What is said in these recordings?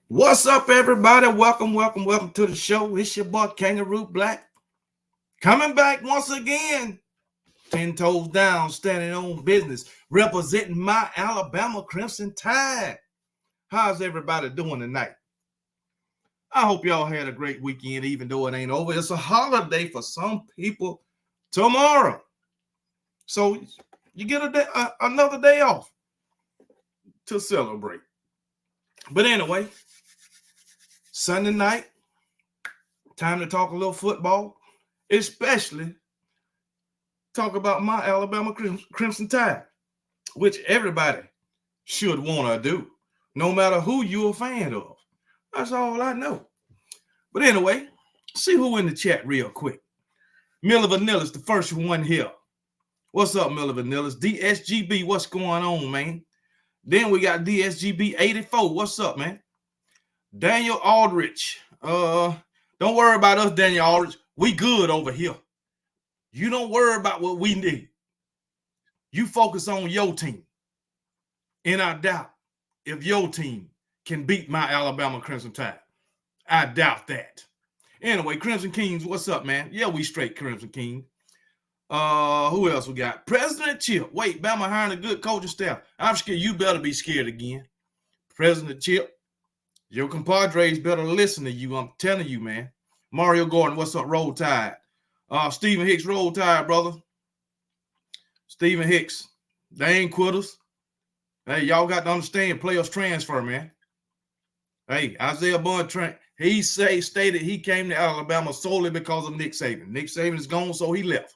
What's up, everybody? Welcome to the show. It's your boy Kangaroo Black, coming back once again, 10 toes down, standing on business, representing my Alabama Crimson Tide. How's everybody doing tonight? I hope y'all had a great weekend, even though it ain't over. It's a holiday for some people tomorrow, so you get another day off to celebrate. But anyway, Sunday night, time to talk a little football, especially talk about my Alabama Crimson Tide, which everybody should want to do, no matter who you're a fan of. That's all I know. But anyway, see who in the chat real quick. Miller Vanilla's the first one here. What's up, Miller Vanilla's? DSGB, what's going on, man? Then we got DSGB 84. What's up, man? Daniel Aldrich. Don't worry about us, Daniel Aldrich. We good over here. You don't worry about what we need. You focus on your team. And I doubt if your team can beat my Alabama Crimson Tide. I doubt that. Anyway, Crimson Kings, what's up, man? Yeah, we straight Crimson King. Who else we got? President Chip. Wait, Bama hiring a good coaching staff. I'm scared. You better be scared again. President Chip, your compadres better listen to you. I'm telling you, man. Mario Gordon, what's up? Roll Tide. Stephen Hicks, Roll Tide, brother. Stephen Hicks, they ain't quitters. Hey, y'all got to understand players transfer, man. Hey, Isaiah Bond, he stated he came to Alabama solely because of Nick Saban. Nick Saban is gone, so he left.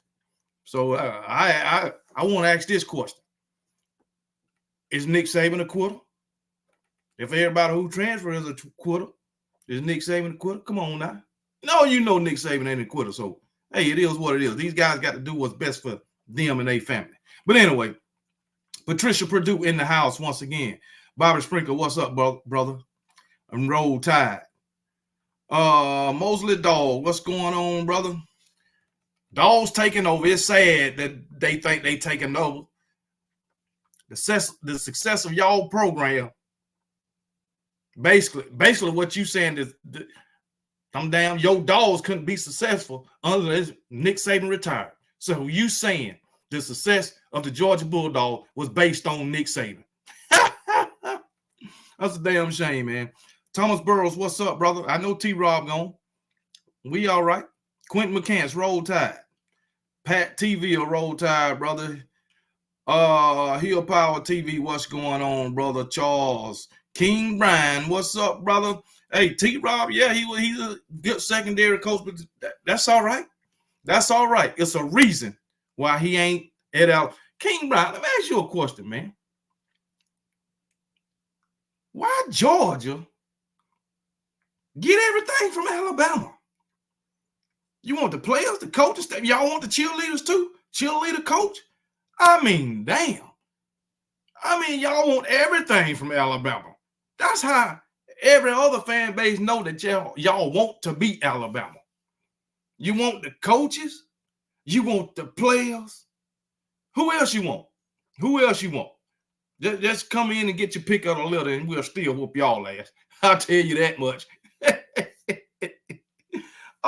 So I want to ask this question. Is Nick Saban a quitter? If everybody who transfers is a quitter, is Nick Saban a quitter? Come on now. No, you know Nick Saban ain't a quitter. So, hey, it is what it is. These guys got to do what's best for them and their family. But anyway, Patricia Purdue in the house once again. Bobby Sprinkle, what's up, brother? I'm Roll Tide. Mosley Dog, what's going on, brother? Dogs taking over. It's sad that they think they taking over. The success of y'all program. Basically what you saying is I'm damn your dogs couldn't be successful unless Nick Saban retired. So you saying the success of the Georgia Bulldog was based on Nick Saban. That's a damn shame, man. Thomas Burrows, what's up, brother? I know T-Rob gone. We all right. Quentin McCants, Roll Tide. Pat TV, Roll Tide, brother. Hill Power TV, what's going on, brother? Charles. King Brian, what's up, brother? Hey, T-Rob, yeah, he's a good secondary coach, but that's all right. That's all right. It's a reason why he ain't at out. King Brian, let me ask you a question, man. Why Georgia get everything from Alabama? You want the players, the coaches, y'all want the cheerleaders too? Cheerleader coach? I mean, damn. I mean, y'all want everything from Alabama. That's how every other fan base know that y'all want to beat Alabama. You want the coaches? You want the players? Who else you want? Who else you want? Just come in and get your pick of the litter and we'll still whoop y'all ass. I'll tell you that much.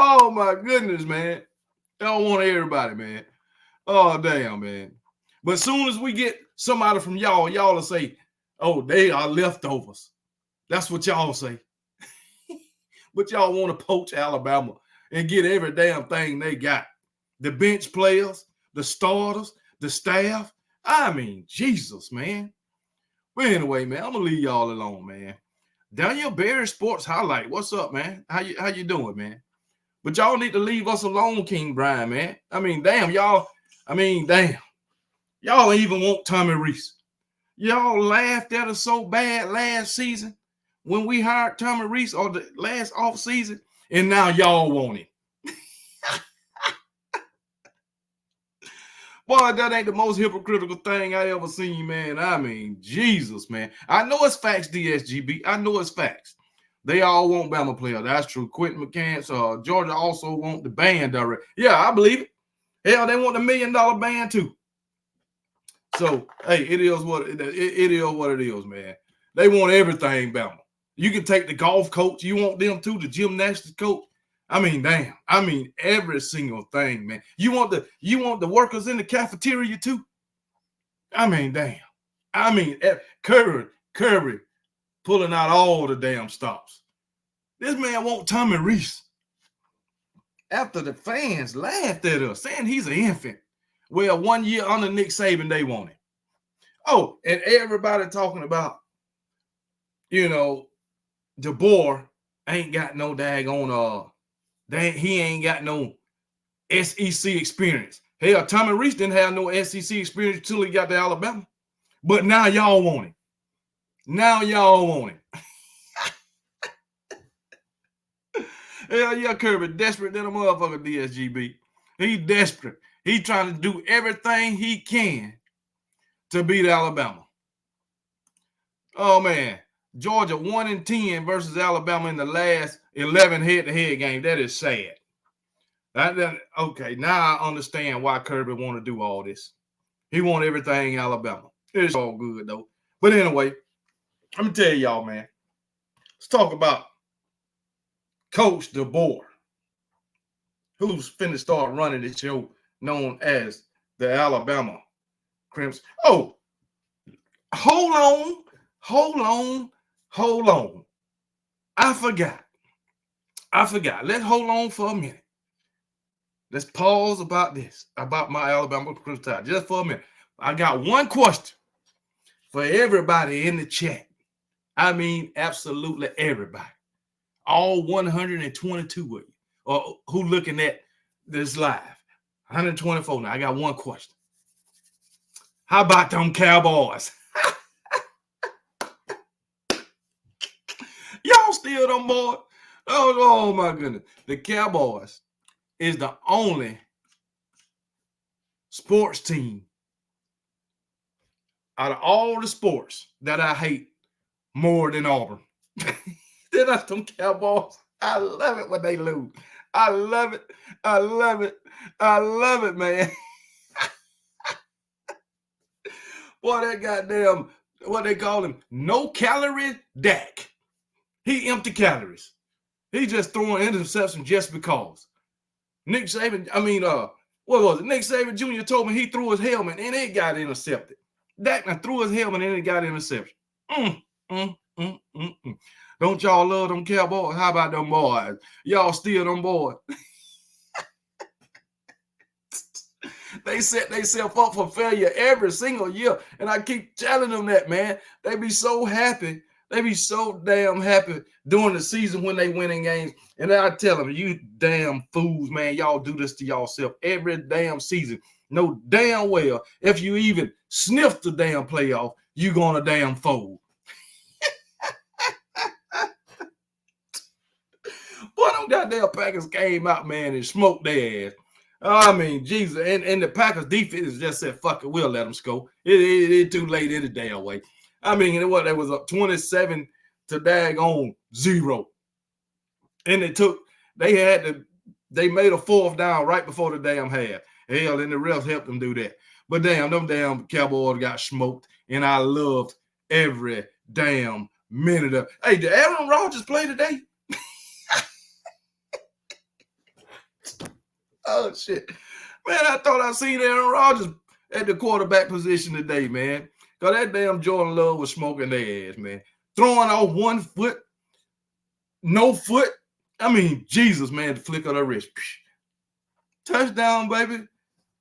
Oh, my goodness, man. I don't want everybody, man. Oh, damn, man. But as soon as we get somebody from y'all will say, oh, they are leftovers. That's what y'all say. But y'all want to poach Alabama and get every damn thing they got. The bench players, the starters, the staff. I mean, Jesus, man. But anyway, man, I'm going to leave y'all alone, man. Daniel Berry Sports Highlight. What's up, man? How you doing, man? But y'all need to leave us alone, King Brian, man. I mean, damn, y'all. Y'all even want Tommy Reese. Y'all laughed at us so bad last season when we hired Tommy Reese or the last offseason, and now y'all want him. Boy, that ain't the most hypocritical thing I ever seen, man. I mean, Jesus, man. I know it's facts, DSGB. I know it's facts. They all want Bama players. That's true. Quentin McCants, Georgia also want the band director. Yeah, I believe it. Hell, they want the $1 million band too. So, hey, it is what it is, man. They want everything, Bama. You can take the golf coach. You want them to, the gymnastics coach. I mean, damn. I mean, every single thing, man. You want the workers in the cafeteria too? I mean, damn. I mean, Kirby pulling out all the damn stops. This man want Tommy Reese. After the fans laughed at us, saying he's an infant. Well, 1 year under Nick Saban, they want him. Oh, and everybody talking about, DeBoer ain't got no daggone he ain't got no SEC experience. Hell, Tommy Reese didn't have no SEC experience until he got to Alabama. But now y'all want him. Now y'all want him. Hell yeah, Kirby desperate than a motherfucker, DSGB. He desperate. He trying to do everything he can to beat Alabama. Oh, man. Georgia 1-10 versus Alabama in the last 11 head-to-head games. That is sad. Okay, now I understand why Kirby want to do all this. He want everything in Alabama. It's all good, though. But anyway, let me tell y'all, man. Let's talk about Coach DeBoer, who's finna start running this show known as the Alabama Crimson. Oh, hold on. I forgot. Let's hold on for a minute. Let's pause about this, about my Alabama Crimson Tide, just for a minute. I got one question for everybody in the chat. I mean, absolutely everybody. All 122 of you, or who looking at this live. 124 now. I got one question. How about them Cowboys? Y'all still them boys? Oh my goodness. The Cowboys is the only sports team out of all the sports that I hate more than Auburn. They're not them Cowboys. I love it when they lose. I love it, man. Boy, that goddamn, what they call him, no calorie Dak. He empty calories. He just throwing interception just because. Nick Saban, what was it? Nick Saban Jr. told me he threw his helmet and it got intercepted. Dak threw his helmet and it got intercepted. Don't y'all love them Cowboys? How about them boys? Y'all steal them boys. They set themselves up for failure every single year. And I keep telling them that, man. They be so happy. They be so damn happy during the season when they winning games. And I tell them, you damn fools, man, y'all do this to yourself every damn season. Know damn well, if you even sniff the damn playoff, you gonna damn fold. Boy, them goddamn Packers came out, man, and smoked their ass. I mean, Jesus. And the Packers defense just said, fuck it, we'll let them score. It's too late in the damn way. I mean, they was up 27 to daggone 0. And they made a fourth down right before the damn half. Hell, and the refs helped them do that. But damn, them damn Cowboys got smoked. And I loved every damn minute of it. Hey, did Aaron Rodgers play today? Oh, shit. Man, I thought I seen Aaron Rodgers at the quarterback position today, man. Because that damn Jordan Love was smoking their ass, man. Throwing off 1 foot, no foot. I mean, Jesus, man, the flick of the wrist. Touchdown, baby.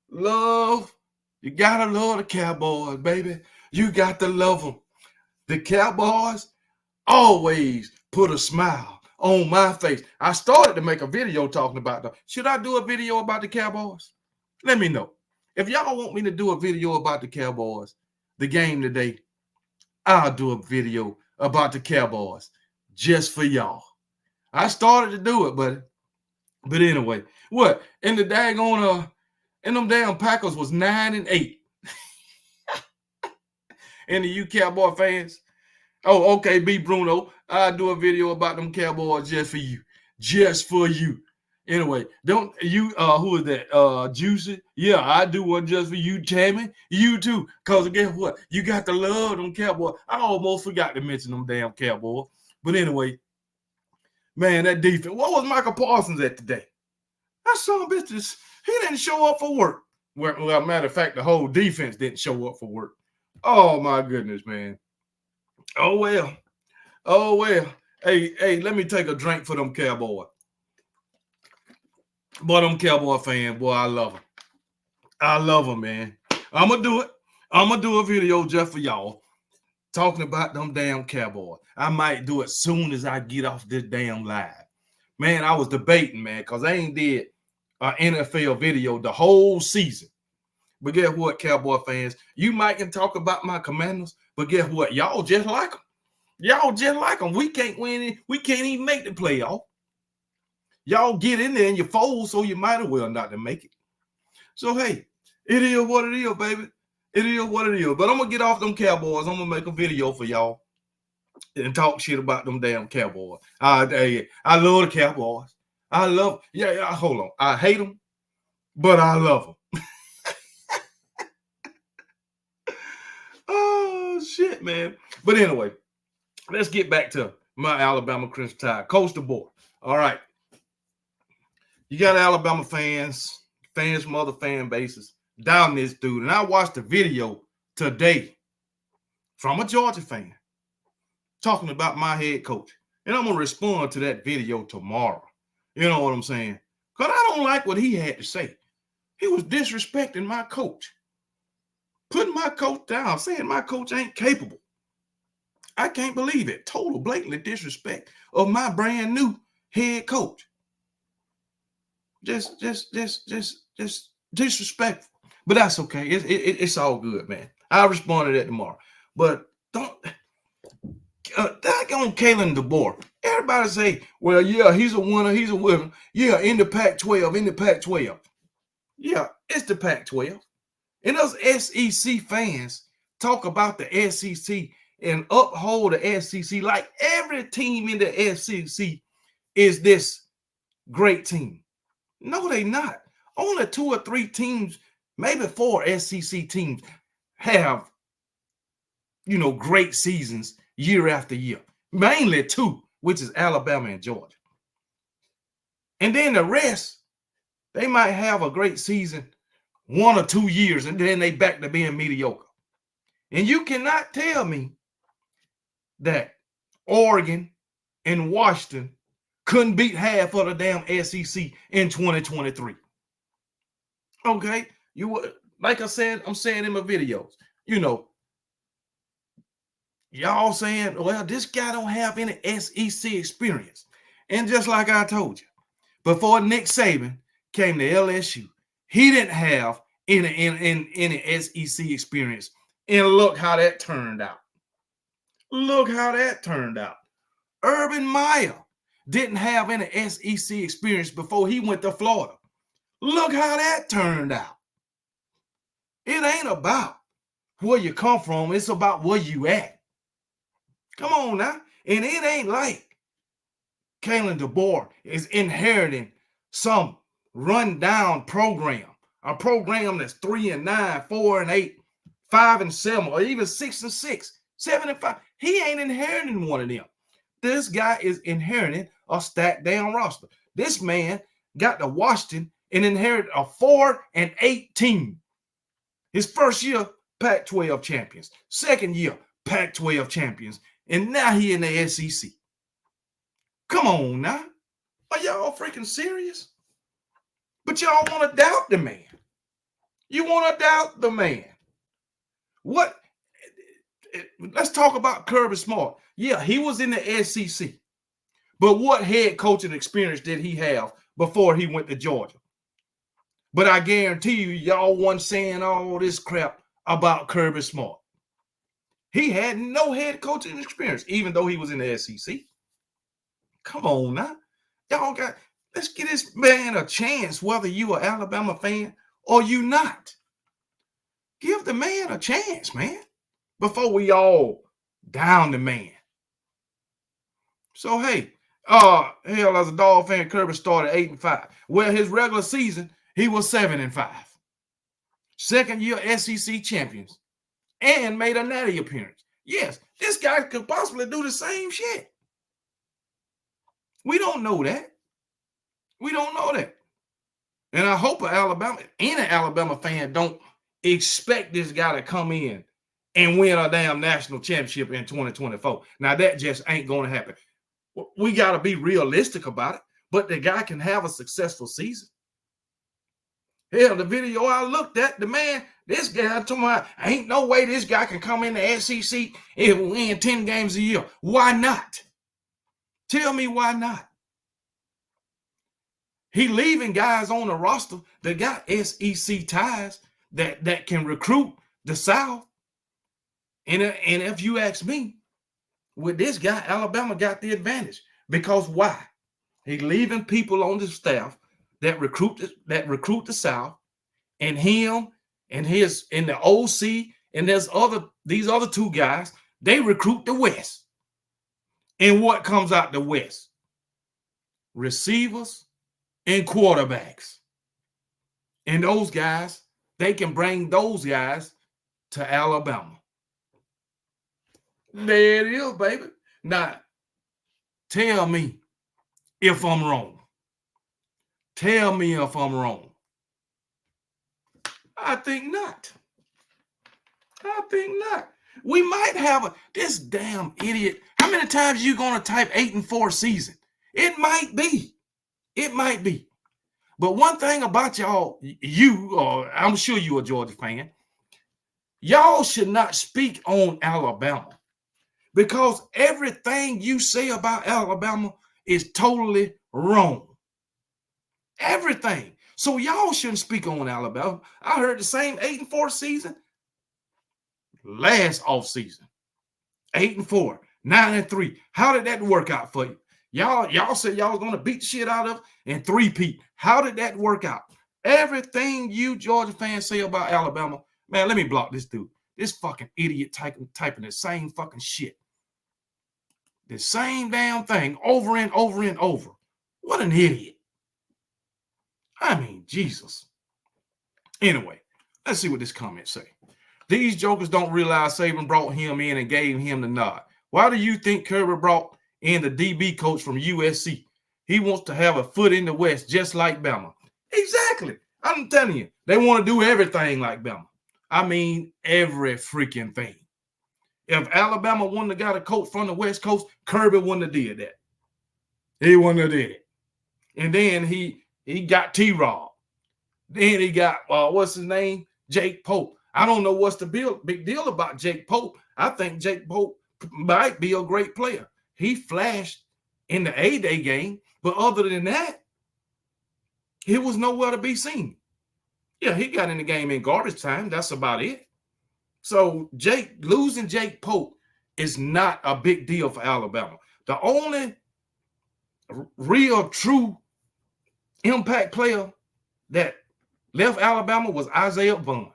Love. You got to love the Cowboys, baby. You got to love them. The Cowboys always put a smile on my face. I started to make a video talking about them. Should I do a video about the Cowboys? Let me know. If y'all want me to do a video about the Cowboys, the game today, I'll do a video about the Cowboys just for y'all. I started to do it, but anyway, what? And the daggone and them damn Packers was 9-8. And the you Cowboy fans, oh, okay, B. Bruno, I'll do a video about them Cowboys just for you. Just for you. Anyway, don't you who is that? Juicy? Yeah, I do one just for you, Tammy. You too. Cause guess what? You got to love them Cowboys. I almost forgot to mention them damn Cowboys. But anyway, man, that defense. What was Michael Parsons at today? That son of a bitch, he didn't show up for work. Well, matter of fact, the whole defense didn't show up for work. Oh my goodness, man. Oh well. Oh well. Hey, let me take a drink for them Cowboys. Boy, them Cowboy fans, boy, I love them. I love them, man. I'm going to do it. I'm going to do a video just for y'all talking about them damn Cowboys. I might do it soon as I get off this damn live. Man, I was debating, man, because I ain't did an NFL video the whole season. But guess what, Cowboy fans? You might can talk about my Commanders, but guess what? Y'all just like them. Y'all just like them. We can't win. We can't even make the playoff. Y'all get in there and you fold, so you might as well not to make it. So, hey, it is what it is, baby. It is what it is. But I'm going to get off them Cowboys. I'm going to make a video for y'all and talk shit about them damn Cowboys. I love the Cowboys. I love, hold on. I hate them, but I love them. Oh, shit, man. But anyway, let's get back to my Alabama Crimson Tide. Coach DeBoer. All right. You got Alabama fans from other fan bases down this dude. And I watched a video today from a Georgia fan talking about my head coach. And I'm going to respond to that video tomorrow. You know what I'm saying? Because I don't like what he had to say. He was disrespecting my coach. Putting my coach down, saying my coach ain't capable. I can't believe it. Total blatantly disrespect of my brand new head coach. Just disrespectful. But that's okay. It's all good, man. I'll respond to that tomorrow. But don't daggone Kalen DeBoer. Everybody say, well, yeah, he's a winner. He's a winner. Yeah, in the Pac-12, Yeah, it's the Pac-12. And those SEC fans talk about the SEC and uphold the SEC like every team in the SEC is this great team. No, they not. Only 2 or 3 teams, maybe 4 SEC teams have, great seasons year after year. Mainly 2, which is Alabama and Georgia. And then the rest, they might have a great season 1 or 2 years, and then they back to being mediocre. And you cannot tell me that Oregon and Washington couldn't beat half of the damn SEC in 2023. Okay, like I said, I'm saying in my videos, y'all saying, well, this guy don't have any SEC experience. And just like I told you, before Nick Saban came to LSU, he didn't have any SEC experience. And look how that turned out. Urban Meyer didn't have any SEC experience before he went to Florida. Look how that turned out. It ain't about where you come from. It's about where you at. Come on now. And it ain't like Kalen DeBoer is inheriting some rundown program. A program that's 3-9, 4-8, 5-7, or even 6-6, 7-5. He ain't inheriting one of them. This guy is inheriting a stacked down roster. This man got to Washington and inherited a 4-8 team. His first year, Pac-12 champions. Second year, Pac-12 champions. And now he in the SEC. Come on now. Are y'all freaking serious? But y'all want to doubt the man. You want to doubt the man. What? Let's talk about Kirby Smart. Yeah, he was in the SEC. But what head coaching experience did he have before he went to Georgia? But I guarantee you, y'all wasn't saying all this crap about Kirby Smart. He had no head coaching experience, even though he was in the SEC. Come on now. Let's give this man a chance, whether you are an Alabama fan or you not. Give the man a chance, man, before we all down the man. So, hey, Hell, as a Dog fan, Kirby started 8-5. Well, his regular season, he was 7-5. Second year SEC champions and made a natty appearance. Yes, this guy could possibly do the same shit. We don't know that. We don't know that. And I hope any Alabama fan don't expect this guy to come in and win a damn national championship in 2024. Now, that just ain't going to happen. We got to be realistic about it, but the guy can have a successful season. Hell, the video I looked at, this guy told me, ain't no way this guy can come in the SEC and win 10 games a year. Why not? Tell me why not. He leaving guys on the roster that got SEC ties that can recruit the South. And if you ask me, with this guy, Alabama got the advantage. Because why? He leaving people on the staff that recruit the South, and him and the OC and these other two guys, they recruit the West. And what comes out the West? Receivers and quarterbacks. And those guys, they can bring those guys to Alabama. There it is, baby. Now, tell me if I'm wrong. Tell me if I'm wrong. I think not. I think not. We might have this damn idiot. How many times you going to type 8-4 season? It might be. It might be. But one thing about y'all, or I'm sure you're a Georgia fan, y'all should not speak on Alabama. Because everything you say about Alabama is totally wrong. Everything. So y'all shouldn't speak on Alabama. I heard the same 8-4 season last offseason. 8-4, 9-3. How did that work out for you? Y'all said y'all was going to beat the shit out of and three-peat. How did that work out? Everything you Georgia fans say about Alabama, man, let me block this dude. This fucking idiot typing the same fucking shit. The same damn thing over and over and over. What an idiot. I mean, Jesus. Anyway, let's see what this comment say. These jokers don't realize Saban brought him in and gave him the nod. Why do you think Kirby brought in the DB coach from USC? He wants to have a foot in the West just like Bama. Exactly. I'm telling you, they want to do everything like Bama. I mean, every freaking thing. If Alabama wouldn't have got a coach from the West Coast, Kirby wouldn't have did that. He wouldn't have did it. And then he got T-Rob. Then he got, what's his name? Jake Pope. I don't know what's the big deal about Jake Pope. I think Jake Pope might be a great player. He flashed in the A-Day game, but other than that, he was nowhere to be seen. Yeah, he got in the game in garbage time. That's about it. So losing Jake Pope is not a big deal for Alabama. The only real true impact player that left Alabama was Isaiah Bond.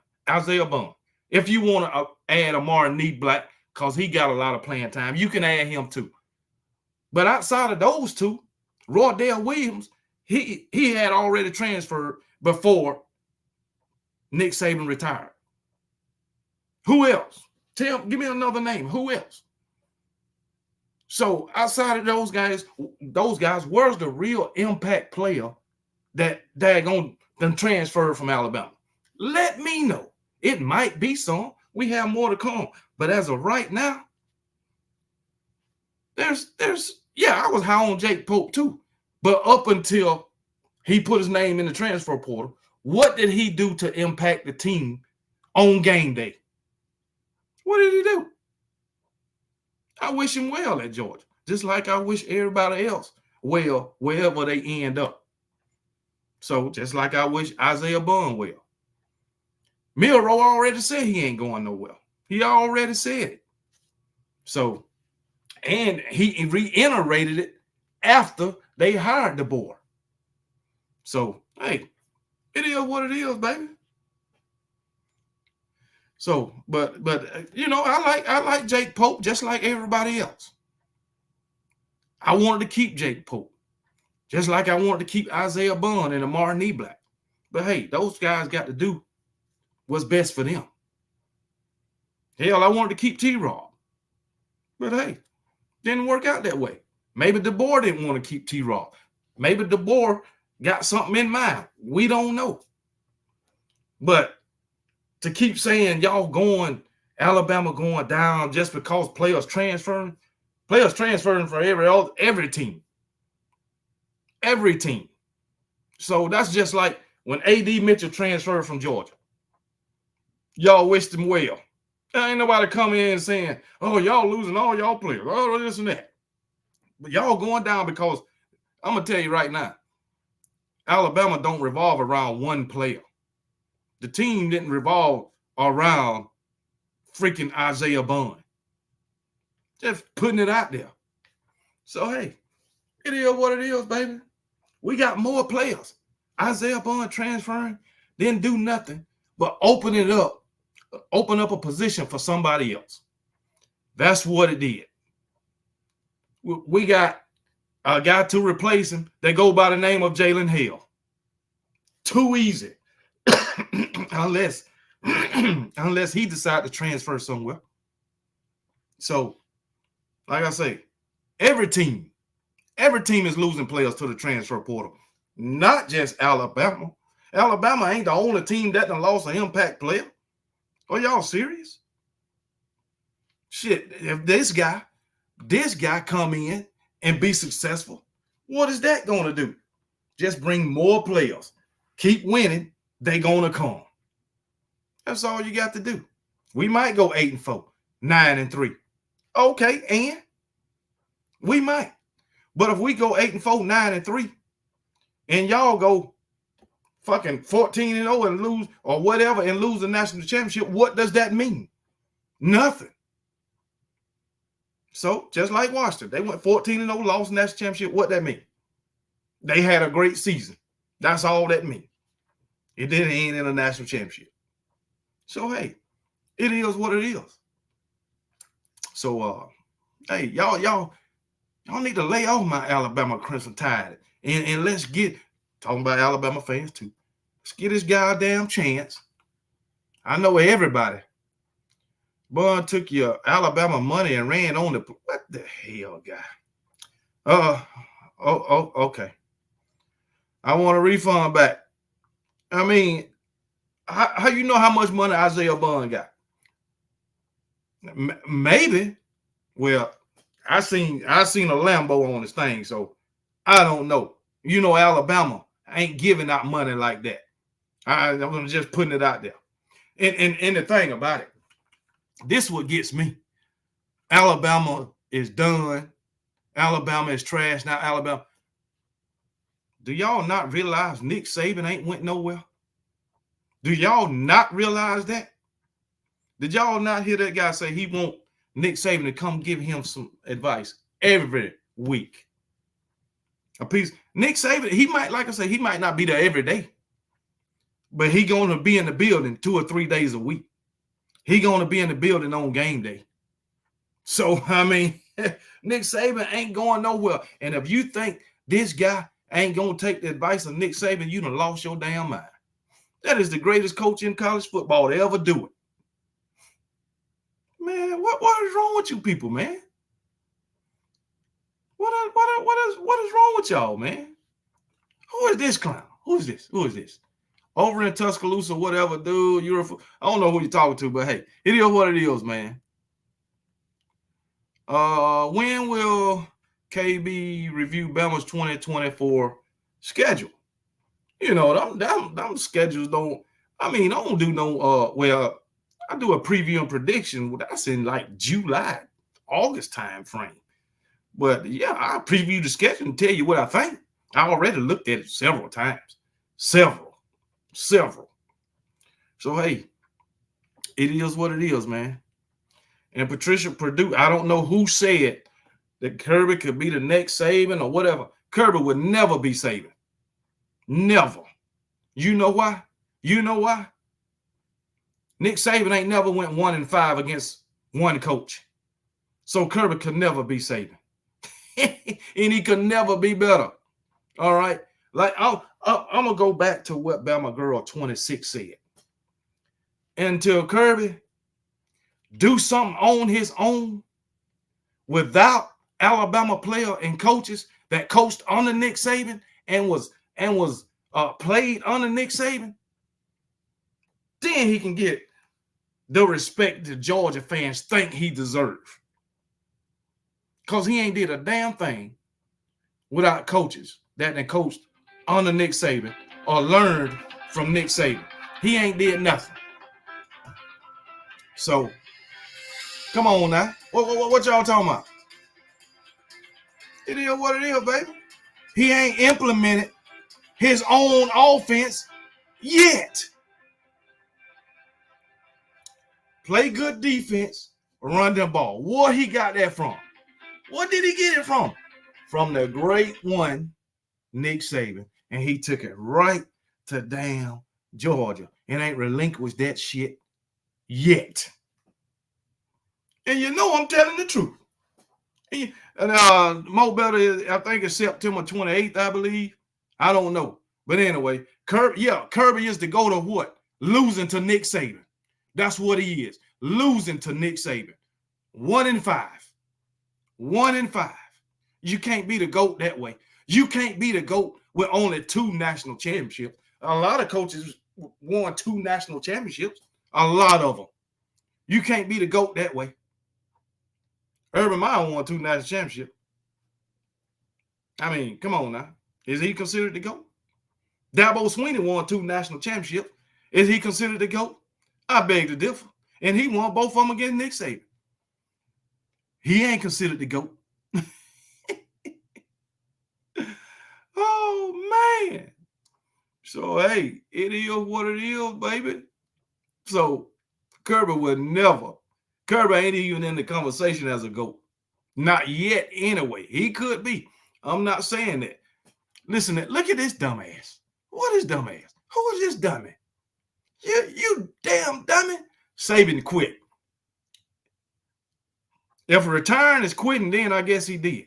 If you want to add Amari Kneeblack, because he got a lot of playing time, you can add him too. But outside of those two, Roydell Williams, he had already transferred before Nick Saban retired. Who else? Give me another name. Who else? So outside of those guys, where's the real impact player that daggone them transferred from Alabama? Let me know. It might be some. We have more to come. But as of right now, I was high on Jake Pope too. But up until he put his name in the transfer portal, what did he do to impact the team on game day? What did he do? I wish him well at Georgia, just like I wish everybody else well wherever they end up. So just like I wish Isaiah Bond well. Milroe already said he ain't going nowhere. He already said it. So, and he reiterated it after they hired DeBoer. So, hey, it is what it is, baby. So, but I like Jake Pope just like everybody else. I wanted to keep Jake Pope, just like I wanted to keep Isaiah Bond and Amari Neblack. But hey, those guys got to do what's best for them. Hell, I wanted to keep T-Rob. But hey, didn't work out that way. Maybe DeBoer didn't want to keep T-Rob. Maybe DeBoer got something in mind. We don't know. But to keep saying y'all going, Alabama going down just because players transferring for every team. Every team. So that's just like when A.D. Mitchell transferred from Georgia. Y'all wished him well. There ain't nobody coming in saying, oh, y'all losing all y'all players, oh, this and that. But y'all going down because I'm going to tell you right now, Alabama don't revolve around one player. The team didn't revolve around freaking Isaiah Bond. Just putting it out there. So, hey, it is what it is, baby. We got more players. Isaiah Bond transferring didn't do nothing but open up a position for somebody else. That's what it did. We got a guy to replace him. They go by the name of Jalen Hill. Too easy. unless he decides to transfer somewhere. So, like I say, every team is losing players to the transfer portal. Not just Alabama. Alabama ain't the only team that done lost an impact player. Are y'all serious? Shit, if this guy come in and be successful, what is that going to do? Just bring more players. Keep winning, they going to come. That's all you got to do. We might go 8-4, 9-3. Okay, and we might. But if we go 8-4, 9-3, and y'all go fucking 14-0 and lose or whatever and lose the national championship, what does that mean? Nothing. So just like Washington, they went 14-0, lost the national championship. What that mean? They had a great season. That's all that means. It didn't end in a national championship. So hey, it is what it is. So hey, y'all need to lay off my Alabama Crimson Tide and let's get talking about Alabama fans too. Let's get this goddamn chance. I know everybody. Bun took your Alabama money and ran on the what the hell, guy? Okay. I want a refund back. I mean, how you know how much money Isaiah Bond got? Maybe. Well, I seen a Lambo on this thing, so I don't know. You know, Alabama ain't giving out money like that. I'm just putting it out there. And the thing about it, this is what gets me. Alabama is done. Alabama is trash. Now, Alabama. Do y'all not realize Nick Saban ain't went nowhere? Do y'all not realize that? Did y'all not hear that guy say he want Nick Saban to come give him some advice every week? A piece. Nick Saban, he might, like I say, he might not be there every day, but he going to be in the building 2 or 3 days a week. He going to be in the building on game day. So, I mean, Nick Saban ain't going nowhere. And if you think this guy ain't going to take the advice of Nick Saban, you done lost your damn mind. That is the greatest coach in college football to ever do it. Man, what is wrong with you people, man? What is wrong with y'all, man? Who is this clown? Who is this? Over in Tuscaloosa, whatever, dude. I don't know who you're talking to, but hey, it is what it is, man. When will KB review Bama's 2024 schedule? You know, them schedules don't. I mean, I don't do no. Well, I do a preview and prediction. Well, that's in like July, August time frame. But yeah, I preview the schedule and tell you what I think. I already looked at it several times. Several. So hey, it is what it is, man. And Patricia Purdue, I don't know who said that Kirby could be the next Saban or whatever. Kirby would never be Saban. Never. You know why? Nick Saban ain't never went 1-5 against one coach. So Kirby could never be Saban. and he could never be better. All right. Like I'm gonna go back to what Bama Girl 26 said. Until Kirby do something on his own without Alabama player and coaches that coached under Nick Saban and was played under Nick Saban, then he can get the respect the Georgia fans think he deserves. Because he ain't did a damn thing without coaches that they coached under Nick Saban or learned from Nick Saban. He ain't did nothing. So, come on now. What y'all talking about? It is what it is, baby. He ain't implemented his own offense yet. Play good defense, run the ball. Where he got that from? What did he get it from? From the great one, Nick Saban. And he took it right to damn Georgia and ain't relinquished that shit yet. And you know I'm telling the truth. And Mo Better, I think it's September 28th, I believe. I don't know. But anyway, Kirby is to go to what? Losing to Nick Saban. That's what he is. Losing to Nick Saban. 1-5. 1-5. You can't be the GOAT that way. You can't be the GOAT with only 2 national championships. A lot of coaches won 2 national championships. A lot of them. You can't be the GOAT that way. Urban Meyer won 2 national championships. I mean, come on now. Is he considered the GOAT? Dabo Swinney won 2 national championships. Is he considered the GOAT? I beg to differ. And he won both of them against Nick Saban. He ain't considered the GOAT. Oh, man. So, hey, it is what it is, baby. So, Kirby would never. Kirby ain't even in the conversation as a GOAT. Not yet, anyway. He could be. I'm not saying that. Listen, look at this dumbass. What is dumbass? Who is this dummy? You damn dummy. Saban quit. If retiring is quitting, then I guess he did.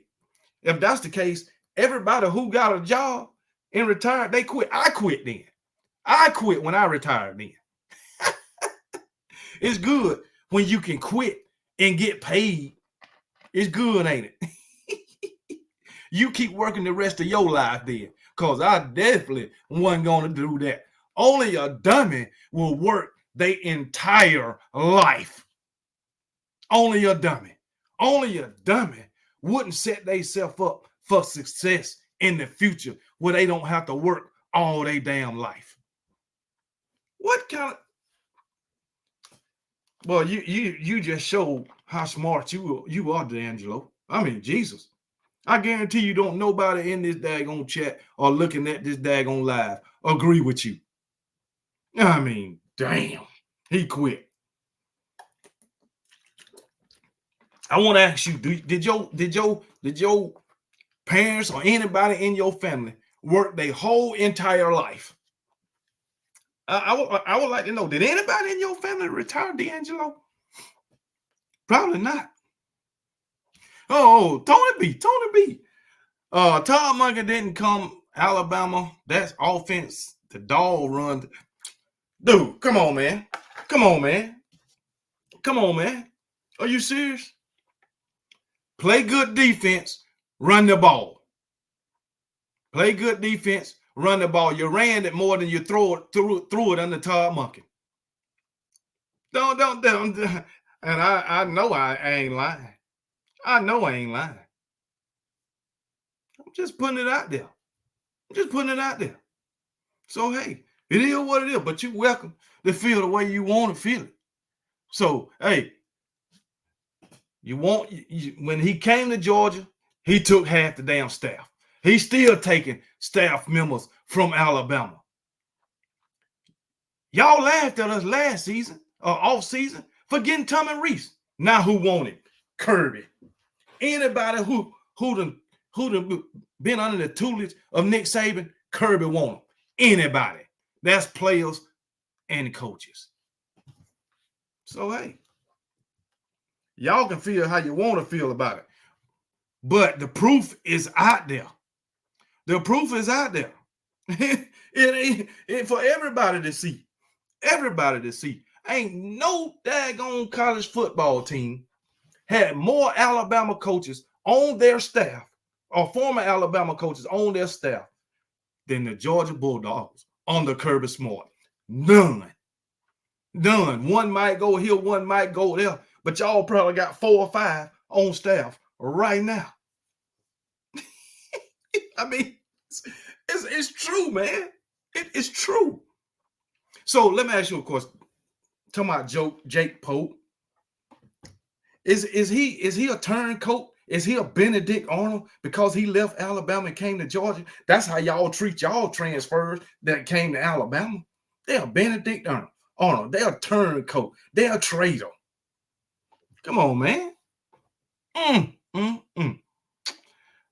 If that's the case, everybody who got a job and retired, they quit. I quit then. I quit when I retired then. It's good when you can quit and get paid. It's good, ain't it? You keep working the rest of your life then, because I definitely wasn't going to do that. Only a dummy will work their entire life. Only a dummy. Only a dummy wouldn't set themselves up for success in the future where they don't have to work all their damn life. What kind of... Well, you just showed how smart you are, D'Angelo. I mean, Jesus. I guarantee you don't nobody in this daggone chat or looking at this daggone live agree with you. I mean, damn. He quit. I want to ask you, did your parents or anybody in your family work their whole entire life? I would like to know, did anybody in your family retire, D'Angelo? Probably not. Oh, Tony B. Todd Monkey didn't come Alabama. That's offense. The dog run. Dude, come on, man. Come on, man. Come on, man. Are you serious? Play good defense, run the ball. Play good defense, run the ball. You ran it more than you threw it under Todd Monkey. Don't. And I know I ain't lying. I know I ain't lying. I'm just putting it out there. So, hey, it is what it is, but you're welcome to feel the way you want to feel it. So, hey, when he came to Georgia, he took half the damn staff. He's still taking staff members from Alabama. Y'all laughed at us last season or off season for getting Tommy Reese. Now who wanted Kirby? Anybody who done been under the tutelage of Nick Saban, Kirby want him. Anybody. That's players and coaches. So, hey, y'all can feel how you want to feel about it. But the proof is out there. The proof is out there. it for everybody to see. Everybody to see. Ain't no daggone college football team had more Alabama coaches on their staff, or former Alabama coaches on their staff, than the Georgia Bulldogs under Kirby Smart. None. One might go here, one might go there, but y'all probably got 4 or 5 on staff right now. I mean, it's true, man. It's true. So let me ask you a question. Talking about Jake Pope. Is he a turncoat? Is he a Benedict Arnold because he left Alabama and came to Georgia? That's how y'all treat y'all transfers that came to Alabama. They're a Benedict Arnold. They're a turncoat. They're a traitor. Come on, man.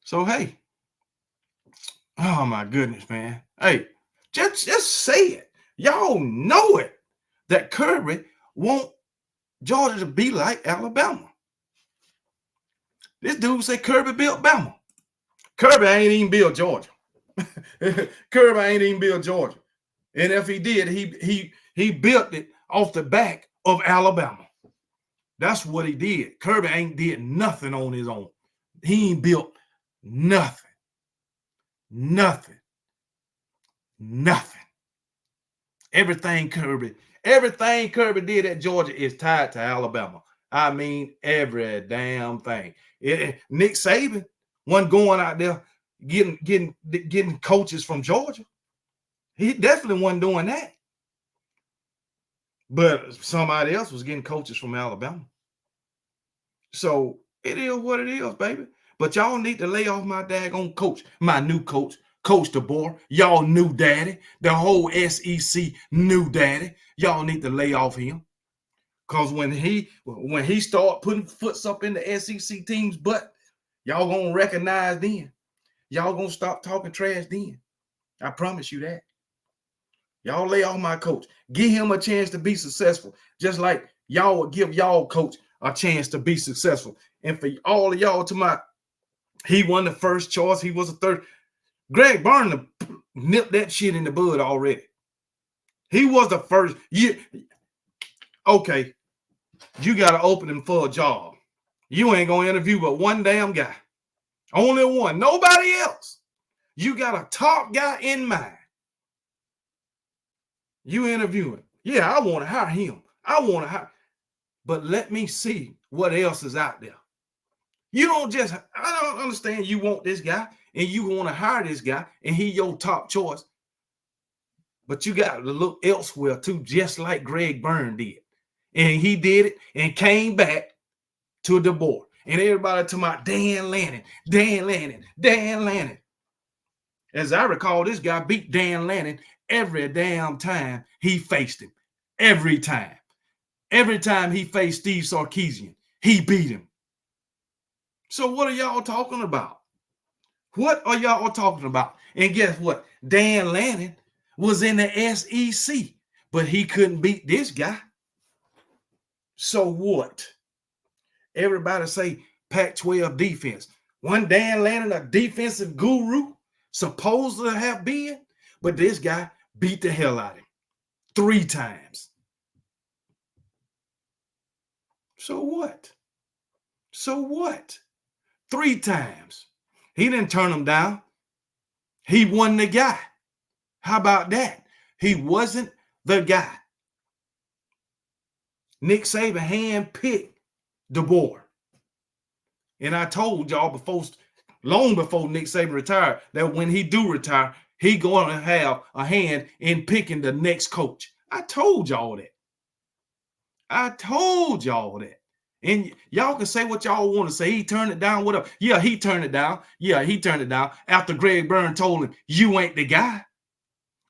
So, hey. Oh, my goodness, man. Hey, just say it. Y'all know it that Kirby want Georgia to be like Alabama. This dude say Kirby built Bama. Kirby ain't even built Georgia. Kirby ain't even built Georgia. And if he did, he built it off the back of Alabama. That's what he did. Kirby ain't did nothing on his own. He ain't built nothing. Nothing. Everything Kirby did at Georgia is tied to Alabama. I mean, every damn thing. Nick Saban wasn't going out there getting coaches from Georgia. He definitely wasn't doing that. But somebody else was getting coaches from Alabama. So it is what it is, baby. But y'all need to lay off my daggone coach, my new coach, Coach DeBoer. Y'all new daddy. The whole SEC new daddy. Y'all need to lay off him. Because when he start putting foots up in the SEC team's butt, y'all gonna recognize then. Y'all gonna stop talking trash then. I promise you that. Y'all lay off my coach. Give him a chance to be successful. Just like y'all would give y'all coach a chance to be successful. And for all of y'all he won the first choice. He was a third. Greg Barnes nipped that shit in the bud already. He was the first. Okay, you got to open him for a job. You ain't going to interview but one damn guy. Only one. Nobody else. You got a top guy in mind. You interviewing. Yeah, I want to hire him. But let me see what else is out there. I don't understand you want this guy and you want to hire this guy and he your top choice. But you got to look elsewhere too, just like Greg Byrne did. And he did it and came back to DeBoer. And everybody talking about Dan Lanning. As I recall, this guy beat Dan Lanning every damn time he faced him. Every time. Every time he faced Steve Sarkisian, he beat him. So what are y'all talking about? What are y'all talking about? And guess what? Dan Lanning was in the SEC, but he couldn't beat this guy. So what? Everybody say Pac-12 defense. One Dan Lanning, a defensive guru, supposed to have been, but this guy beat the hell out of him 3 times. So what? 3 times. He didn't turn him down. He wasn't the guy. How about that? He wasn't the guy. Nick Saban handpicked DeBoer. And I told y'all long before Nick Saban retired, that when he do retire, he going to have a hand in picking the next coach. I told y'all that. And y'all can say what y'all want to say. He turned it down. What up? Yeah, he turned it down. After Greg Byrne told him, you ain't the guy.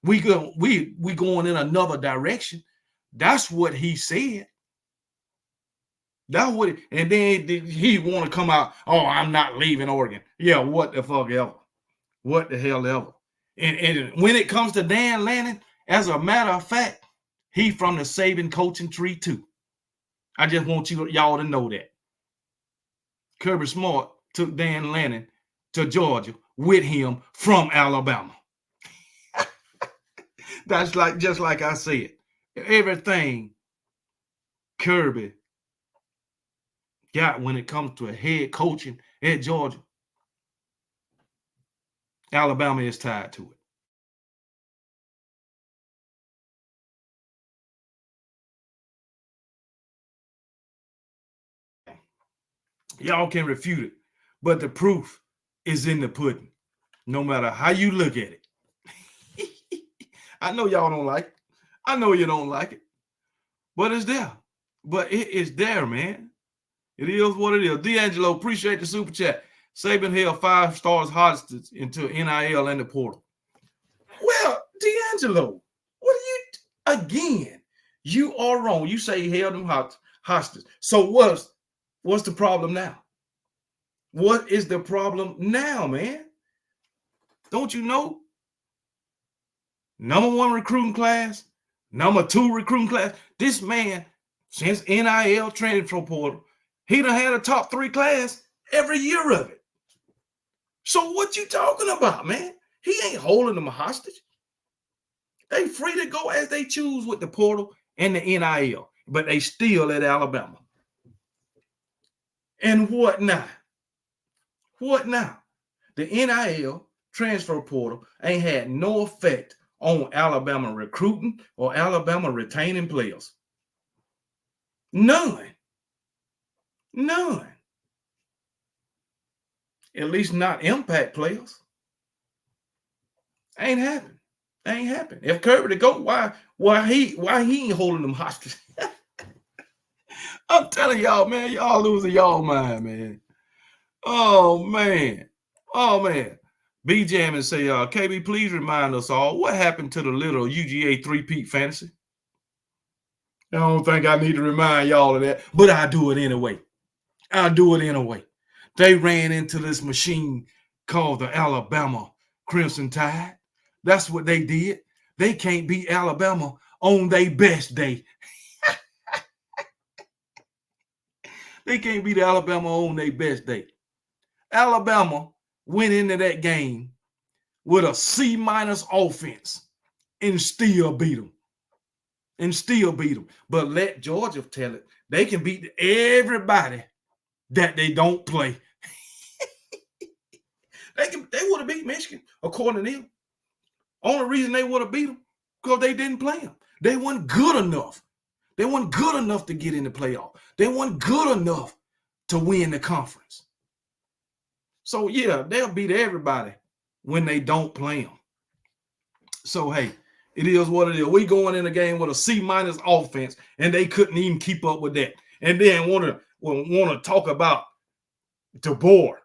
We going in another direction. That's what he said. And then he want to come out, oh, I'm not leaving Oregon. Yeah, what the fuck ever. What the hell ever. And when it comes to Dan Lanning, as a matter of fact, he from the Saban coaching tree too. I just want y'all to know that. Kirby Smart took Dan Lanning to Georgia with him from Alabama. That's just like I said. Everything Kirby got when it comes to a head coaching at Georgia, Alabama is tied to it. Y'all can refute it, but the proof is in the pudding, no matter how you look at it. I know y'all don't like it. I know you don't like it, but it's there. But it is there, man. It is what it is. D'Angelo, appreciate the super chat. Saban held 5 stars hostage into NIL and the portal. Well, D'Angelo, what are you, again, you are wrong. You say he held them hostage. So what's the problem now? What is the problem now, man? Don't you know? Number 1 recruiting class, number 2 recruiting class. This man, since NIL transfer portal, he done had a top 3 class every year of it. So what you talking about, man? He ain't holding them hostage. They free to go as they choose with the portal and the NIL, but they still at Alabama. And what now? What now? The NIL transfer portal ain't had no effect on Alabama recruiting or Alabama retaining players. None. At least not impact players. Ain't happened. If Kirby to go, why he ain't holding them hostage? I'm telling y'all, man, y'all losing y'all mind, man. Oh man. B-Jam and say, KB, please remind us all what happened to the little UGA 3-peat fantasy. I don't think I need to remind y'all of that, but I do it anyway. They ran into this machine called the Alabama Crimson Tide. That's what they did. They can't beat Alabama on their best day. They can't beat Alabama on their best day. Alabama went into that game with a C- offense and still beat them. But let Georgia tell it. They can beat everybody that they don't play. They would have beat Michigan, according to them. Only reason they would have beat them because they didn't play them. They weren't good enough. They weren't good enough to get in the playoff. They weren't good enough to win the conference. So, yeah, they'll beat everybody when they don't play them. So, hey, it is what it is. We going in a game with a C- offense, and they couldn't even keep up with that. And then want to talk about DeBoer.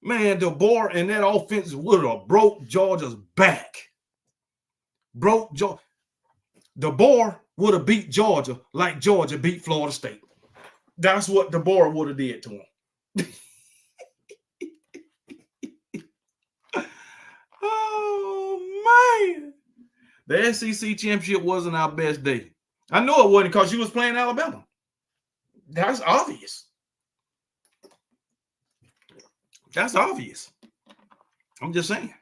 Man, DeBoer and that offense would have broke Georgia's back. DeBoer would have beat Georgia like Georgia beat Florida State. That's what DeBoer would have did to him. Oh, man. The SEC championship wasn't our best day. I know it wasn't because you was playing Alabama. That's obvious. I'm just saying.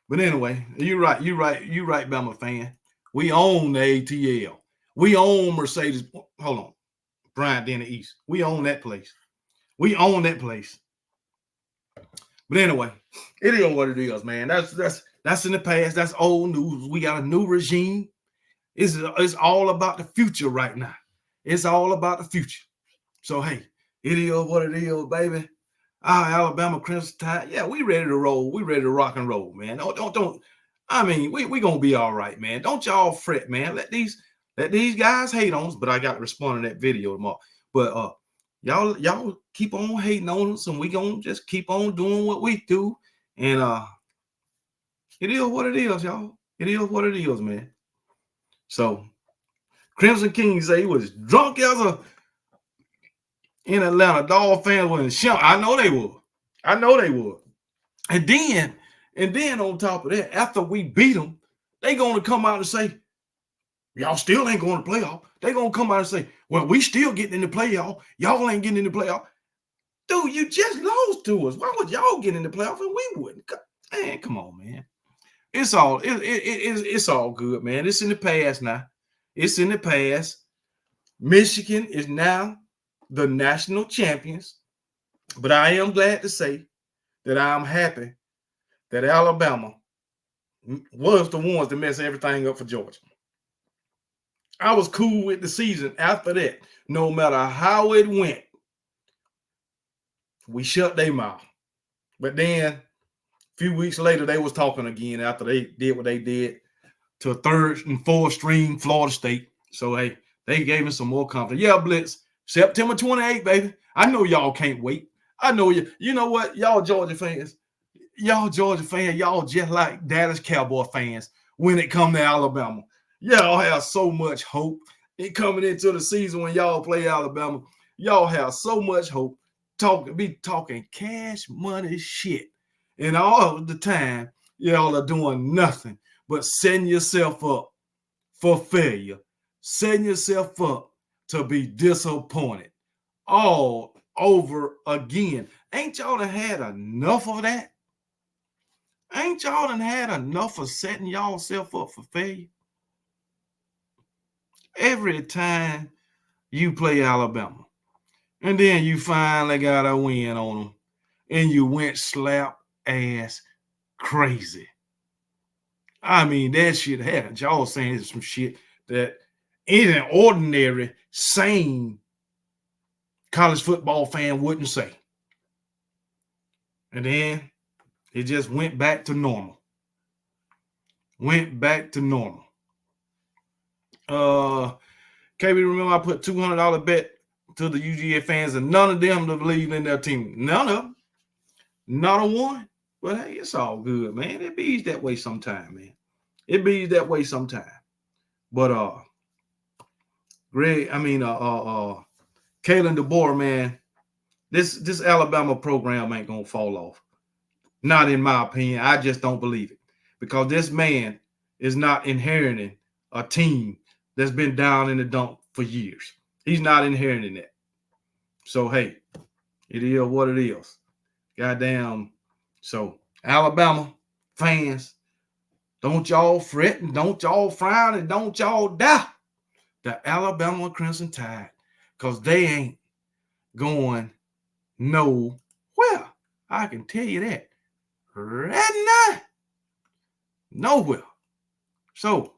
But anyway, you're right, Bama fan. We own the ATL. We own Mercedes. Hold on. Bryant Denny East. We own that place. But anyway, it is what it is, man. That's in the past. That's old news. We got a new regime. It's all about the future right now. It's all about the future. So, hey, it is what it is, baby. Alabama Crimson Tide. Yeah, we ready to roll. We ready to rock and roll, man. Don't. I mean, we gonna be all right, man. Don't y'all fret, man. Let these guys hate on us. But I got to respond to that video tomorrow. But y'all keep on hating on us, and we gonna just keep on doing what we do. And it is what it is, y'all. It is what it is, man. So Crimson King say he was drunk as a in Atlanta. Dog fans were in shock. I know they would. And then on top of that, after we beat them, they gonna come out and say, y'all still ain't going to playoff. They gonna come out and say, well, we still getting in the playoff. Y'all ain't getting in the playoff. Dude, you just lost to us. Why would y'all get in the playoff and we wouldn't? Man, come on, man. It's all good, man. It's in the past now. It's in the past. Michigan is now the national champions. But I am glad to say that I'm happy that Alabama was the ones that messed everything up for Georgia. I was cool with the season after that. No matter how it went, we shut their mouth. But then a few weeks later, they was talking again after they did what they did to a third and fourth string Florida State. So, hey, they gave us some more confidence. Yeah, Blitz, September 28th, baby. I know y'all can't wait. I know you. You know what? Y'all Georgia fans, y'all just like Dallas Cowboy fans when it come to Alabama. Y'all have so much hope in coming into the season when y'all play Alabama. Y'all have so much hope. Be talking cash money shit. And all the time, y'all are doing nothing but setting yourself up for failure, setting yourself up to be disappointed all over again. Ain't y'all done had enough of that? Ain't y'all done had enough of setting y'all self up for failure? Every time you play Alabama, and then you finally got a win on them, and you went slap ass crazy. I mean, that shit happened. Y'all saying some shit that any ordinary, sane college football fan wouldn't say. And then it just went back to normal. KB, remember I put $200 bet to the UGA fans, and none of them believe in their team. None of them. Not a one. But hey, it's all good, man. It be that way sometime, man. It be that way sometime. But Kalen DeBoer, man, this Alabama program ain't gonna fall off. Not in my opinion. I just don't believe it. Because this man is not inheriting a team that's been down in the dump for years. He's not inheriting that. So, hey, it is what it is. Goddamn. So, Alabama fans, don't y'all fret and don't y'all frown and don't y'all doubt the Alabama Crimson Tide, because they ain't going nowhere. I can tell you that. Right now, nowhere. So,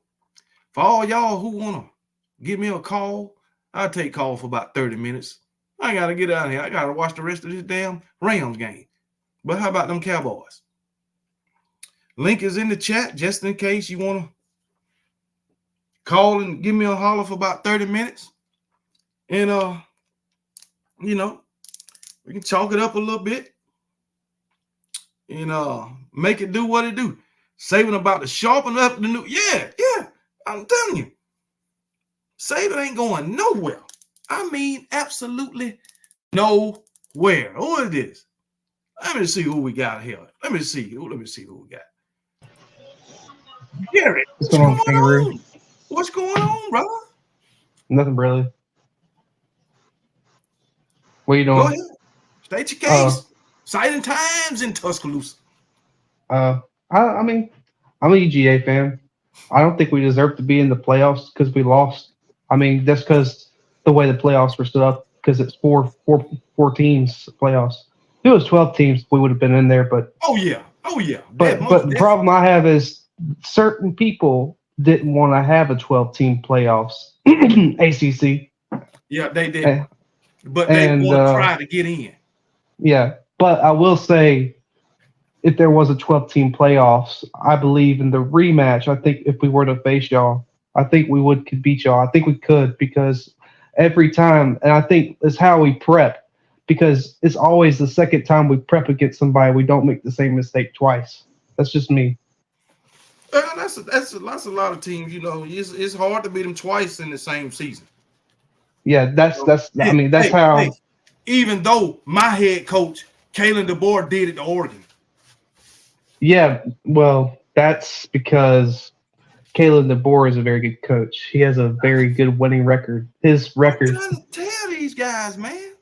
for all y'all who want to give me a call, I'll take call for about 30 minutes. I got to get out of here. I got to watch the rest of this damn Rams game. But how about them Cowboys? Link is in the chat just in case you want to call and give me a holler for about 30 minutes. And, we can chalk it up a little bit and make it do what it do. Saban about to sharpen up the new. Yeah, I'm telling you. Saban ain't going nowhere. I mean, absolutely nowhere. Who is this? Let me see who we got here. Let me see who we got. Garrett, what's going on, Kangaroo? What's going on, brother? Nothing really. What are you doing? Go ahead. State your case. Exciting times in Tuscaloosa. I'm a UGA fan. I don't think we deserve to be in the playoffs because we lost. I mean, that's because the way the playoffs were set up, because it's four teams playoffs. If it was 12 teams, we would have been in there. But oh yeah. But the problem I have is certain people didn't want to have a 12-team playoffs. ACC. Yeah, they did. But they want to try to get in. Yeah, but I will say, if there was a 12-team playoffs, I believe in the rematch. I think if we were to face y'all, I think we could beat y'all. I think we could, because every time, and I think it's how we prep, because it's always the second time we prep against somebody, we don't make the same mistake twice. That's just me. That's a lot of teams. It's hard to beat them twice in the same season. Yeah, that's how. Hey, even though my head coach Kalen DeBoer did it to Oregon. Yeah, well, that's because Kalen DeBoer is a very good coach. He has a very good winning record. His record. I'm trying to tell these guys, man.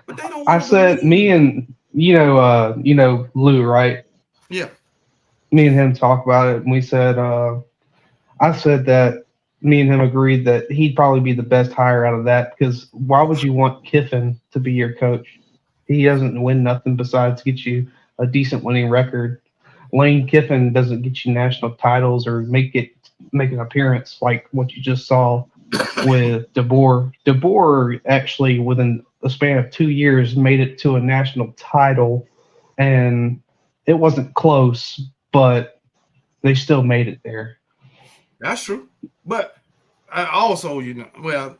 but they don't I want to said me believe. and Lou, right? Yeah, Me and him talked about it, and we said I said that me and him agreed that he'd probably be the best hire out of that because why would you want Kiffin to be your coach? He doesn't win nothing besides get you a decent winning record. Lane Kiffin doesn't get you national titles or make an appearance like what you just saw with DeBoer. DeBoer actually within a span of 2 years made it to a national title, and it wasn't close, but they still made it there. that's true. But I also, well,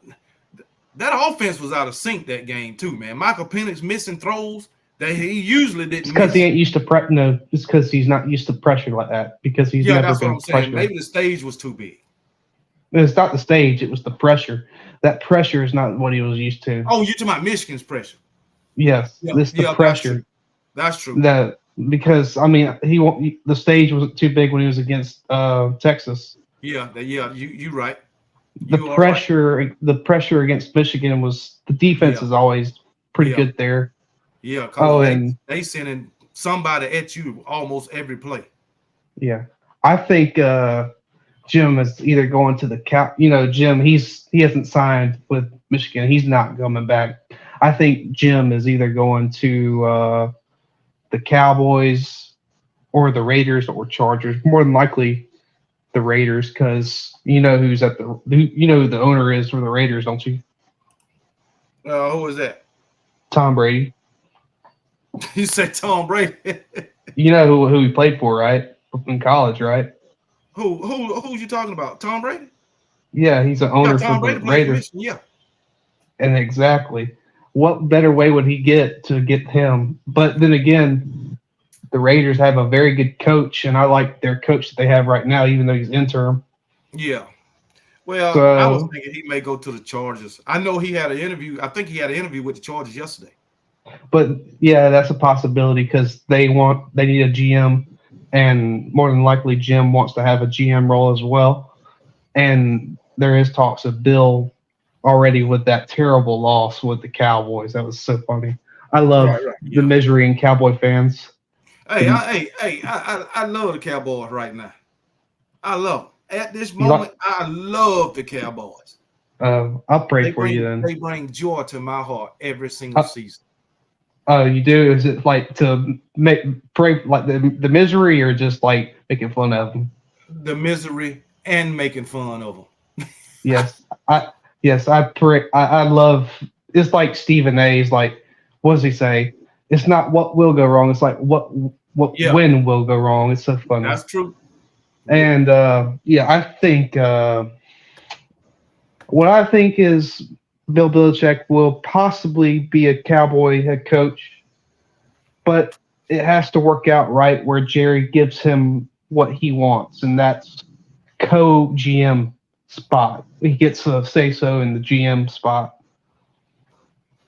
that offense was out of sync that game too, man. Michael Penix missing throws that he usually It's didn't because he miss. ain't used to No, it's because he's not used to pressure like that. Because he's Yeah, never that's what been I'm saying. pressure. Maybe the stage was too big. It's not the stage; it was the pressure. That pressure is not what he was used to. Oh, you talking about Michigan's pressure? Yes, Yeah, it's the yeah, that's true. pressure That's true. that because I mean he won't. The stage wasn't too big when he was against Texas. Yeah, you right. The You are right. pressure against Michigan was the defense Yeah, is always pretty yeah, good there. yeah. Cause Oh, they and they sending somebody at you almost every play. yeah, I think Jim is either going to the Jim. He hasn't signed with Michigan. He's not coming back. I think Jim is either going to the Cowboys or the Raiders or Chargers. More than likely the Raiders, because you know who the owner is for the Raiders, don't you? Who is that? Tom Brady. You said Tom Brady. You know who he played for, right? In college, right? Who you talking about? Tom Brady? Yeah, he's the Yeah, owner for Tom the Brady played for Raiders. Michigan. Yeah, And exactly, what better way would he get to get him? But then again, the Raiders have a very good coach, and I like their coach that they have right now, even though he's interim. yeah. Well, I was So, thinking he may go to the Chargers. I know he had an interview. I think he had an interview with the Chargers yesterday. but yeah, that's a possibility because they need a GM, and more than likely Jim wants to have a GM role as well. And there is talks of Bill already with that terrible loss with the Cowboys. That was so funny. I love Right, right. the Yeah. misery in Cowboy fans. Hey, I love the Cowboys right now. I love them. At this You like? moment, I love the Cowboys. I'll pray They for you bring then. they bring joy to my heart every single season. You do? Is it like to make pray like the misery, or just like making fun of them? The misery and making fun of them. Yes, I pray. I love. It's like Stephen A's. Like, what does he say? It's not what will go wrong. It's like what Yeah, when will go wrong. It's so funny. that's true. And yeah, I think what I think is Bill Belichick will possibly be a Cowboy head coach, but it has to work out right where Jerry gives him what he wants, and that's co-GM spot. He gets a say-so in the GM spot.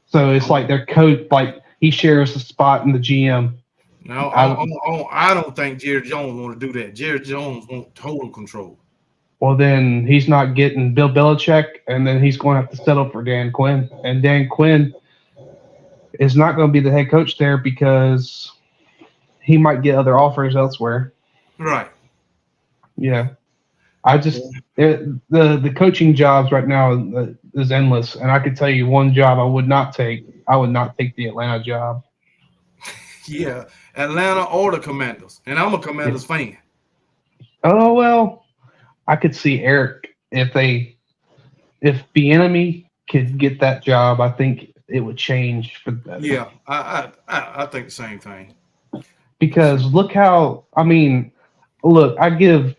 So it's like they're like he shares a spot in the GM. No, I don't think Jerry Jones want to do that. Jerry Jones want total control. Well, then he's not getting Bill Belichick, and then he's going to have to settle for Dan Quinn. And Dan Quinn is not going to be the head coach there because he might get other offers elsewhere. Right. Yeah. The coaching jobs right now is endless, and I could tell you one job I would not take. I would not take the Atlanta job. Yeah, Atlanta or the Commanders, and I'm a Commanders fan. Oh well, I could see Eric if the enemy could get that job. I think it would change for the better. Yeah, I think the same thing. Because look, I give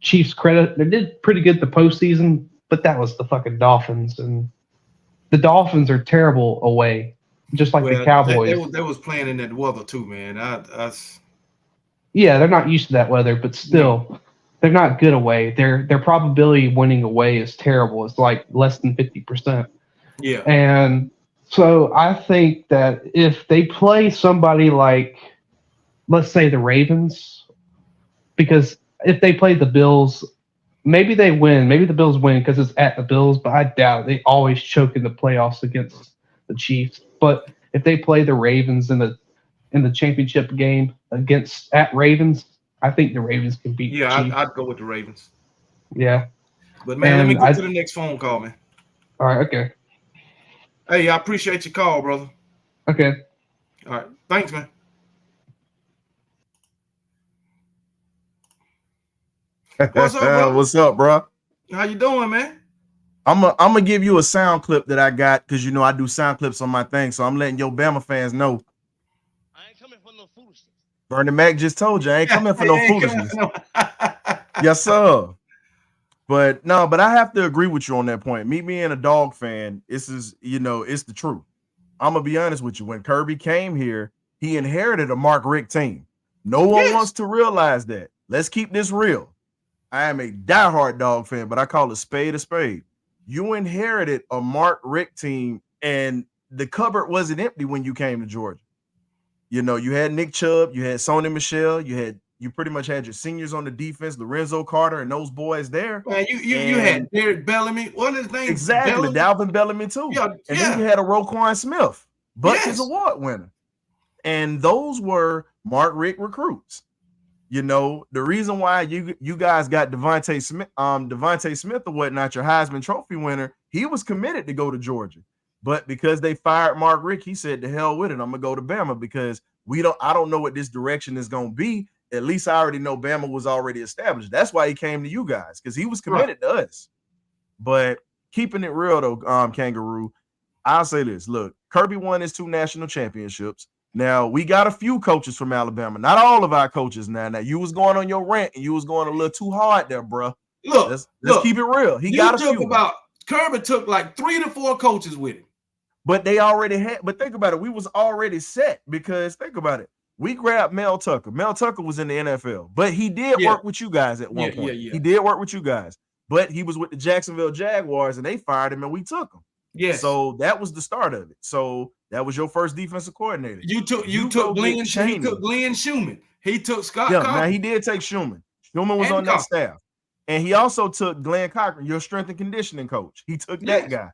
Chiefs credit. They did pretty good the postseason, but that was the fucking Dolphins, and the Dolphins are terrible away, just like the Cowboys. They was playing in that weather too, man. Yeah, they're not used to that weather, but still, they're not good away. Their probability of winning away is terrible. It's like less than 50%. Yeah, And so I think that if they play somebody like, let's say the Ravens, because if they play the Bills, maybe they win. Maybe the Bills win because it's at the Bills, but I doubt they always choke in the playoffs against the Chiefs. But if they play the Ravens in the championship game at Ravens, I think the Ravens can beat the Yeah, Chiefs. I'd go with the Ravens. Yeah, But man, let me and get to the next phone call, man. all right, okay, Hey, I appreciate your call, brother. okay. All right, thanks, man. What's up, brother? What's up, bro? How you doing, man? I'm gonna give you a sound clip that I got because I do sound clips on my thing, so I'm letting your Bama fans know. I ain't coming for no foolishness. Bernie Mac just told you I ain't coming for no foolishness. No. Yes, sir. But I have to agree with you on that point. Me being a dog fan, this is it's the truth. I'm gonna be honest with you. When Kirby came here, he inherited a Mark Richt team. No one wants to realize that. Let's keep this real. I am a diehard dog fan, but I call it spade a spade. You inherited a Mark Richt team, and the cupboard wasn't empty when you came to Georgia. You had Nick Chubb, you had Sony Michel, you pretty much had your seniors on the defense, Lorenzo Carter, and those boys there. Man, you had Derek Bellamy. What is his name? Exactly, Dalvin Bellamy too. Yeah, and then you had a Roquan Smith, Butkus Award winner, and those were Mark Richt recruits. The reason why you guys got Devontae Smith or whatnot, your Heisman Trophy winner, he was committed to go to Georgia. But because they fired Mark Richt, he said, "The hell with it. I'm gonna go to Bama because I don't know what this direction is gonna be. At least I already know Bama was already established. That's why he came to you guys, because he was committed to us." But keeping it real though, Kangaroo, I'll say this. Look, Kirby won his 2 national championships. Now, we got a few coaches from Alabama. Not all of our coaches now. Now, you was going on your rant, and you was going a little too hard there, bro. Look, let's keep it real. He got a few. Kirby took like 3 to 4 coaches with him. But they already had. But think about it. We was already set because think about it. We grabbed Mel Tucker. Mel Tucker was in the NFL, but he did work with you guys at one point. He did work with you guys, but he was with the Jacksonville Jaguars, and they fired him, and we took him. Yes. So that was the start of it. So that was your first defensive coordinator. You took Glenn. He took Glenn Schumann. He took Scott. Yeah, now he did take Schumann. Schumann was on that staff, and he also took Glenn Cochran, your strength and conditioning coach. He took that guy.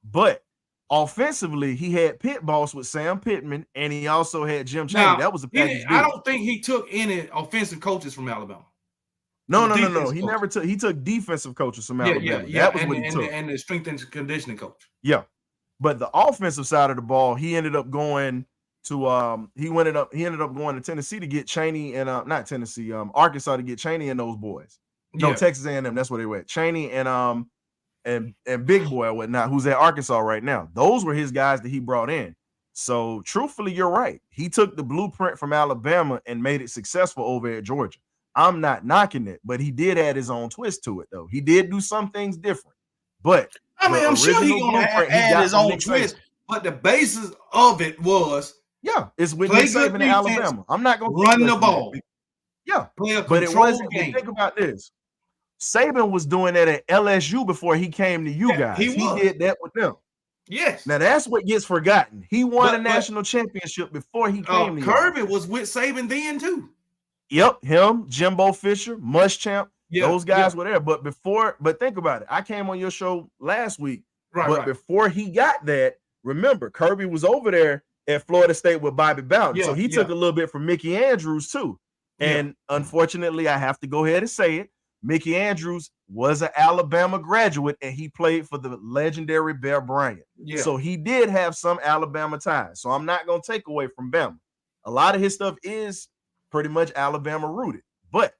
But offensively, he had Pit Boss with Sam Pittman, and he also had Jim Chaney. That was a package deal. I don't think he took any offensive coaches from Alabama. No. He never took. He took defensive coaches from Alabama. That was what he took. And the strength and conditioning coach. Yeah, but the offensive side of the ball, he ended up going to he ended up going to Tennessee to get Chaney and not Tennessee, Arkansas to get Chaney and those boys. No, Texas A&M. That's where they were at. Chaney and Big Boy or whatnot, who's at Arkansas right now. Those were his guys that he brought in. So truthfully, you're right. He took the blueprint from Alabama and made it successful over at Georgia. I'm not knocking it, but he did add his own twist to it, though. He did do some things different. But I mean, I'm sure he's gonna add his own twist. But the basis of it was it's with Nick Saban in Alabama. I'm not gonna run the ball. But it wasn't. Think about this. Saban was doing that at LSU before he came to you guys. He did that with them. Yes. Now that's what gets forgotten. He won a national championship before he came to you. Kirby was with Saban then too. Yep, him, Jimbo Fisher, Muschamp, those guys were there. But think about it. I came on your show last week. Before he got that, remember, Kirby was over there at Florida State with Bobby Bowden. So he took a little bit from Mickey Andrews too. And unfortunately, I have to go ahead and say it. Mickey Andrews was an Alabama graduate, and he played for the legendary Bear Bryant. So he did have some Alabama ties. So I'm not going to take away from Bama. A lot of his stuff is pretty much Alabama rooted. But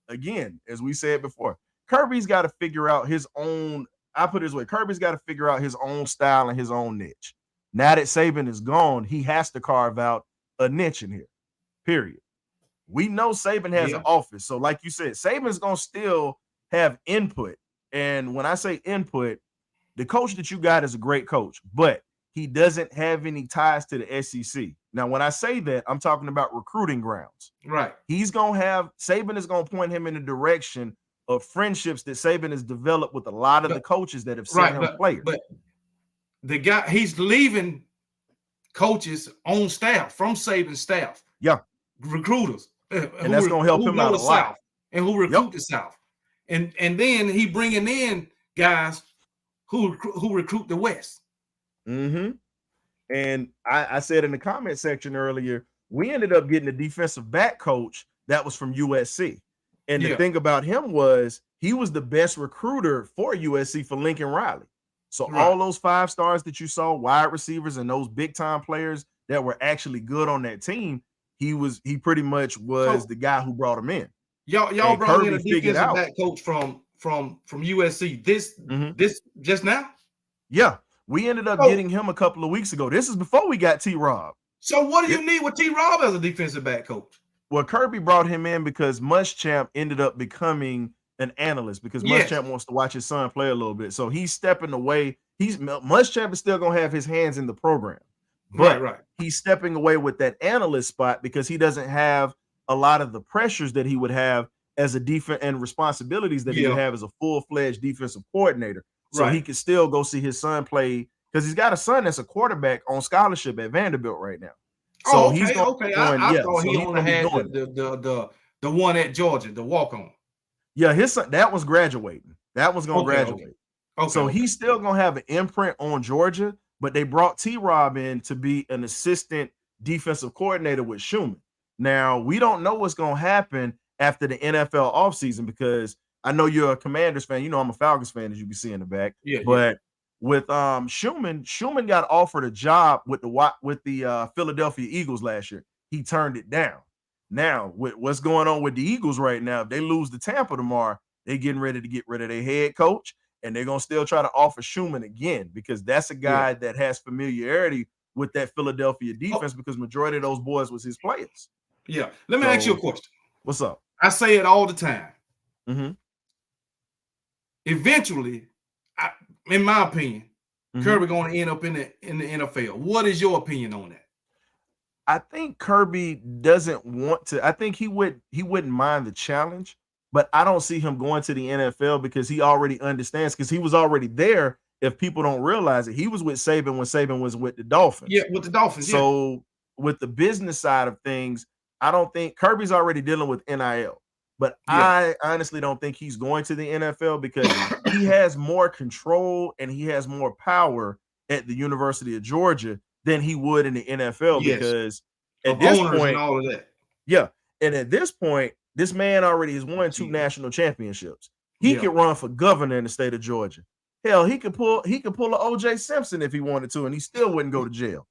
again, as we said before, Kirby's got to figure out his own. I put it this way: Kirby's got to figure out his own style and his own niche. Now that Saban is gone, he has to carve out a niche in here. Period. We know Saban has an office. So like you said, Saban's going to still have input. And when I say input, the coach that you got is a great coach, but he doesn't have any ties to the SEC. Now, when I say that, I'm talking about recruiting grounds. Right. Saban is going to point him in the direction of friendships that Saban has developed with a lot of the coaches that have sent him players. But the guy, he's leaving coaches on staff, from Saban's staff. Yeah. Recruiters. And that's going to help him out a lot. And who recruit the South. And then he bringing in guys who recruit the West. Mm-hmm. And I said in the comment section earlier, we ended up getting a defensive back coach that was from USC. And the thing about him was he was the best recruiter for USC for Lincoln Riley. So all those 5 stars that you saw, wide receivers and those big time players that were actually good on that team, he pretty much was the guy who brought them in. Y'all brought in a defensive back coach from USC. This just now? Yeah. We ended up getting him a couple of weeks ago. This is before we got T-Rob. So what do you need with T-Rob as a defensive back coach? Well, Kirby brought him in because Muschamp ended up becoming an analyst because Muschamp wants to watch his son play a little bit. So he's stepping away. Muschamp is still going to have his hands in the program. But he's stepping away with that analyst spot because he doesn't have a lot of the pressures that he would have as a defense and responsibilities that he would have as a full-fledged defensive coordinator. So he could still go see his son play because he's got a son that's a quarterback on scholarship at Vanderbilt right now. So he's going. I thought he only had the one at Georgia, the walk-on. Yeah, his son that was graduating. That was going to graduate. So he's still going to have an imprint on Georgia, but they brought T-Rob in to be an assistant defensive coordinator with Schumann. Now we don't know what's going to happen after the NFL offseason because I know you're a Commanders fan. You know I'm a Falcons fan, as you can see in the back. But with Schumann got offered a job with the Philadelphia Eagles last year. He turned it down. Now, with what's going on with the Eagles right now, if they lose to Tampa tomorrow, they're getting ready to get rid of their head coach, and they're gonna still try to offer Schumann again because that's a guy that has familiarity with that Philadelphia defense because majority of those boys was his players. Yeah. Let me ask you a question. What's up? I say it all the time. Mm-hmm. Eventually, in my opinion, Kirby going to end up in the NFL. What is your opinion on that? I think Kirby doesn't want to. I think he wouldn't mind the challenge, but I don't see him going to the NFL because he already understands because he was already there. If people don't realize it, he was with Saban when Saban was with the Dolphins. Yeah, with the Dolphins. So with the business side of things, I don't think Kirby's already dealing with NIL. But I honestly don't think he's going to the NFL because he has more control and he has more power at the University of Georgia than he would in the NFL because at this point, and all of that. Yeah. And at this point, this man already has won 2 national championships. He could run for governor in the state of Georgia. Hell, he could pull a OJ Simpson if he wanted to, and he still wouldn't go to jail.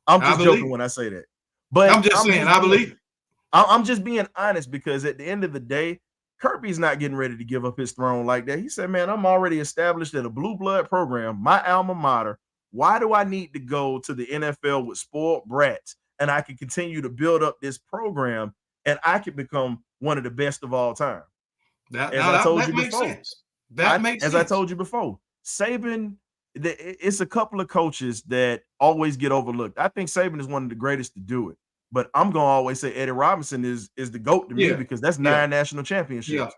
I'm just joking when I say that. But I'm just saying, I believe it. I'm just being honest because at the end of the day, Kirby's not getting ready to give up his throne like that. He said, man, I'm already established at a blue blood program, my alma mater. Why do I need to go to the NFL with spoiled brats and I can continue to build up this program and I can become one of the best of all time? That makes sense. As I told you before, Saban, it's a couple of coaches that always get overlooked. I think Saban is one of the greatest to do it. But I'm going to always say Eddie Robinson is the GOAT to me because that's 9 national championships.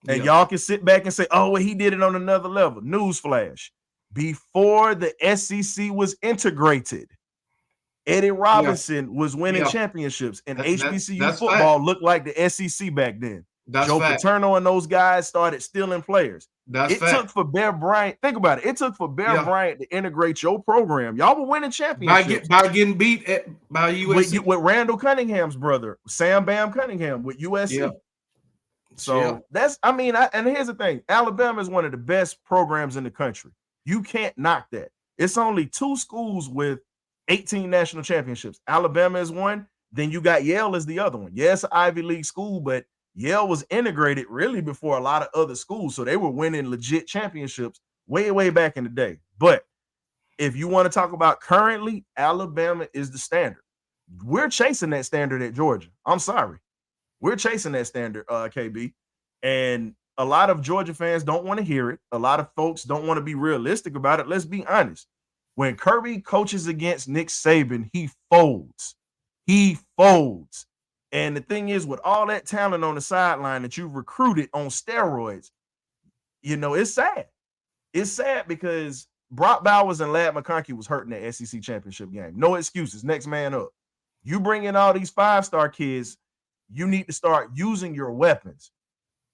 And y'all can sit back and say, oh, well, he did it on another level. Newsflash. Before the SEC was integrated, Eddie Robinson was winning championships, and HBCU football looked like the SEC back then. Joe Paterno and those guys started stealing players. It took for Bear Bryant. Think about it. It took for Bear Bryant to integrate your program. Y'all were winning championships by getting beat by USC with Randall Cunningham's brother, Sam Bam Cunningham with USC. So that's. I mean, and here's the thing: Alabama is one of the best programs in the country. You can't knock that. It's only 2 schools with 18 national championships. Alabama is one. Then you got Yale as the other one. Yes, Ivy League school, but Yale was integrated really before a lot of other schools. So they were winning legit championships way, way back in the day. But if you want to talk about currently, Alabama is the standard. We're chasing that standard at Georgia. I'm sorry. We're chasing that standard, KB. And a lot of Georgia fans don't want to hear it. A lot of folks don't want to be realistic about it. Let's be honest. When Kirby coaches against Nick Saban, he folds. He folds. And the thing is, with all that talent on the sideline that you've recruited on steroids, you know, it's sad. It's sad because Brock Bowers and Ladd McConkey was hurting that SEC championship game. No excuses. Next man up. You bring in all these 5-star kids, you need to start using your weapons.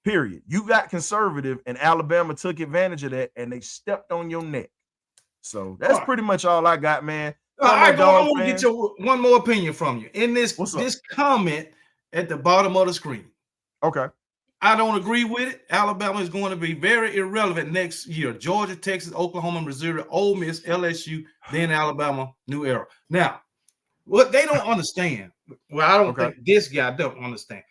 Period. You got conservative, and Alabama took advantage of that, and they stepped on your neck. So that's pretty much all I got, man. I want to get one more opinion from you in this comment at the bottom of the screen. Okay. I don't agree with it. Alabama is going to be very irrelevant next year. Georgia, Texas, Oklahoma, Missouri, Ole Miss, LSU, then Alabama, new era. Now, what they don't understand, I don't think this guy don't understand.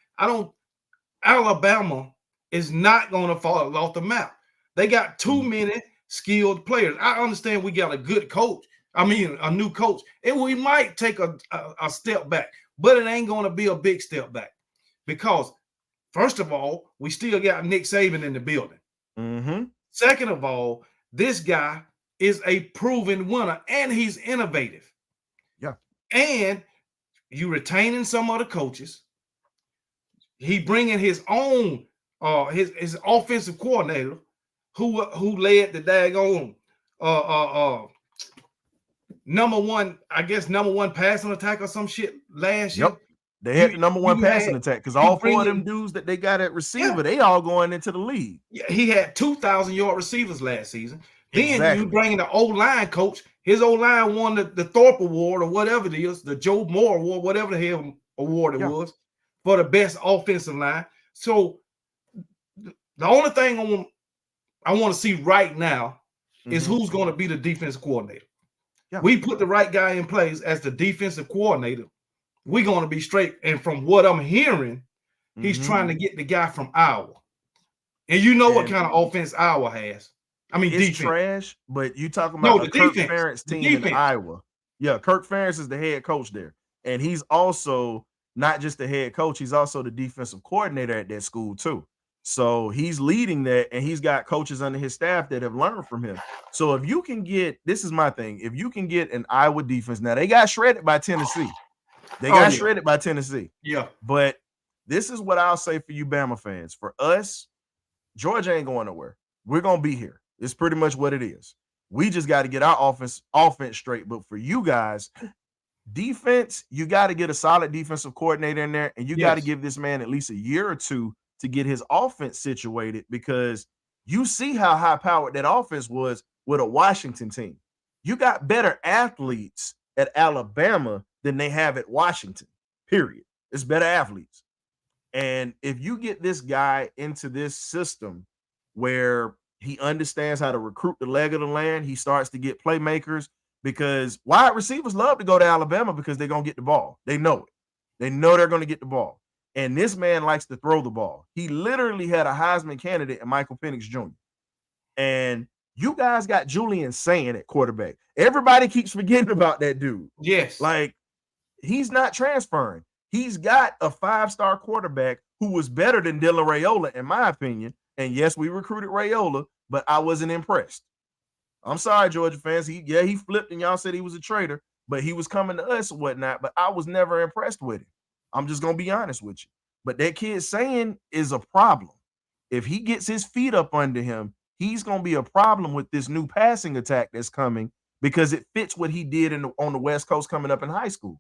Alabama is not going to fall off the map. They got too many skilled players. I understand we got a good coach. I mean, a new coach. And we might take a step back, but it ain't going to be a big step back because, first of all, we still got Nick Saban in the building. Mm-hmm. Second of all, this guy is a proven winner, and he's innovative. Yeah. And you retaining some of the coaches. He bringing his own his offensive coordinator who led the daggone number one passing attack or some shit last year. They had the number one passing attack because all four of them dudes that they got at receiver, they all going into the league. Yeah, he had 2,000-yard receivers last season. Then you bring in the O-line coach. His O-line won the Thorpe Award or whatever it is, the Joe Moore Award, whatever the hell award it was, for the best offensive line. So the only thing I want to see right now is who's going to be the defensive coordinator. Yeah. We put the right guy in place as the defensive coordinator. We're going to be straight. And from what I'm hearing, he's trying to get the guy from Iowa. And you know what kind of offense Iowa has. I mean, it's defense. Trash, but you talking about the Kirk Ferentz team in Iowa. Yeah, Kirk Ferentz is the head coach there. And he's also not just the head coach, he's also the defensive coordinator at that school too. So he's leading that, and he's got coaches under his staff that have learned from him. So if you can get, this is my thing, if you can get an Iowa defense, now they got shredded by Tennessee. Shredded by Tennessee. Yeah. But this is what I'll say for you Bama fans. For us, Georgia ain't going nowhere. We're going to be here. It's pretty much what it is. We just got to get our offense straight. But for you guys, defense, you got to get a solid defensive coordinator in there, and you got to give this man at least a year or two to get his offense situated, because you see how high-powered that offense was with a Washington team. You got better athletes at Alabama than they have at Washington, period. It's better athletes. And if you get this guy into this system where he understands how to recruit the leg of the land, he starts to get playmakers, because wide receivers love to go to Alabama because they're going to get the ball. They know it. They know they're going to get the ball. And this man likes to throw the ball. He literally had a Heisman candidate in Michael Penix Jr. And you guys got Julian Sand at quarterback. Everybody keeps forgetting about that dude. Yes. Like, he's not transferring. He's got a 5-star quarterback who was better than Dylan Raiola, in my opinion. And yes, we recruited Raiola, but I wasn't impressed. I'm sorry, Georgia fans. He flipped and y'all said he was a traitor, but he was coming to us and whatnot, but I was never impressed with him. I'm just going to be honest with you. But that kid saying is a problem. If he gets his feet up under him, he's going to be a problem with this new passing attack that's coming, because it fits what he did on the West Coast coming up in high school.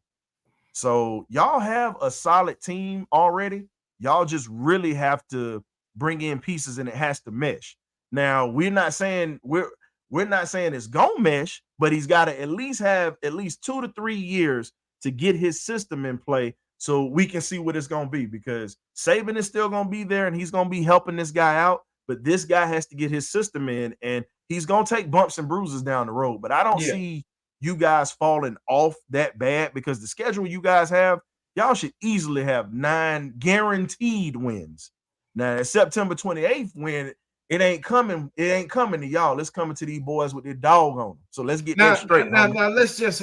So y'all have a solid team already. Y'all just really have to bring in pieces, and it has to mesh. Now, we're not saying it's gonna mesh, but he's got to at least have at least 2 to 3 years to get his system in play, so we can see what it's gonna be, because Saban is still gonna be there and he's gonna be helping this guy out, but this guy has to get his system in, and he's gonna take bumps and bruises down the road. But I don't see you guys falling off that bad, because the schedule you guys have, y'all should easily have 9 guaranteed wins. Now, it's September 28th when it ain't coming to y'all. It's coming to these boys with their dog on them. So let's get that straight. Now let's just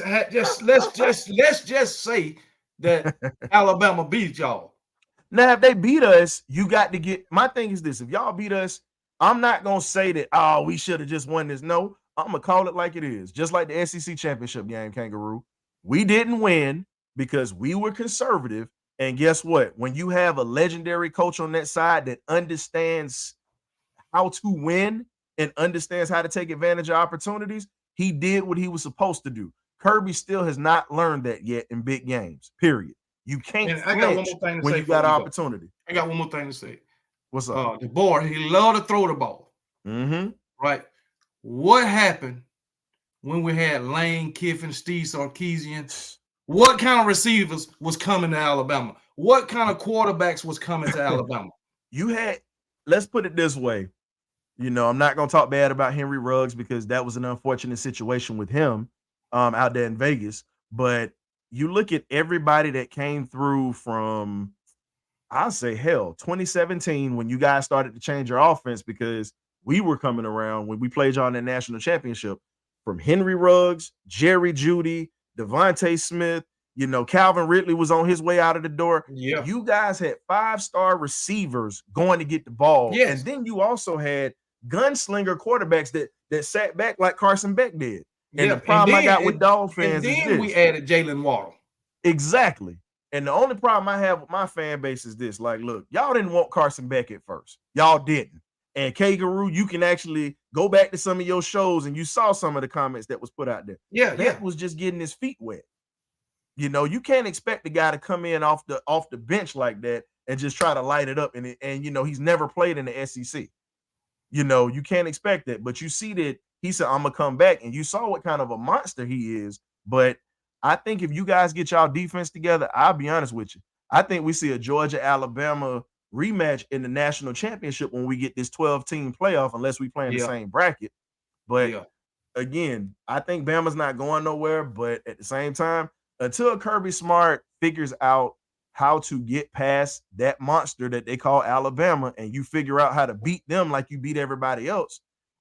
say that Alabama beat y'all. Now, if they beat us, you got to get. My thing is this: if y'all beat us, I'm not gonna say that, we should have just won this. No, I'm gonna call it like it is. Just like the SEC championship game, Kangaroo. We didn't win because we were conservative. And guess what? When you have a legendary coach on that side that understands how to win and understands how to take advantage of opportunities, he did what he was supposed to do. Kirby still has not learned that yet in big games, period. You can't flinch when you got an opportunity. I got one more thing to say. What's up? DeBoer, he loved to throw the ball. Mm-hmm. Right. What happened when we had Lane Kiffin, Steve Sarkisian, what kind of receivers was coming to Alabama? What kind of quarterbacks was coming to Alabama? You had, let's put it this way. You know, I'm not going to talk bad about Henry Ruggs because that was an unfortunate situation with him out there in Vegas. But you look at everybody that came through from, I'll say, 2017 when you guys started to change your offense because we were coming around when we played y'all in the national championship. From Henry Ruggs, Jerry Jeudy, Devontae Smith, you know, Calvin Ridley was on his way out of the door. Yeah. You guys had 5-star receivers going to get the ball. Yes. And then you also had gunslinger quarterbacks that sat back like Carson Beck did. And the problem I got with Dog fans is this. We added Jalen Waddle. Exactly. And the only problem I have with my fan base is this. Like, look, y'all didn't want Carson Beck at first. Y'all didn't. And Kangaroo, you can actually go back to some of your shows and you saw some of the comments that was put out there. Yeah, Beck was just getting his feet wet. You know, you can't expect the guy to come in off the bench like that and just try to light it up. And you know, he's never played in the SEC. You know, you can't expect that. But you see that he said, I'm going to come back. And you saw what kind of a monster he is. But I think if you guys get y'all defense together, I'll be honest with you. I think we see a Georgia-Alabama rematch in the national championship when we get this 12-team playoff, unless we play in the same bracket. But again, I think Bama's not going nowhere. But at the same time, until Kirby Smart figures out how to get past that monster that they call Alabama and you figure out how to beat them like you beat everybody else,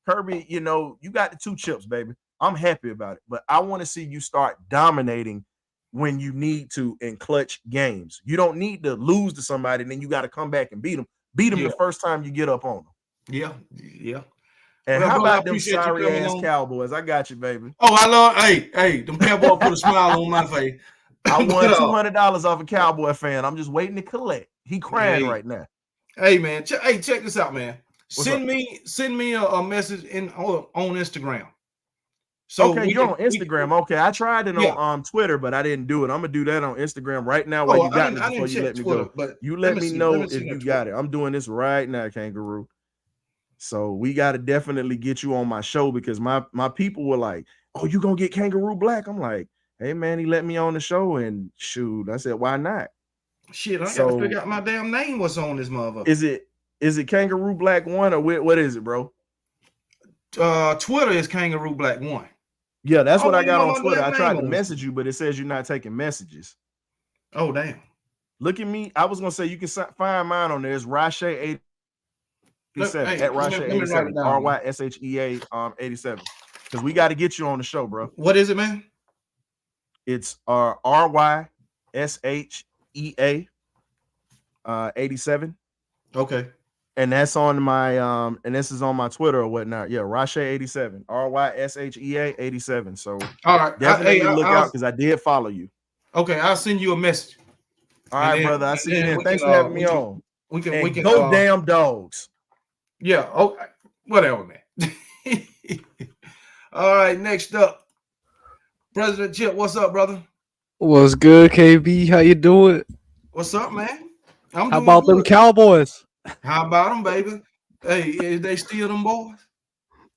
Kirby, you know, you got the 2 chips, baby. I'm happy about it. But I want to see you start dominating when you need to in clutch games. You don't need to lose to somebody and then you got to come back and beat them. Beat them the first time you get up on them. Yeah. And how about them sorry-ass Cowboys? I got you, baby. Oh, I love, hey, them Cowboys put a smile on my face. I won $200 off a Cowboy fan. I'm just waiting to collect. He crying right now. Hey, man. Check this out, man. Send me a message on Instagram. So okay, you're on Instagram. Okay, I tried it on Twitter, but I didn't do it. I'm gonna do that on Instagram right now while you got me before you let me go. But you let me know if you got it. I'm doing this right now, Kangaroo. So we got to definitely get you on my show because my people were like, "Oh, you gonna get Kangaroo Black?" I'm like, "Hey man, he let me on the show, and shoot, I said, why not?" Shit, I gotta figure out my damn name. What's on this motherfucker? Is it Kangaroo Black 1 or what is it, bro? Twitter is Kangaroo Black 1. Yeah, that's what I got on Twitter. I tried to message you, but it says you're not taking messages. Oh, damn. Look at me. I was going to say you can find mine on there. It's Rashe 87 at Rashe 87. RYSHEA 87. Because we got to get you on the show, bro. What is it, man? It's RYSHEA 87. Okay. And that's on my and this is on my Twitter or whatnot. Yeah, Rashe 87, RYSHEA 87. So all right, definitely look out because I did follow you. Okay, I'll send you a message. All right, brother. I see you then. Thanks for having me on. We can go damn dogs. Yeah. Okay. Whatever, man. All right. Next up, President Chip. What's up, brother? What's good, KB? How you doing? What's up, man? How about them Cowboys? How about them, baby? Hey, is they still them boys?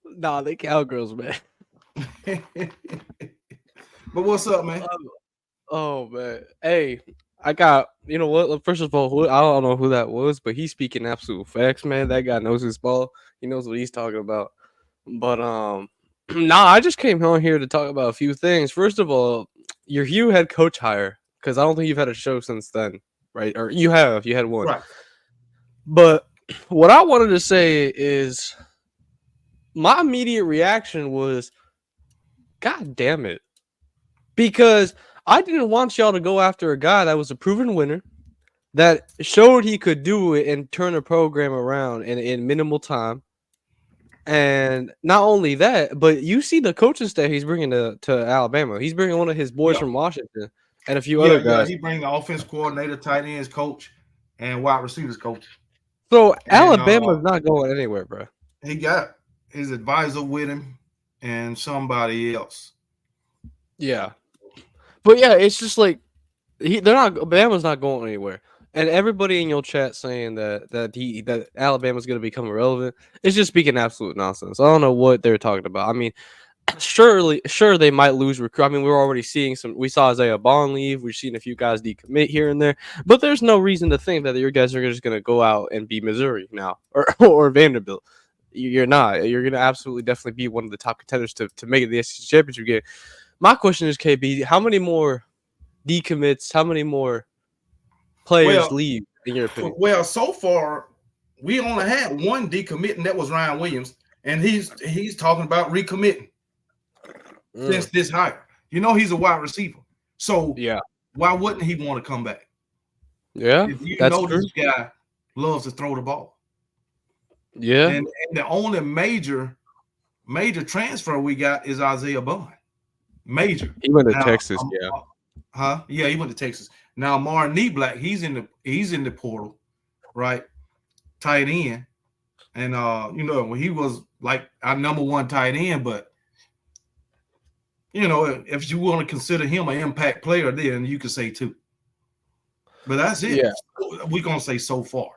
Nah, they Cowgirls, man. But what's up, man? Oh, man. Hey, I got, you know what? First of all, I don't know who that was, but he's speaking absolute facts, man. That guy knows his ball. He knows what he's talking about. But, I just came on here to talk about a few things. First of all, your Hugh head coach hire, because I don't think you've had a show since then, right? Or you had one. Right. But what I wanted to say is my immediate reaction was, God damn it. Because I didn't want y'all to go after a guy that was a proven winner, that showed he could do it and turn a program around in minimal time. And not only that, but you see the coaching staff he's bringing to Alabama. He's bringing one of his boys from Washington and a few other guys. He brings the offense coordinator, tight ends coach, and wide receivers coach. So Alabama's not going anywhere, bro. He got his advisor with him and somebody else. Yeah. But yeah, it's just like Alabama's not going anywhere. And everybody in your chat saying that Alabama's going to become irrelevant, it's just speaking absolute nonsense. I don't know what they're talking about. I mean, sure they might lose recruit. I mean, we're already seeing some. We saw Isaiah Bond leave. We've seen a few guys decommit here and there, but there's no reason to think that your guys are just going to go out and be Missouri now or Vanderbilt. You're not. You're going to absolutely definitely be one of the top contenders to make it the SEC championship game. My question is, KB, how many more decommits? How many more players leave in your opinion? Well, so far we only had one decommit, and that was Ryan Williams, and he's talking about recommitting since this hire. You know, he's a wide receiver, so yeah, why wouldn't he want to come back? Yeah, if you know true. This guy loves to throw the ball. Yeah, and the only major transfer we got is Isaiah Bond. Major. He went to Texas. Yeah, he went to Texas. Now Mar Black, he's in the portal, right? Tight end, and you know, when he was like our number one tight end, but you know, if you want to consider him an impact player, then you could say two. But that's it. Yeah, we're gonna say so far.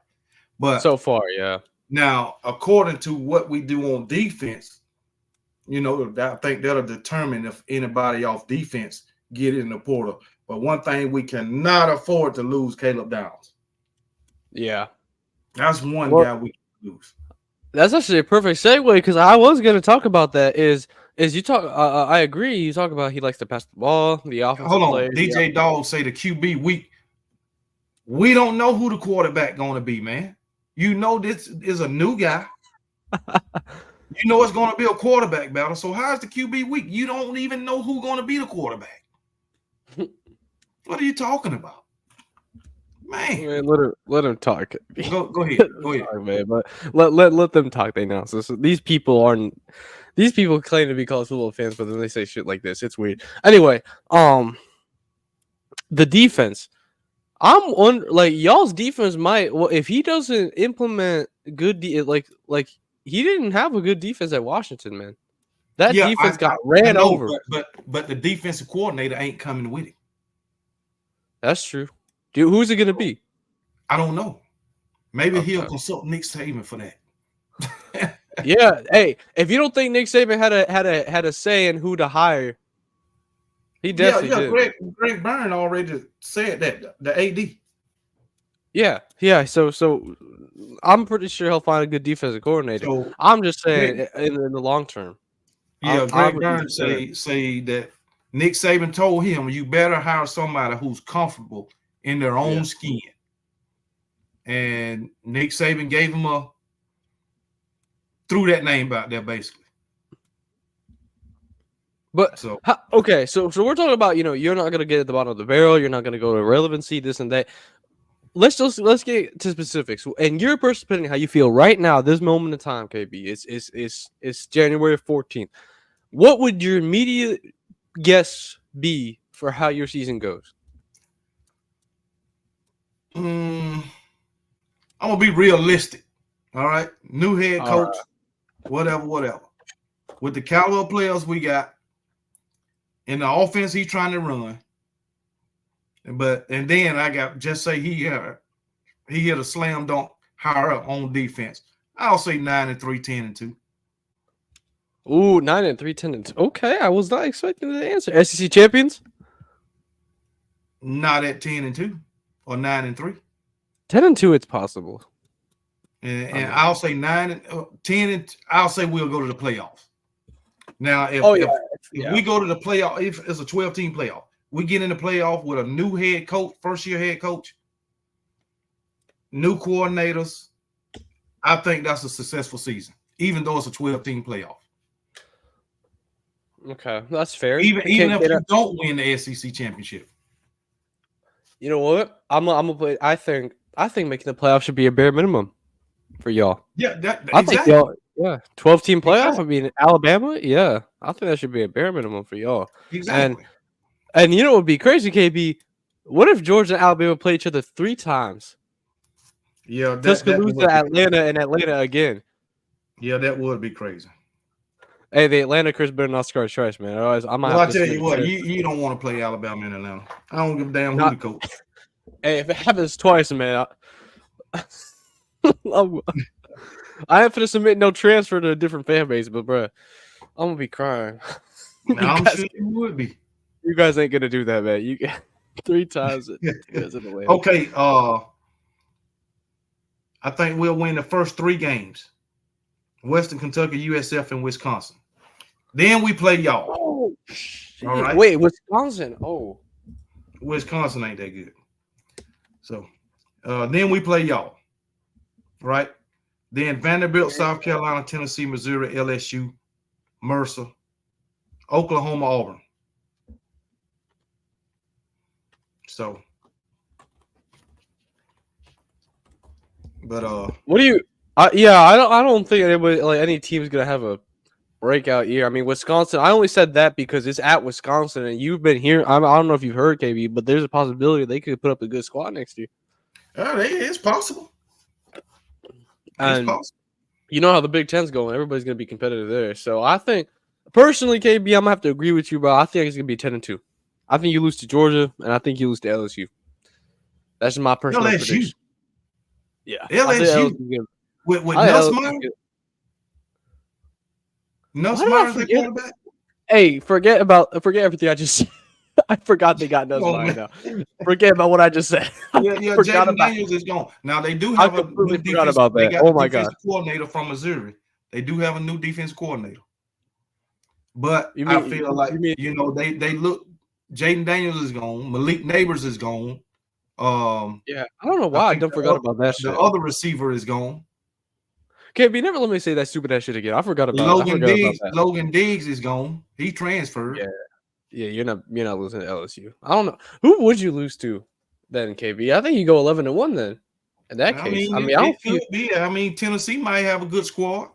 But so far, yeah. Now, according to what we do on defense, you know, I think that'll determine if anybody off defense get in the portal. But one thing, we cannot afford to lose Caleb Downs. Yeah. That's one guy we can lose. That's actually a perfect segue, because I was going to talk about that. Is you talk? I agree. You talk about he likes to pass the ball. The offensive. Hold on, DJ Dog say the QB weak. We don't know who the quarterback going to be, man. You know, this is a new guy. You know it's going to be a quarterback battle. So how's the QB weak? You don't even know who's going to be the quarterback. What are you talking about, man? Let him talk. Go ahead. Go ahead, talk, man. But let them talk. They know. So these people claim to be college football fans, but then they say shit like this. It's weird. Anyway, the defense. I'm on y'all's defense might if he doesn't implement good like he didn't have a good defense at Washington, man. That defense got ran over. But the defensive coordinator ain't coming with it. That's true. Dude, who's it gonna be? I don't know. Maybe he'll consult Nick Saban for that. Yeah. Hey, if you don't think Nick Saban had a say in who to hire, he definitely did. Greg Byrne already said that, the AD. Yeah. So I'm pretty sure he'll find a good defensive coordinator. So, I'm just saying in the long term. Yeah, Greg Byrne say that Nick Saban told him, you better hire somebody who's comfortable in their own skin. And Nick Saban gave him threw that name out there basically. But so we're talking about, you know, you're not gonna get at the bottom of the barrel, you're not gonna go to relevancy, this and that. Let's get to specifics. And your personal opinion, how you feel right now, this moment in time, KB. It's January 14th. What would your immediate guess be for how your season goes? I'm gonna be realistic. All right, new head coach, whatever. With the caliber of players we got. In the offense he's trying to run, and then I got just say he hit a slam dunk higher up on defense. I'll say 9-3, 10-2. Ooh, 9-3, 10-2. Okay, I was not expecting the answer. SEC champions? Not at 10-2 or 9-3. 10-2, it's possible. And I'll say 10. I'll say we'll go to the playoffs. Now, if we go to the playoff, if it's a 12-team playoff, we get in the playoff with a new head coach, first-year head coach, new coordinators. I think that's a successful season, even though it's a 12-team playoff. Okay, that's fair. Even if you don't win the SEC championship. You know what? I'm gonna play. I think making the playoff should be a bare minimum for y'all. Yeah, I think y'all. Yeah, 12-team playoff. Exactly. I mean, Alabama. Yeah, I think that should be a bare minimum for y'all. Exactly. And you know what would be crazy, KB? What if Georgia and Alabama play each other 3 times? Yeah, Tuscaloosa, Atlanta, and Atlanta again. Yeah, that would be crazy. Hey, the Atlanta Chris better not score twice, man. Otherwise, I'll tell you what, you don't want to play Alabama in Atlanta. I don't give a damn who the coach. Hey, if it happens twice, man, I ain't finna submit no transfer to a different fan base, but bro, I'm gonna be crying. I'm sure you would be. You guys ain't gonna do that, man. You get 3 times it. Okay. I think we'll win the first 3 games. Western Kentucky, USF, and Wisconsin. Then we play y'all. Oh, all right. Wait, Wisconsin. Oh, Wisconsin ain't that good. So then we play y'all. Right. Then Vanderbilt, South Carolina, Tennessee, Missouri, LSU, Mercer, Oklahoma, Auburn. So, but what do you? I don't think anybody like any team's gonna have a breakout year. I mean, Wisconsin. I only said that because it's at Wisconsin, and you've been here. I don't know if you've heard KB, but there's a possibility they could put up a good squad next year. It's possible. And you know how the Big Ten's going. Everybody's gonna be competitive there. So I think personally, KB, I'm gonna have to agree with you, bro. I think it's gonna be 10-2. I think you lose to Georgia, and I think you lose to LSU. That's my personal prediction. Yeah, LSU with Nussmeier the quarterback. Hey, forget everything I just said. I forgot they got Nussmeier now. Forget about what I just said. Jaden Daniels is gone. Now they do have a new defense. About that. They got oh my god, coordinator from Missouri. They do have a new defense coordinator. But I feel like they look. Jaden Daniels is gone. Malik Neighbors is gone. Yeah, I don't know why I don't forgot about that shit. The other receiver is gone. KB, never let me say that stupid ass shit again. I forgot about that. Logan Diggs is gone. He transferred. Yeah, you're not losing to LSU. I don't know. Who would you lose to then, KB? I think you go 11-1 then. In that case, I mean, Tennessee might have a good squad.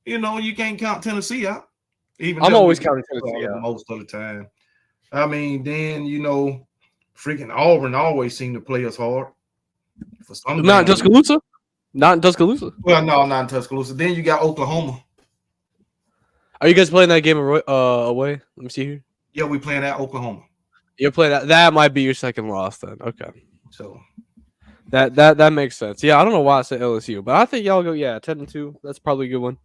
You can't count Tennessee out. I'm always counting Tennessee out most of the time. I mean, then freaking Auburn always seem to play us hard. For some not in Tuscaloosa. Not in Tuscaloosa. Well, no, not in Tuscaloosa. Then you got Oklahoma. Are you guys playing that game away? Let me see here. Yeah, we playing at Oklahoma. You're playing that. That might be your second loss then. Okay. So that makes sense. Yeah, I don't know why I said LSU, but I think y'all go 10-2. That's probably a good one.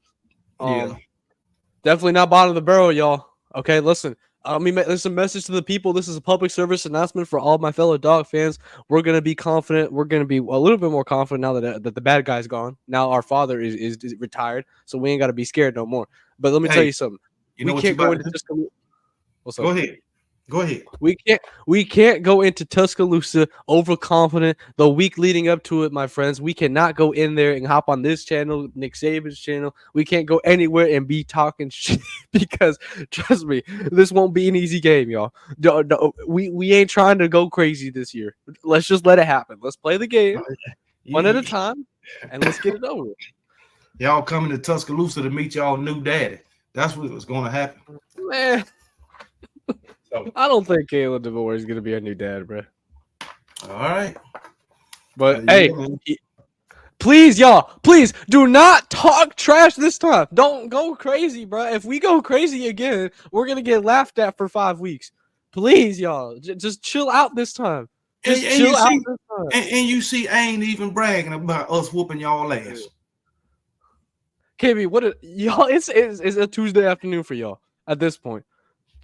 Definitely not bottom of the barrel, y'all. Okay, listen. There's a message to the people. This is a public service announcement for all my fellow dog fans. We're gonna be confident. We're gonna be a little bit more confident now that the bad guy's gone. Now our father is retired, so we ain't gotta be scared no more. But let me tell you something. We can't go into Tuscaloosa. What's up? Go ahead. We can't go into Tuscaloosa overconfident the week leading up to it, my friends. We cannot go in there and hop on this channel, Nick Saban's channel. We can't go anywhere and be talking shit because trust me, this won't be an easy game, y'all. We ain't trying to go crazy this year. Let's just let it happen. Let's play the game one at a time and let's get it over with. Y'all coming to Tuscaloosa to meet y'all new daddy. That's what was going to happen. Man. I don't think Caleb DeBoer is going to be our new dad, bro. All right. But, please, y'all, please do not talk trash this time. Don't go crazy, bro. If we go crazy again, we're going to get laughed at for 5 weeks. Please, y'all, just chill out this time. And you see, I ain't even bragging about us whooping y'all ass. KB, y'all? It's a Tuesday afternoon for y'all at this point.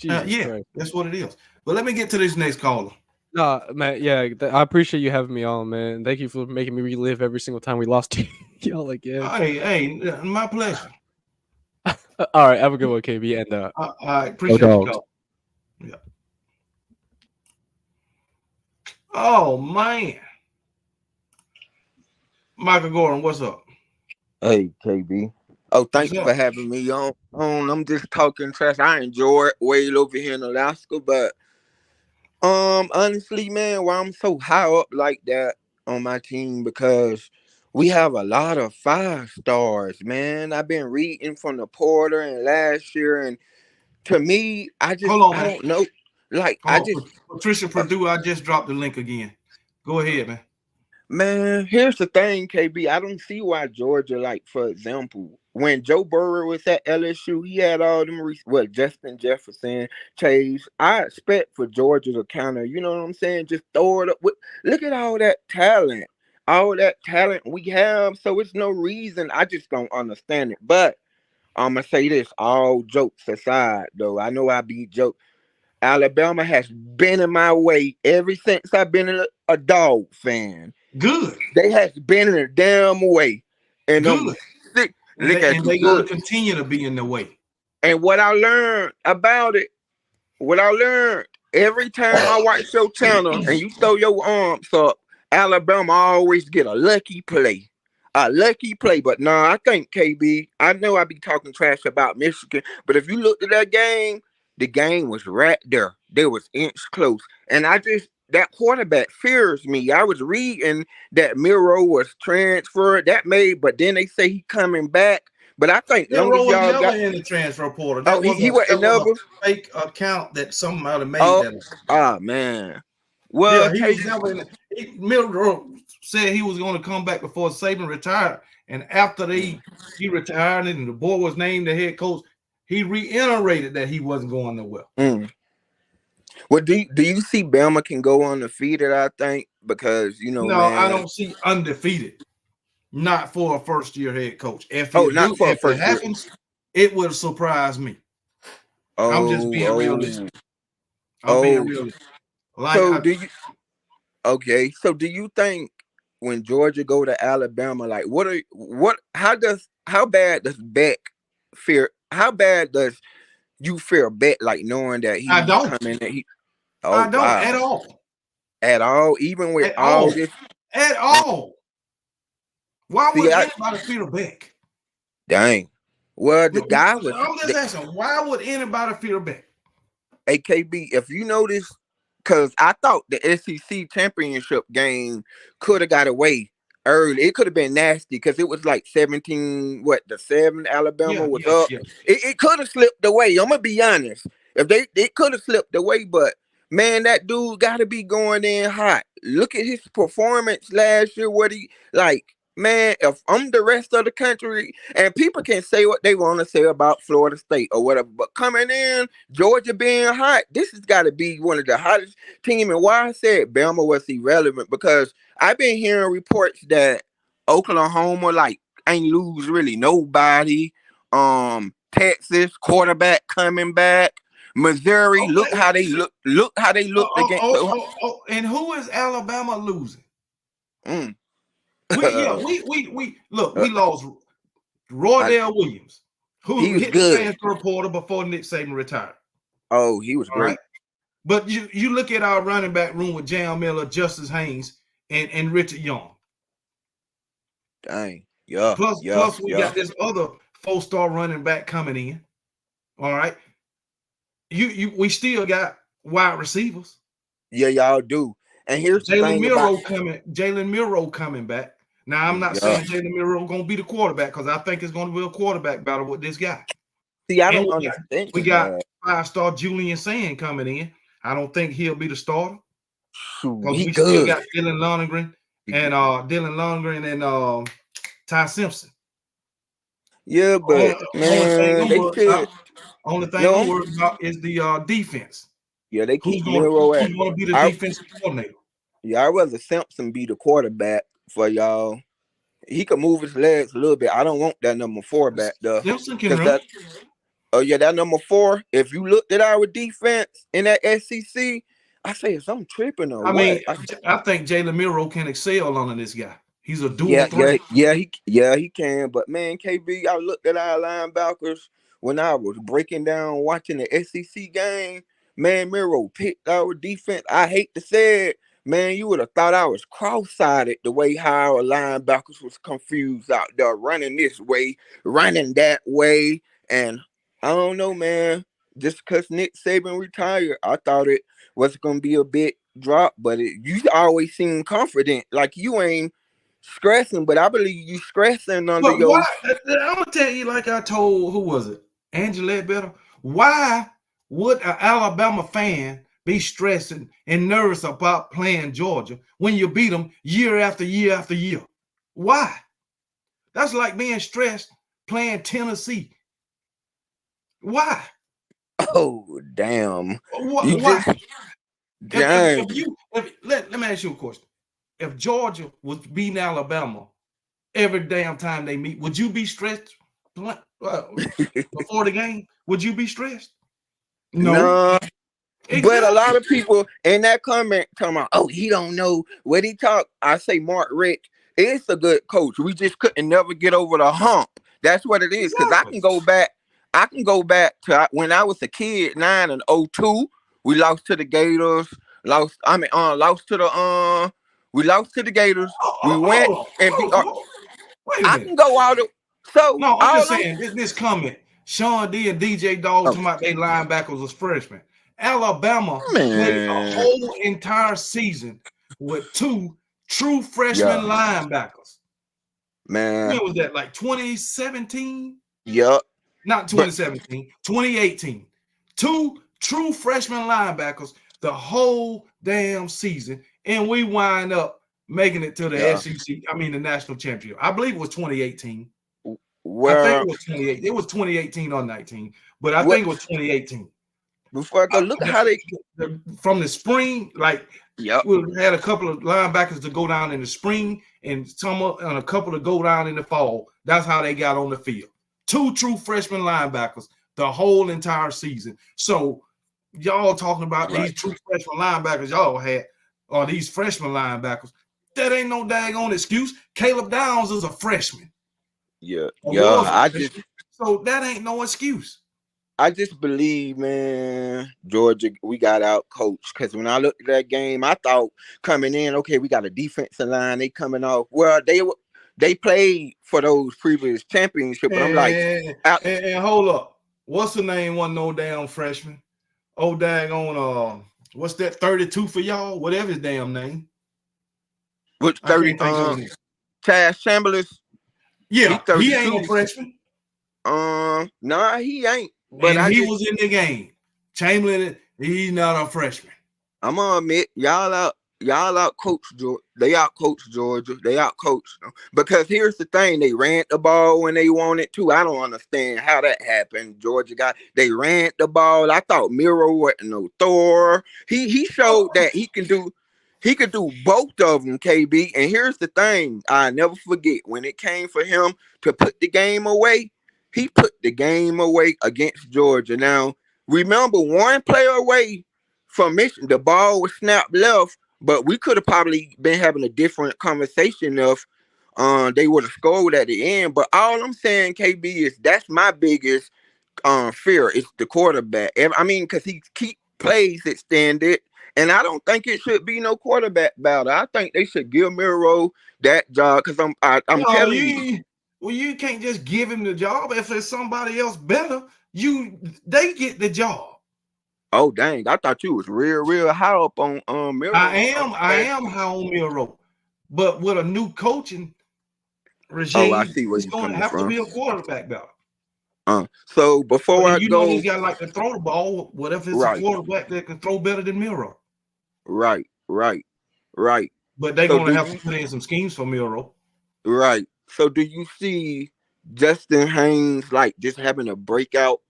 That's what it is. But let me get to this next caller. No, man, I appreciate you having me on, man. Thank you for making me relive every single time we lost to y'all again. Hey, my pleasure. All right, have a good one, KB, and I appreciate you. Yeah. Oh man, Michael Gordon, what's up? Hey, KB. Oh, thank you for having me on. I'm just talking trash. I enjoy it way over here in Alaska, but honestly, man, why I'm so high up like that on my team because we have a lot of 5 stars, man. I've been reading from the portal and last year, and to me, I don't know. Like Patricia Purdue, I just dropped the link again. Go ahead, man. Man, here's the thing, KB. I don't see why Georgia, like, for example, when Joe Burrow was at LSU, he had all them, Justin Jefferson, Chase. I expect for Georgia to kind of, you know what I'm saying, just throw it up. Look at all that talent we have. So it's no reason. I just don't understand it. But I'm gonna say this. All jokes aside, though, I know I be joke. Alabama has been in my way ever since I've been a dog fan. Good. They has been in a damn way, and Good. sick. And Look at they're you going good. to continue to be in the way. And what I learned about it, every time I watch your channel and you throw your arms up, Alabama always get a lucky play. A lucky play. But no, I think KB, I know I be talking trash about Michigan, but if you looked at that game, the game was right there. They was inch close. And that quarterback fears me. I was reading that Miro was transferred. But then they say he coming back. But I think Miro long as was y'all never got in the transfer portal. oh, he wasn't never. A fake account that somebody made Oh, that. Man. Yeah, Well, he was never in it. Miro said he was going to come back before Saban retired. And after he retired and DeBoer was named the head coach, he reiterated that he wasn't going nowhere. Well, do you see Bama can go undefeated? I think because No, man, I don't see undefeated. Not for a first-year head coach. If it happens, it would surprise me. I'm just being realistic. I'm being realistic. So do you think when Georgia go to Alabama, like how bad does Beck fear? How bad does you fear Beck, like knowing that he's coming? I don't at all. At all, even with all this. At all. Why would anybody fear Beck? Dang. Well, the guy was. I'm just asking, why would anybody fear Beck? AKB, if you notice, because I thought the SEC championship game could have got away early. It could have been nasty because it was like 17, the 7 Alabama was up. Yeah. It could have slipped away. I'm going to be honest. It could have slipped away, but man, that dude got to be going in hot. Look at his performance last year. Man, if I'm the rest of the country, and people can say what they want to say about Florida State or whatever, but coming in, Georgia being hot, this has got to be one of the hottest teams. And why I said Bama was irrelevant, because I've been hearing reports that Oklahoma ain't lose really nobody. Texas quarterback coming back. Missouri, okay. Look how they look against. And who is Alabama losing? We lost Roydell Williams, who hit the transfer portal before Nick Saban retired. Oh, he was great. Right? But you look at our running back room with Jam Miller, Justice Haynes, and Richard Young. Dang. Yeah. Plus we got this other 4-star running back coming in. All right. We still got wide receivers. Yeah, y'all do. And here's Jalen Miro coming back. Now, I'm not saying Jalen Miro going to be the quarterback, because I think it's going to be a quarterback battle with this guy. See, I don't understand. We got 5-star Julian Sand coming in. I don't think he'll be the starter. Because we still got Dylan Lundgren and Ty Simpson. Yeah, but only thing I'm worried about is the defense. Yeah, they keep Miro at. Who's going to be the defensive coordinator? Yeah, I'd rather Simpson be the quarterback for y'all. He can move his legs a little bit. I don't want that number 4 back there. Simpson can run. That number 4. If you looked at our defense in that SEC, I say it's I'm tripping or I think Jalen Miro can excel under this guy. He's a dual threat. He can. But man, KB, I looked at our linebackers when I was breaking down watching the SEC game. Man, Miro picked our defense. I hate to say it, man, you would have thought I was cross-sided the way how our linebackers was confused out there, running this way, running that way. And I don't know, man, just because Nick Saban retired, I thought it was going to be a big drop, but you always seem confident. Like you ain't stressing, but I believe you stressing under your... I'm going to tell you, like I told, who was it? Angela Better. Why would an Alabama fan be stressing and nervous about playing Georgia when you beat them year after year after year? Why? That's like being stressed playing Tennessee. Why? Oh, damn. Why? Let me ask you a question. If Georgia was beating Alabama every damn time they meet, would you be stressed before the game, would you be stressed? No. Nah. Exactly. But a lot of people in that comment talking about, oh, he don't know what he talk. I say Mark Richt is a good coach. We just couldn't never get over the hump. That's what it is. Because Exactly. I can go back to when I was a kid, 9 and 02. We lost to the Gators. We lost to the Gators. We went and beat. Wait a minute. I can go out. No, I'm just saying this comment. Sean D and DJ Dog talking about they linebackers was freshmen. Alabama played a whole entire season with 2 true freshman linebackers. Man, when was that? Like 2017? Yep. Not 2017, 2018. 2 true freshman linebackers the whole damn season, and we wind up making it to the SEC. I mean, the national championship. I believe it was 2018. I think it was 2018. It was 2018 or 19, but I think it was 2018. Before I go, look at how they from the spring, like we had a couple of linebackers to go down in the spring and a couple to go down in the fall. That's how they got on the field. 2 true freshman linebackers the whole entire season. So y'all talking about these true freshman linebackers y'all had, or these freshman linebackers. That ain't no daggone excuse. Caleb Downs is a freshman. So that ain't no excuse. I just believe, man, Georgia, we got out coached. Because when I looked at that game, I thought coming in, okay, we got a defensive line. They coming off. Well, they played for those previous championships. But I'm like, and hold up. What's the name? One no damn freshman. Oh, daggone, what's that 32 for y'all? Whatever his damn name. Which 30? Chaz Chambliss. Yeah, he ain't no freshman. Nah, he ain't. But he was in the game. Chamberlain, he's not a freshman. I'm gonna admit, y'all out coach Georgia. They out coach Georgia. They out coach them. Because here's the thing: they ran the ball when they wanted to. I don't understand how that happened. Georgia they ran the ball. I thought Miro wasn't no Thor. He showed that he can do both of them, KB. And here's the thing: I never forget when it came for him to put the game away. He put the game away against Georgia. Now, remember, one player away from Michigan, the ball was snapped left, but we could have probably been having a different conversation if they would have scored at the end. But all I'm saying, KB, is that's my biggest fear. It's the quarterback. I mean, because he keep plays extended, and I don't think it should be no quarterback battle. I think they should give Miro that job because I'm telling you. Well, you can't just give him the job. If there's somebody else better, they get the job. Oh, dang. I thought you was real high up on Miro. I am high on Miro. But with a new coaching regime, I see where it's going to have to be a quarterback battle. So before I go, he's got like to throw the ball. What if it's a quarterback that can throw better than Miro? Right. But they're going to have to put in some schemes for Miro. Right. So do you see Justin Haynes like just having a breakout,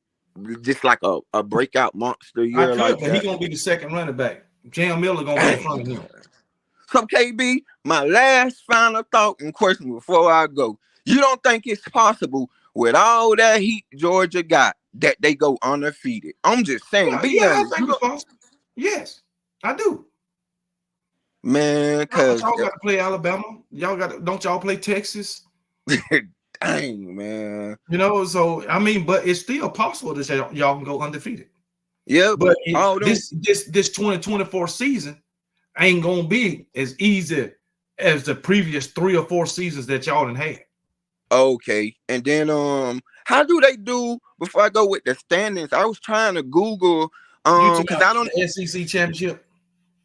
just like a breakout monster year? But he's going to be the second running back. Jam Miller going to be in front of him. So KB, my last final thought and question before I go. You don't think it's possible with all that heat Georgia got that they go undefeated? I'm just saying. I think it's possible. Yes, I do. Man, because y'all got to play Alabama. Don't y'all play Texas? Dang, man. So I mean, but it's still possible that y'all can go undefeated. Yeah, but this 2024 season ain't gonna be as easy as the previous 3 or 4 seasons that y'all done had. Okay, and then how do they do before I go with the standings? I was trying to Google because I don't SEC championship.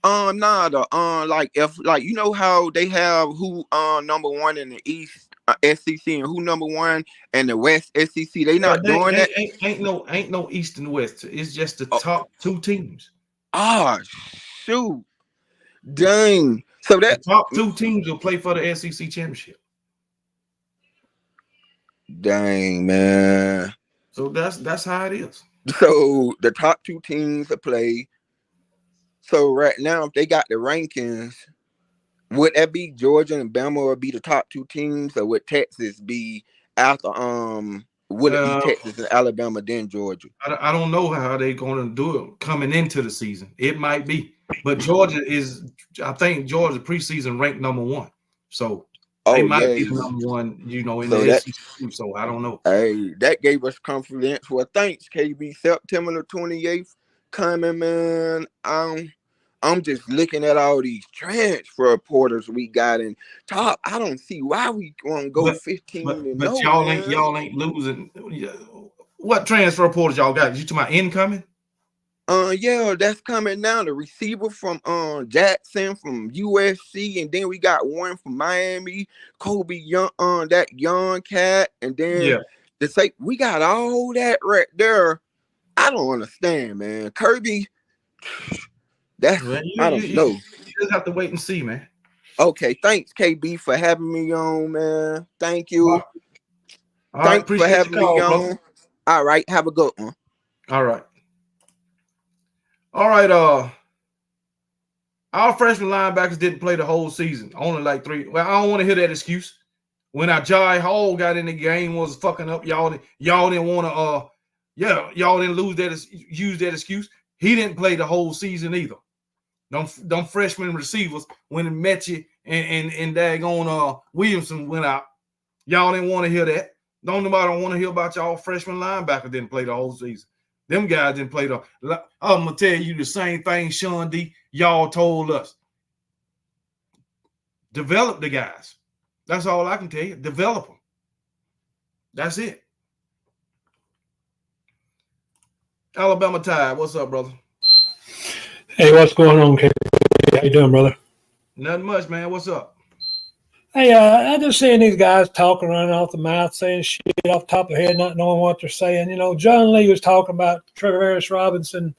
Like if you know how they have who number 1 in the East SEC and who number 1 in the West SEC. They not doing that. Ain't no East and West. It's just the top 2 teams. Shoot, dang. So that the top 2 teams will play for the SEC championship. Dang, man. So that's how it is. So the top 2 teams to play. So right now, if they got the rankings, would that be Georgia and Bama would be the top 2 teams, or would Texas be after Will it be Texas and Alabama, then Georgia? I don't know how they're going to do it coming into the season. It might be. But Georgia is, I think Georgia preseason ranked number 1. So they might be number 1, in the SEC. So I don't know. Hey, that gave us confidence. Well, thanks, KB. September the 28th coming, man. I'm just looking at all these transfer portals we got in top. I don't see why we want to go 15 but y'all ain't losing. What transfer portals y'all got? You talking about incoming? Yeah, that's coming now. The receiver from Jackson from USC, and then we got one from Miami, Kobe Young, that young cat, and then we got all that right there. I don't understand, man. Kirby, I don't know. You just have to wait and see, man. Okay, thanks, KB, for having me on, man. Thank you. Thanks for having me on. Bro. All right, have a good one. All right. Our freshman linebackers didn't play the whole season. Only like 3. Well, I don't want to hear that excuse. When our Jai Hall got in the game, was fucking up. Y'all didn't want to. Y'all didn't use that excuse. He didn't play the whole season either. Them freshman receivers when Mechie and daggone Williamson went out. Y'all didn't want to hear that. Nobody don't want to hear about y'all freshman linebacker didn't play the whole season. Them guys didn't play I'm gonna tell you the same thing, Sean D. Y'all told us. Develop the guys. That's all I can tell you. Develop them. That's it. Alabama Tide, what's up, brother? Hey, what's going on, Kirby? How you doing, brother? Nothing much, man. What's up? Hey, I just seeing these guys talking, running off the mouth, saying shit off the top of their head, not knowing what they're saying. John Lee was talking about Travaris Robinson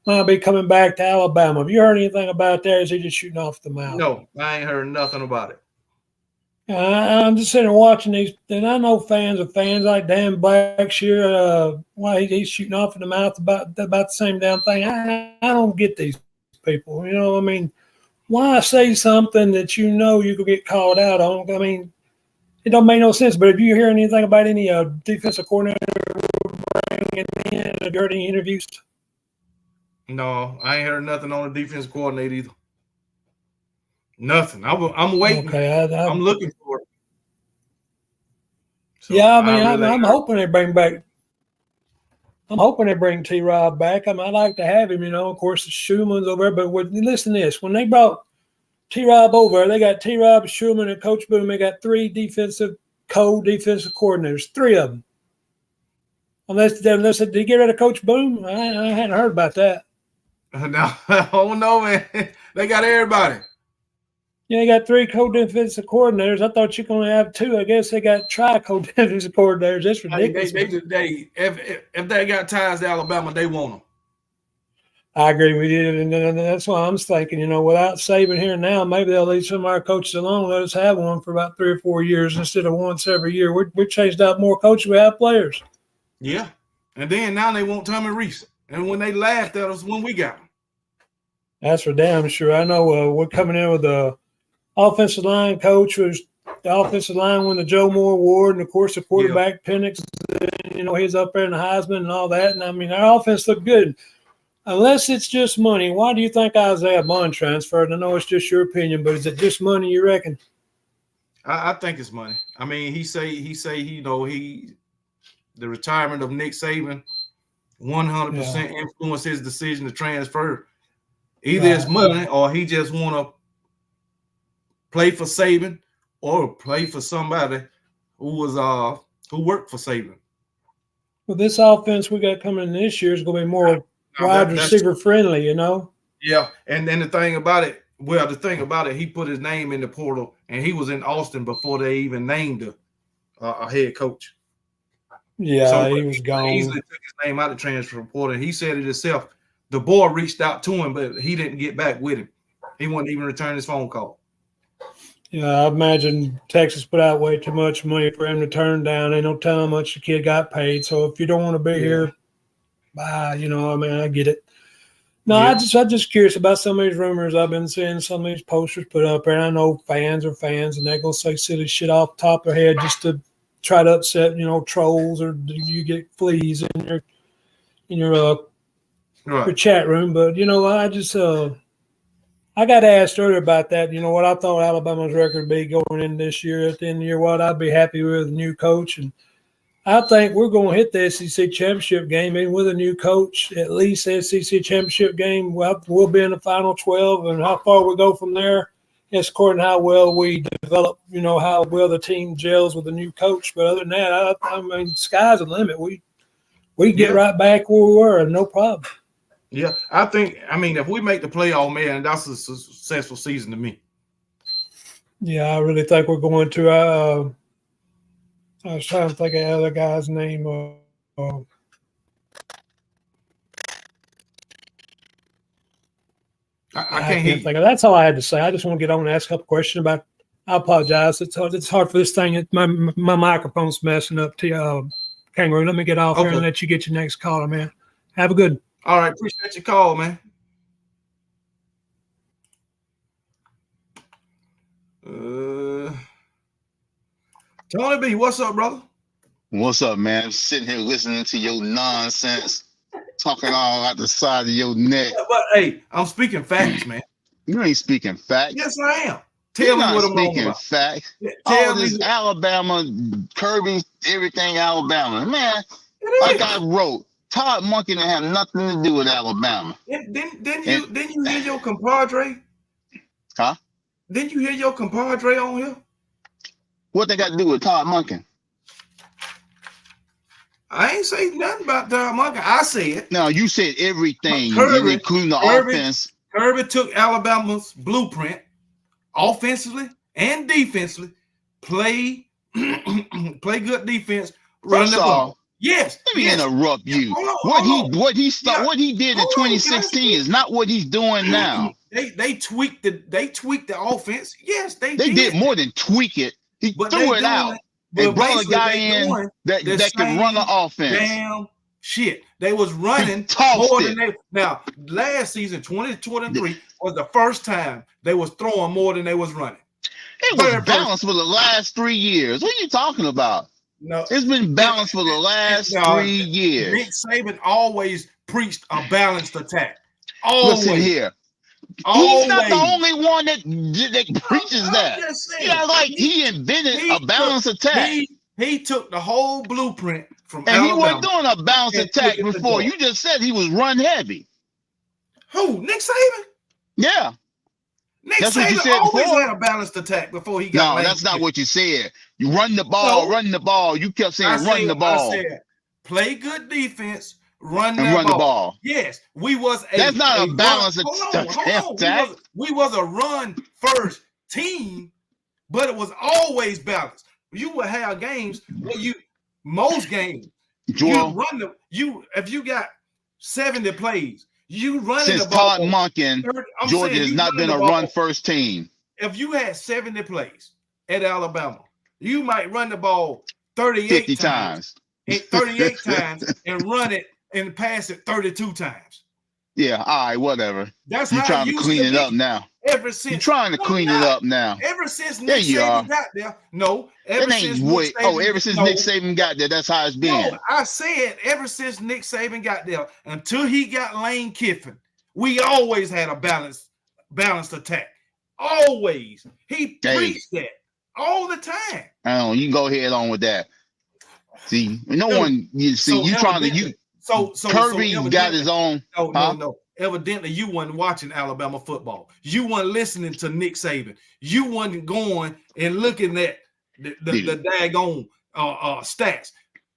might be coming back to Alabama. Have you heard anything about that? Or is he just shooting off the mouth? No, I ain't heard nothing about it. I'm just sitting there watching these, and I know fans like Dan Blackshear. Why he's shooting off in the mouth about the same damn thing. I don't get these people. I mean, why say something that you could get called out on? I mean, it don't make no sense. But if you hear anything about any defensive coordinator bringing in, have you heard any interviews? No, I ain't heard nothing on the defensive coordinator either. Nothing. I'm waiting. Okay, I'm looking for it. So yeah, I mean, I'm hoping they bring back. I'm hoping they bring T-Rob back. I'd like to have him, Of course, the Schumann's over there. But listen to this. When they brought T-Rob over, they got T-Rob, Schumann, and Coach Boone. They got 3 defensive coordinators, 3 of them. Unless did he get rid of Coach Boone? I hadn't heard about that. No, oh no, man. They got everybody. Yeah, they got 3 co-defensive coordinators. I thought you could only have 2. I guess they got co-defensive coordinators. That's ridiculous. If they got ties to Alabama, they want them. I agree with you, and that's why I'm thinking, without Saban here now, maybe they'll leave some of our coaches alone. Let us have one for about 3 or 4 years instead of once every year. We changed out more coaches. We have players. Yeah, and then now they want Tommy Reese, and when they laughed at us when we got them. That's for damn sure. I know we're coming in with the offensive line coach was the offensive line won the Joe Moore Award, and of course the quarterback Penix, he's up there in the Heisman and all that. And I mean, our offense looked good. Unless it's just money, why do you think Isaiah Bond transferred? I know it's just your opinion, but is it just money, you reckon? I think it's money. I mean, he the retirement of Nick Saban 100% influenced his decision to transfer. Either it's money or he just want to play for Saban or play for somebody who worked for Saban. Well, this offense we got coming in this year is going to be more wide receiver friendly, Yeah, and then the thing about it, he put his name in the portal, and he was in Austin before they even named a head coach. Yeah, so he was gone. He easily took his name out of the transfer portal, and he said it himself. DeBoer reached out to him, but he didn't get back with him. He wouldn't even return his phone call. Yeah, I imagine Texas put out way too much money for him to turn down. They don't tell how much the kid got paid. So if you don't want to be here, bye. I get it. No, I'm just curious about some of these rumors I've been seeing, some of these posters put up there. And I know fans are fans, and they're going to say silly shit off the top of their head just to try to upset, trolls, or do you get fleas in your chat room. But I just I got asked earlier about that. What I thought Alabama's record would be going in this year. At the end of the year, what I'd be happy with a new coach, and I think we're going to hit the SEC championship game, and with a new coach, at least the SEC championship game. We'll be in the final 12, and how far we go from there, it's according to how well we develop. How well the team gels with a new coach. But other than that, I mean, sky's the limit. We get right back where we were, no problem. Yeah, I mean, if we make the playoff, man, that's a successful season to me. Yeah, I really think we're going to. I was trying to think of the other guy's name. I can't think of. That's all I had to say. I just want to get on and ask a couple questions about. I apologize. It's hard for this thing. My microphone's messing up. Kangaroo, let me get off here and let you get your next caller, man. Have a good. All right, appreciate your call, man. Tony B, what's up, brother? What's up, man? I'm sitting here listening to your nonsense, talking all out the side of your neck. Yeah, but hey, I'm speaking facts, man. You ain't speaking facts. Yes, I am. Tell me what I'm wrong about. Facts. Yeah, all this Alabama, Kirby, everything Alabama, man. Like I wrote, Todd Monkey didn't have nothing to do with Alabama. Didn't you hear your compadre? Huh? Didn't you hear your compadre on here? What they got to do with Todd Monkey? I ain't say nothing about Todd Monkey. I said. No, you said everything, Kirby, including the offense. Kirby took Alabama's blueprint, offensively and defensively. Play good defense. Run the ball. Yes. Let me interrupt you. What he did in 2016 is not what he's doing now. They tweaked the offense. Yes, they did more than tweak it. He threw it out. They brought a guy in that could run the offense. Damn shit. They was running more than they. Now, last season, 2023 was the first time they was throwing more than they was running. It was balanced for the last 3 years. What are you talking about? No, it's been balanced for the last 3 years. Nick Saban always preached a balanced attack. Always. Listen here. He's not the only one that preaches that. Yeah, like he invented a balanced attack. He took the whole blueprint from and Alabama. He wasn't doing a balanced attack before. You just said he was run heavy. Who? Nick Saban? Yeah. Nick Saban always had a balanced attack before he got. No, that's not what you said. You run the ball, You kept saying run the ball. I said, play good defense, run the ball. Yes, we was a. That's not a balanced attack. We was a run first team, but it was always balanced. You would have games where most games if you got 70 plays, you running since the ball. Todd Monken, Georgia has not been a run first team. If you had 70 plays at Alabama, you might run the ball 50 times. 38 times and run it and pass it 32 times. Yeah, all right, whatever. That's you're how trying to clean it up now. Ever since you're trying to clean it up now. Ever since Nick Saban got there. No. Ever since Nick Saban got there, that's how it's been. No, I said ever since Nick Saban got there, until he got Lane Kiffin, we always had a balanced attack. Always. He preached that all the time. I don't know. You can go ahead on with that. See, Kirby got his own. No. Evidently, you wasn't watching Alabama football. You weren't listening to Nick Saban. You wasn't going and looking at the daggone stats.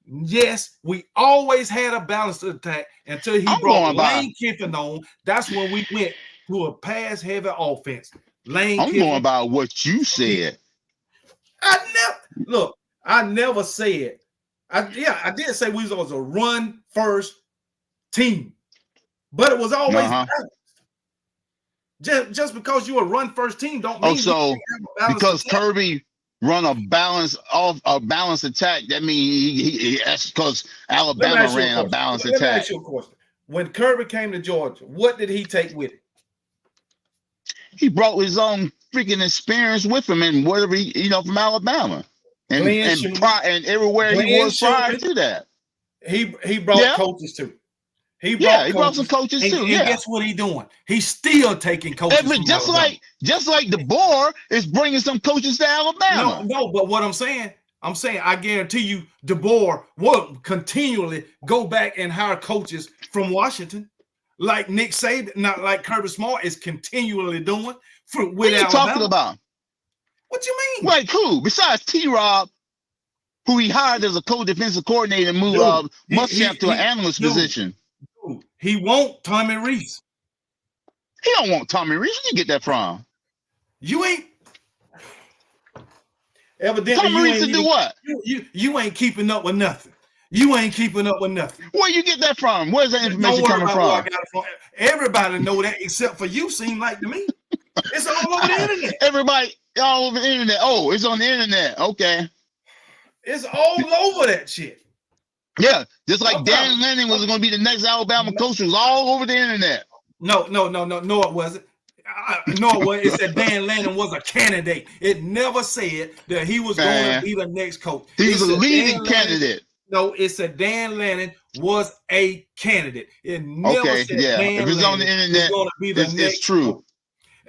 Yes, we always had a balanced attack until he brought Lane Kiffin on. That's when we went to a pass-heavy offense. I'm going about what you said. I never said. I did say we was a run first team, but it was always balanced. Just because you're a run first team don't mean because attack. Kirby run a balanced attack. That means that's because Alabama ran a balanced attack. Let me ask you a question. When Kirby came to Georgia, what did he take with him? He brought his own freaking experience with him and whatever from Alabama. and everywhere he was prior to that. He brought coaches too. He brought some coaches too. And guess what he's doing? He's still taking coaches. Just like DeBoer is bringing some coaches to Alabama. No, but what I'm saying I guarantee you, DeBoer will continually go back and hire coaches from Washington, like Nick Saban, not like Kirby Smart is continually doing with what are you talking about? What you mean? Like who? Besides T-Rob, who he hired as a co-defensive coordinator and moved Muschamp to an analyst position. He want Tommy Rees. He don't want Tommy Rees. Where you get that from? You ain't. Evidently, Tommy Rees to do what? You ain't keeping up with nothing. You ain't keeping up with nothing. Where you get that from? Where's that information coming from? Everybody know that except for you, seem like to me. It's all over the internet. Everybody all over the internet. Oh, it's on the internet. Okay. It's all over that shit. Yeah, just like Dan Lanning was going to be the next Alabama coach. It was all over the internet. No, it wasn't. No, it wasn't. It said Dan Lanning was a candidate. It never said that he was going to be the next coach. He was a leading candidate. No, it said Dan Lanning was a candidate. It never said Dan if it's on the internet, it's true.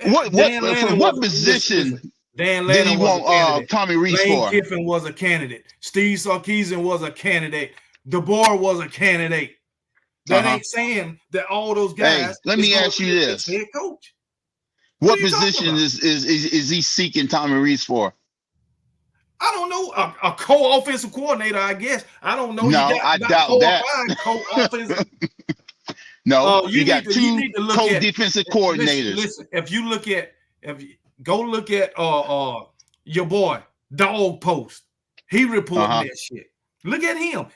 What position Dan Lanning did he want Tommy Rees for? Lane Kiffin was a candidate. Steve Sarkisian was a candidate. DeBoer was a candidate. That ain't saying that all those guys. Hey, let me ask you this: head coach. What position is he seeking Tommy Rees for? I don't know. A co-offensive coordinator, I guess. I don't know. No, I doubt that. Co-offensive. No, you got two co-defensive coordinators. Listen, if you look at your boy Dog Post, he reported that shit. Look at him.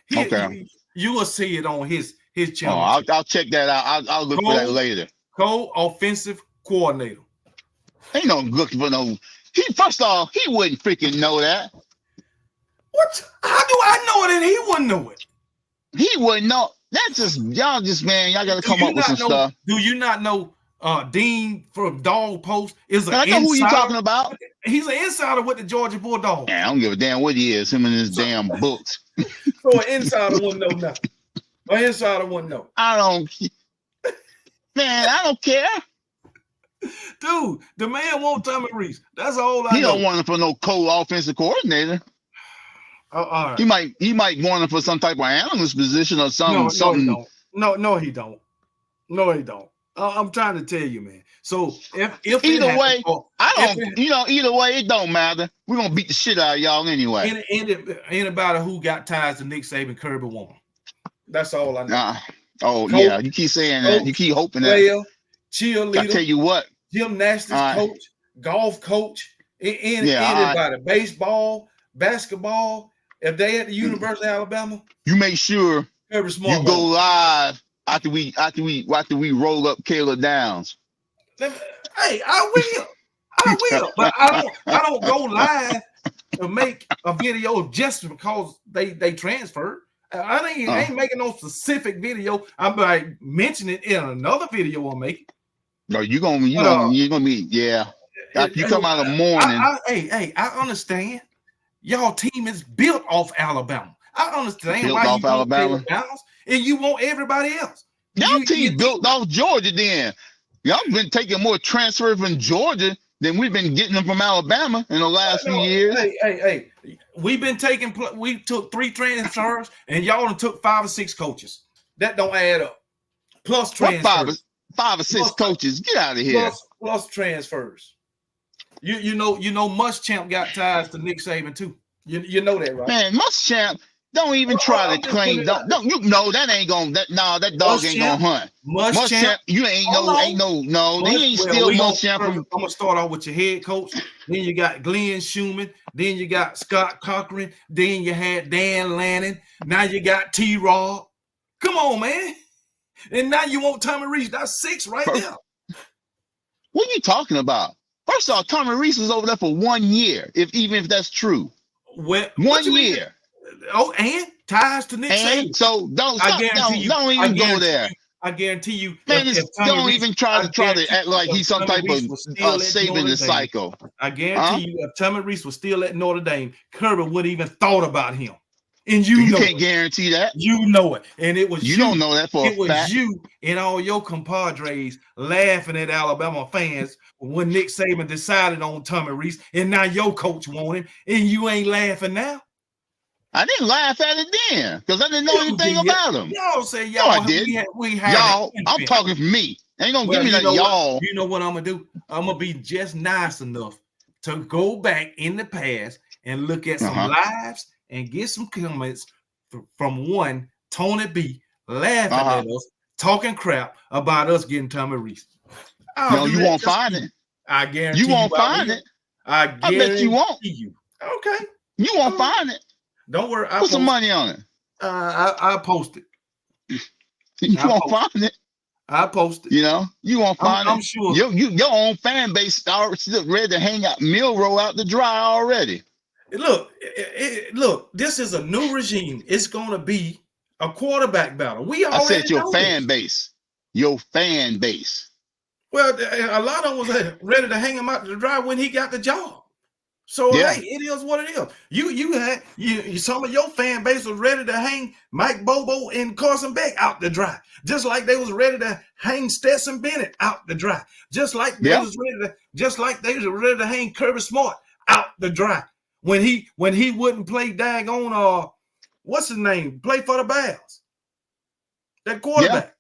You will see it on his channel. I'll check that out. I'll look for that later. Co-offensive coordinator. Ain't no looking for no. First off, he wouldn't freaking know that. What? How do I know it and he wouldn't know it? He wouldn't know. That's just y'all got to come up with some stuff. Do you not know Dean from Dog Post is an insider? I know who you talking about. He's an insider with the Georgia Bulldogs. Yeah, I don't give a damn what he is. Him and his damn books. So an insider wouldn't know nothing. An insider wouldn't know. I don't care. Dude, the man won't Tommy Rees. That's all I know. He don't want him for no co-offensive coordinator. All right. He might want him for some type of analyst position or something. No, he don't. I'm trying to tell you, man. So if either way, either way, it don't matter. We're gonna beat the shit out of y'all anyway. Anybody who got ties to Nick Saban, Kirby won. That's all I know. Yeah, you keep saying that. You keep hoping that. Cheerleader. I tell you what. Gymnastics coach, golf coach, anybody, baseball, basketball. If they at the University of Alabama, you make sure Kirby Smart you go live after we roll up Kayla Downs. Hey, I will, but I don't go live to make a video just because they transferred. I ain't making no specific video. I'm like mentioning it in another video I'm making. No, you're gonna be After you come out of the morning. I understand. Y'all team is built off Alabama. I understand built why off you Alabama and you want everybody else. Y'all team built off Georgia. Then y'all been taking more transfer from Georgia than we've been getting them from Alabama in the last few years. Hey, we took 3 transfers and y'all took 5 or 6 coaches. That don't add up. Plus transfers. 5 or 6 coaches. Get out of here. Plus transfers. You know Muschamp got ties to Nick Saban too. You know that, right? Man, Muschamp don't even try to claim. Don't you know that ain't gonna that dog ain't gonna hunt. Muschamp, you ain't he ain't still Muschamp. I'm gonna start off with your head coach. Then you got Glenn Schumann. Then you got Scott Cochran. Then you had Dan Lanning. Now you got T-Rob. Come on, man. And now you want Tommy Rees. That's 6 right there. What are you talking about? First of all, Tommy Rees was over there for 1 year, even if that's true. Well, 1 year. Oh, and ties to Nick Saban. So don't even go there. I guarantee you, Man, if don't Reese, even try to act like he's some type of saving the cycle. I guarantee you, if Tommy Reese was still at Notre Dame, Kirby wouldn't even thought about him. And you can't guarantee that. You know it. And it was you don't know that for a fact. It was you and all your compadres laughing at Alabama fans when Nick Saban decided on Tommy Reese, and now your coach want him, and you ain't laughing now. I didn't laugh at it then because I didn't know anything about him. Y'all say y'all. No, I did. Y'all, I'm talking for me. Ain't gonna give me that y'all. You know what I'm gonna do? I'm gonna be just nice enough to go back in the past and look at some lives and get some comments from one Tony B laughing at us, talking crap about us getting Tommy Reese. No, you won't find it. I guarantee you won't find it. I bet you won't. Okay. You won't find it. Don't worry. Put some money on it. I post it. You won't find it. I post it. You know, you won't find it. I'm sure. Your own fan base already ready to hang out Milrow out the dry already. Look, look. This is a new regime. It's going to be a quarterback battle. I said your fan base. Your fan base. Well, a lot of them was ready to hang him out to the dry when he got the job. So hey, it is what it is. You some of your fan base was ready to hang Mike Bobo and Carson Beck out the dry, just like they was ready to hang Stetson Bennett out the dry, just like they was ready to hang Kirby Smart out the dry when he wouldn't play daggone what's his name, play for the Bears, that quarterback.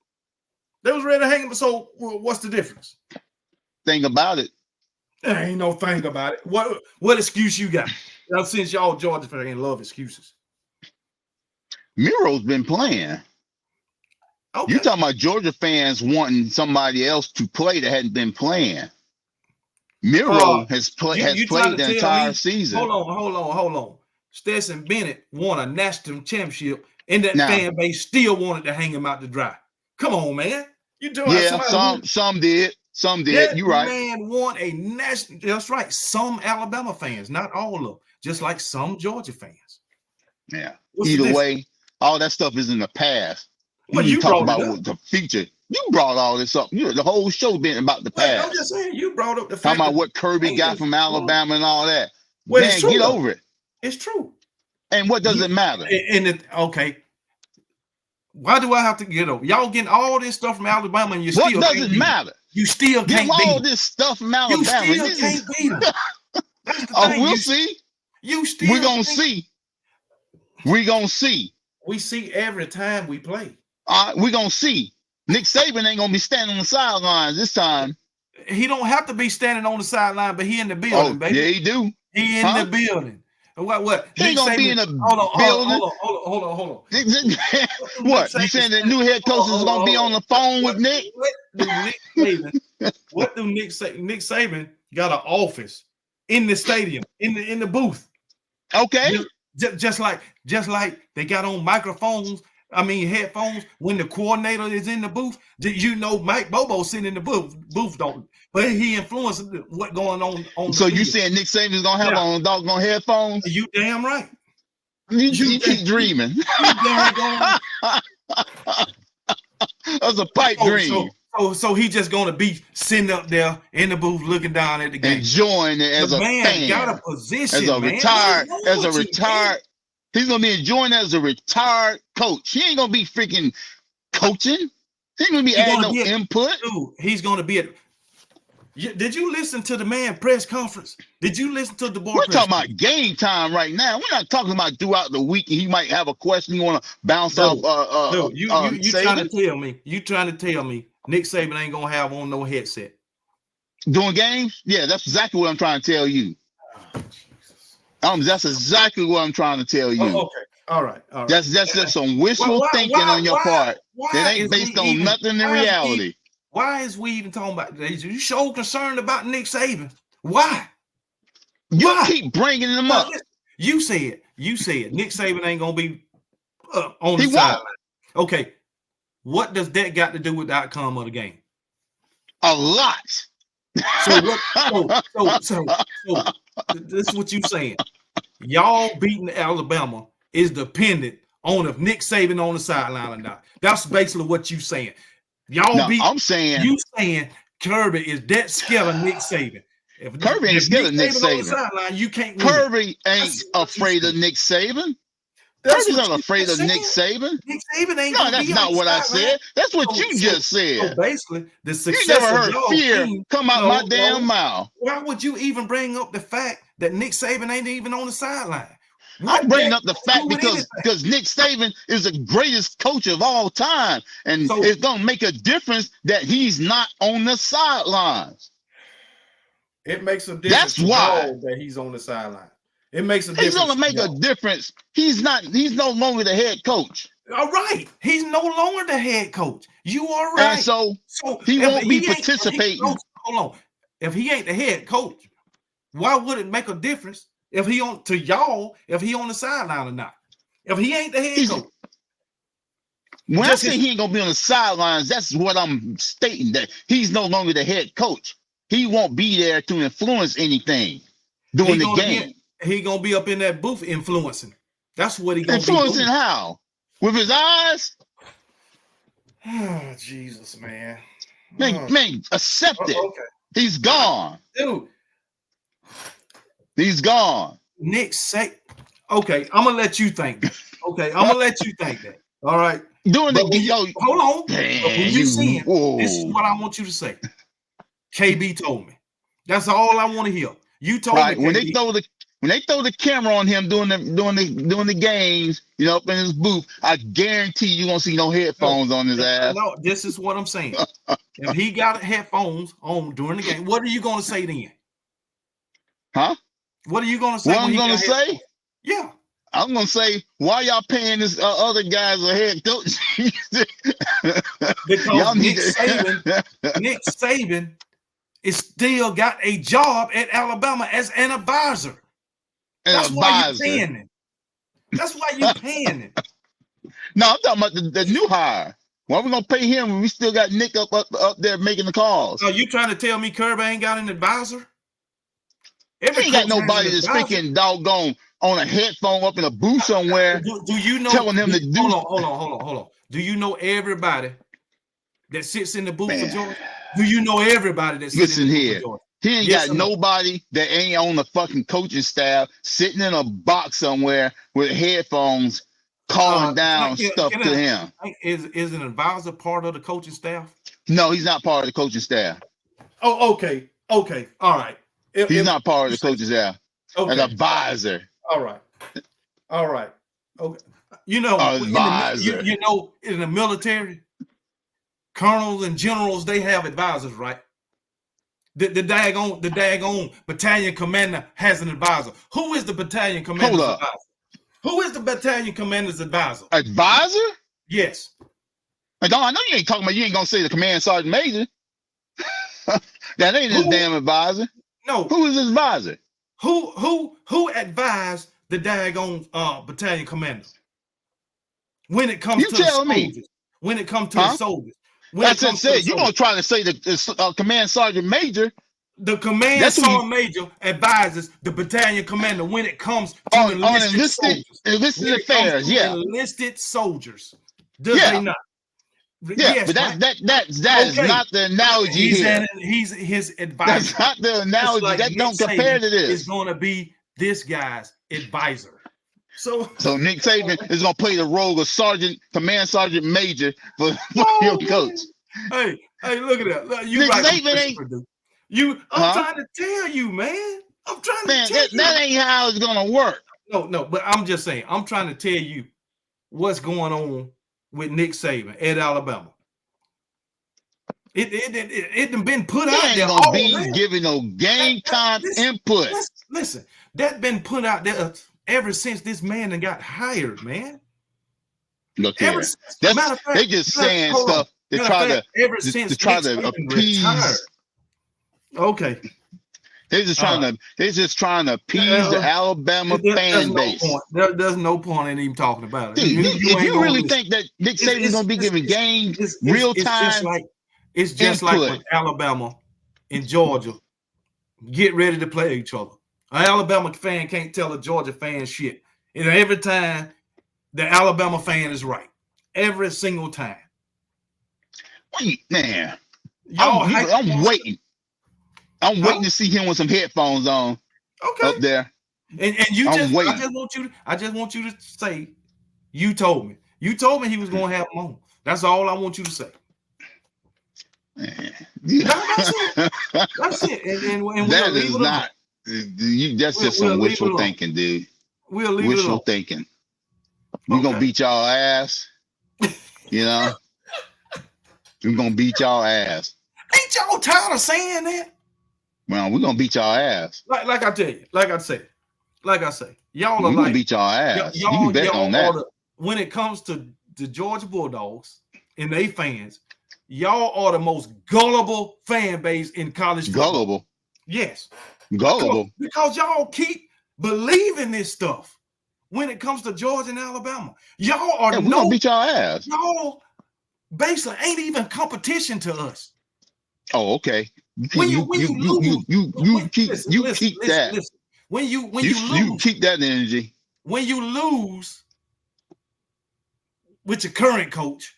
They was ready to hang him. So what's the difference? Thing about it. There ain't no thing about it. What excuse you got? Since y'all Georgia fans love excuses. Miro's been playing. Okay. You talking about Georgia fans wanting somebody else to play that hadn't been playing. Miro has played the entire season. Hold on. Stetson Bennett won a national championship, and that fan base still wanted to hang him out to dry. Come on, man. You doing some did. Some did. You right. Man won a national. That's right. Some Alabama fans, not all of them, just like some Georgia fans. Yeah. Either way, all that stuff is in the past. Well, you talk about the future. You brought all this up. The whole show been about the past. I'm just saying, you brought up the fact. Talking about what Kirby got from Alabama and all that. Well, man, get over it. It's true. And what does it matter? Okay. Why do I have to get over? Y'all getting all this stuff from Alabama, and you still what does it matter? You still can't beat all this stuff from Alabama. You still can't beat them. We'll see. We're gonna see. We're gonna see. We see every time we play. We're gonna see. Nick Saban ain't gonna be standing on the sidelines this time. He don't have to be standing on the sideline, but he in the building, baby. Yeah, he do. He in the building. What? He ain't gonna be in the building. Hold on. What? You saying that new head coach is gonna be on the phone with Nick? What do Nick Saban got an office in the stadium, in the booth? Okay. Just like they got on headphones when the coordinator is in the booth. You know, Mike Bobo sitting in the booth don't, but he influenced what's going on. So you saying Nick Saban's gonna have on doggone headphones? You damn right. You keep dreaming. That's a pipe dream. So he just gonna be sitting up there in the booth looking down at the game, enjoying it as a fan. Got a position as a retired. He's gonna be enjoying it as a retired coach. He ain't gonna be freaking coaching. He ain't gonna be adding no input. Dude, he's gonna be at. Did you listen to the man press conference? Did you listen to DeBoer? We're talking about game time right now. We're not talking about throughout the week. He might have a question you want to bounce off. You trying to tell me? You trying to tell me Nick Saban ain't gonna have on no headset doing games? Yeah, that's exactly what I'm trying to tell you. That's exactly what I'm trying to tell you. Okay. All right. That's just some wishful thinking on your part. That ain't based on nothing in reality. Why is we even talking about this? You so concerned about Nick Saban. Why? You keep bringing him up. You said Nick Saban ain't gonna be on the sideline. Okay. What does that got to do with the outcome of the game? A lot. So this is what you saying. Y'all beating Alabama is dependent on if Nick Saban on the sideline or not. That's basically what you saying. I'm saying you saying Kirby is that scared of Nick Saban. If Kirby ain't scared of Nick Saban. On the sideline, you can't win. Kirby ain't afraid of Nick Saban. Kirby's not afraid of Nick Saban. Nick Saban ain't. No, that's not what I said. That's what you just said. So basically, the success you never heard of fear come out my damn mouth. Why would you even bring up the fact that Nick Saban ain't even on the sideline? I'm bringing up the fact because Nick Saban is the greatest coach of all time, and it's gonna make a difference that he's not on the sidelines. It makes a difference. That's why that he's on the sideline. It makes a difference. It's gonna make a difference. He's no longer the head coach. All right, he's no longer the head coach. You are right. And so he won't be participating. Hold on. If he ain't the head coach, why would it make a difference if he on the sideline or not? If he ain't the head coach. When I say he ain't gonna be on the sidelines, that's what I'm stating, that he's no longer the head coach. He won't be there to influence anything during the game. He gonna be up in that booth influencing. That's what he gonna be influencing. How? With his eyes? Oh, Jesus, man. Man, accept it. Okay. He's gone. Dude. He's gone. Nick Saban. Okay, I'm gonna let you think that. Okay, I'm gonna let you think that. All right. Hold on. Man, when you see it, this is what I want you to say. KB told me. That's all I want to hear. You told me. When they throw the camera on him doing the games, up in his booth, I guarantee you won't see no headphones on his ass. No, this is what I'm saying. If he got headphones on during the game, what are you going to say then? Huh? What are you going to say? What I'm going to say? Yeah. I'm going to say, why y'all paying this other guys a head coach? Because Nick Saban is still got a job at Alabama as an advisor. That's why you're paying him. That's why you're paying him. No, I'm talking about the new hire. Why are we gonna pay him when we still got Nick up there making the calls? Are you trying to tell me Kirby ain't got an advisor? He ain't got nobody that's speaking doggone on a headphone up in a booth somewhere. Do you know? Telling him to do. Hold on. Do you know everybody that sits in the booth for Georgia? Do you know everybody that sits in the booth for Georgia? He ain't got nobody that ain't on the fucking coaching staff sitting in a box somewhere with headphones calling down stuff to him. Is an advisor part of the coaching staff? No, he's not part of the coaching staff. Oh, okay. All right. He's not part of the coaching staff. Okay. An advisor. All right. Okay. Advisor. In the military, colonels and generals, they have advisors, right? The daggone battalion commander has an advisor. Who is the battalion commander's advisor? Who is the battalion commander's advisor? Advisor? Yes. I know you ain't talking about. You ain't gonna say the command sergeant major. That ain't his damn advisor. No. Who is his advisor? Who advised the daggone battalion commander when it comes to the soldiers? When it comes to the soldiers. That's what I said. You're going to try to say the command sergeant major. The command sergeant major advises the battalion commander when it comes to enlisted affairs. Enlisted soldiers. Does they not? Yeah, yes, but that is not the analogy here. He's his advisor. That's not the analogy. Like that don't compare to this. It's going to be this guy's advisor. So Nick Saban is gonna play the role of command sergeant major for your coach. Hey, look at that. Nick Saban ain't. I'm trying to tell you, man. I'm trying to tell you. That ain't how it's gonna work. No, but I'm just saying. I'm trying to tell you what's going on with Nick Saban at Alabama. It done been put out there. Ain't gonna be giving no game time input. Listen, that's been put out there ever since this man done got hired, man. Look here. They just saying stuff to try to appease. Okay. They're just trying to appease the Alabama fan base. There's no point in even talking about it. Dude, if you really think that Nick Saban's gonna be giving game real time, it's just like when Alabama and Georgia get ready to play each other. An Alabama fan can't tell a Georgia fan shit. And every time the Alabama fan is right. Every single time. Man, Y'all I'm waiting. I'm waiting to see him with some headphones on. Okay. Up there. And you I'm waiting. I just want you to say, you told me. You told me he was gonna have him on. That's all I want you to say. Man. That's it. And that is not. That's just some wishful thinking, dude. We'll leave wishful it thinking. We're gonna beat y'all ass. You know, we're gonna beat y'all ass. Ain't y'all tired of saying that? Well, we're gonna beat y'all ass. Like I tell you, like I say, y'all are gonna beat y'all ass. You can bet on that. When it comes to the Georgia Bulldogs and they fans, y'all are the most gullible fan base in college football. Gullible. Yes. Gullible. Because y'all keep believing this stuff when it comes to Georgia and Alabama. Y'all are we're gonna beat y'all ass. Y'all basically ain't even competition to us. Oh, okay. When you keep that. Listen. When you lose, keep that energy. When you lose with your current coach,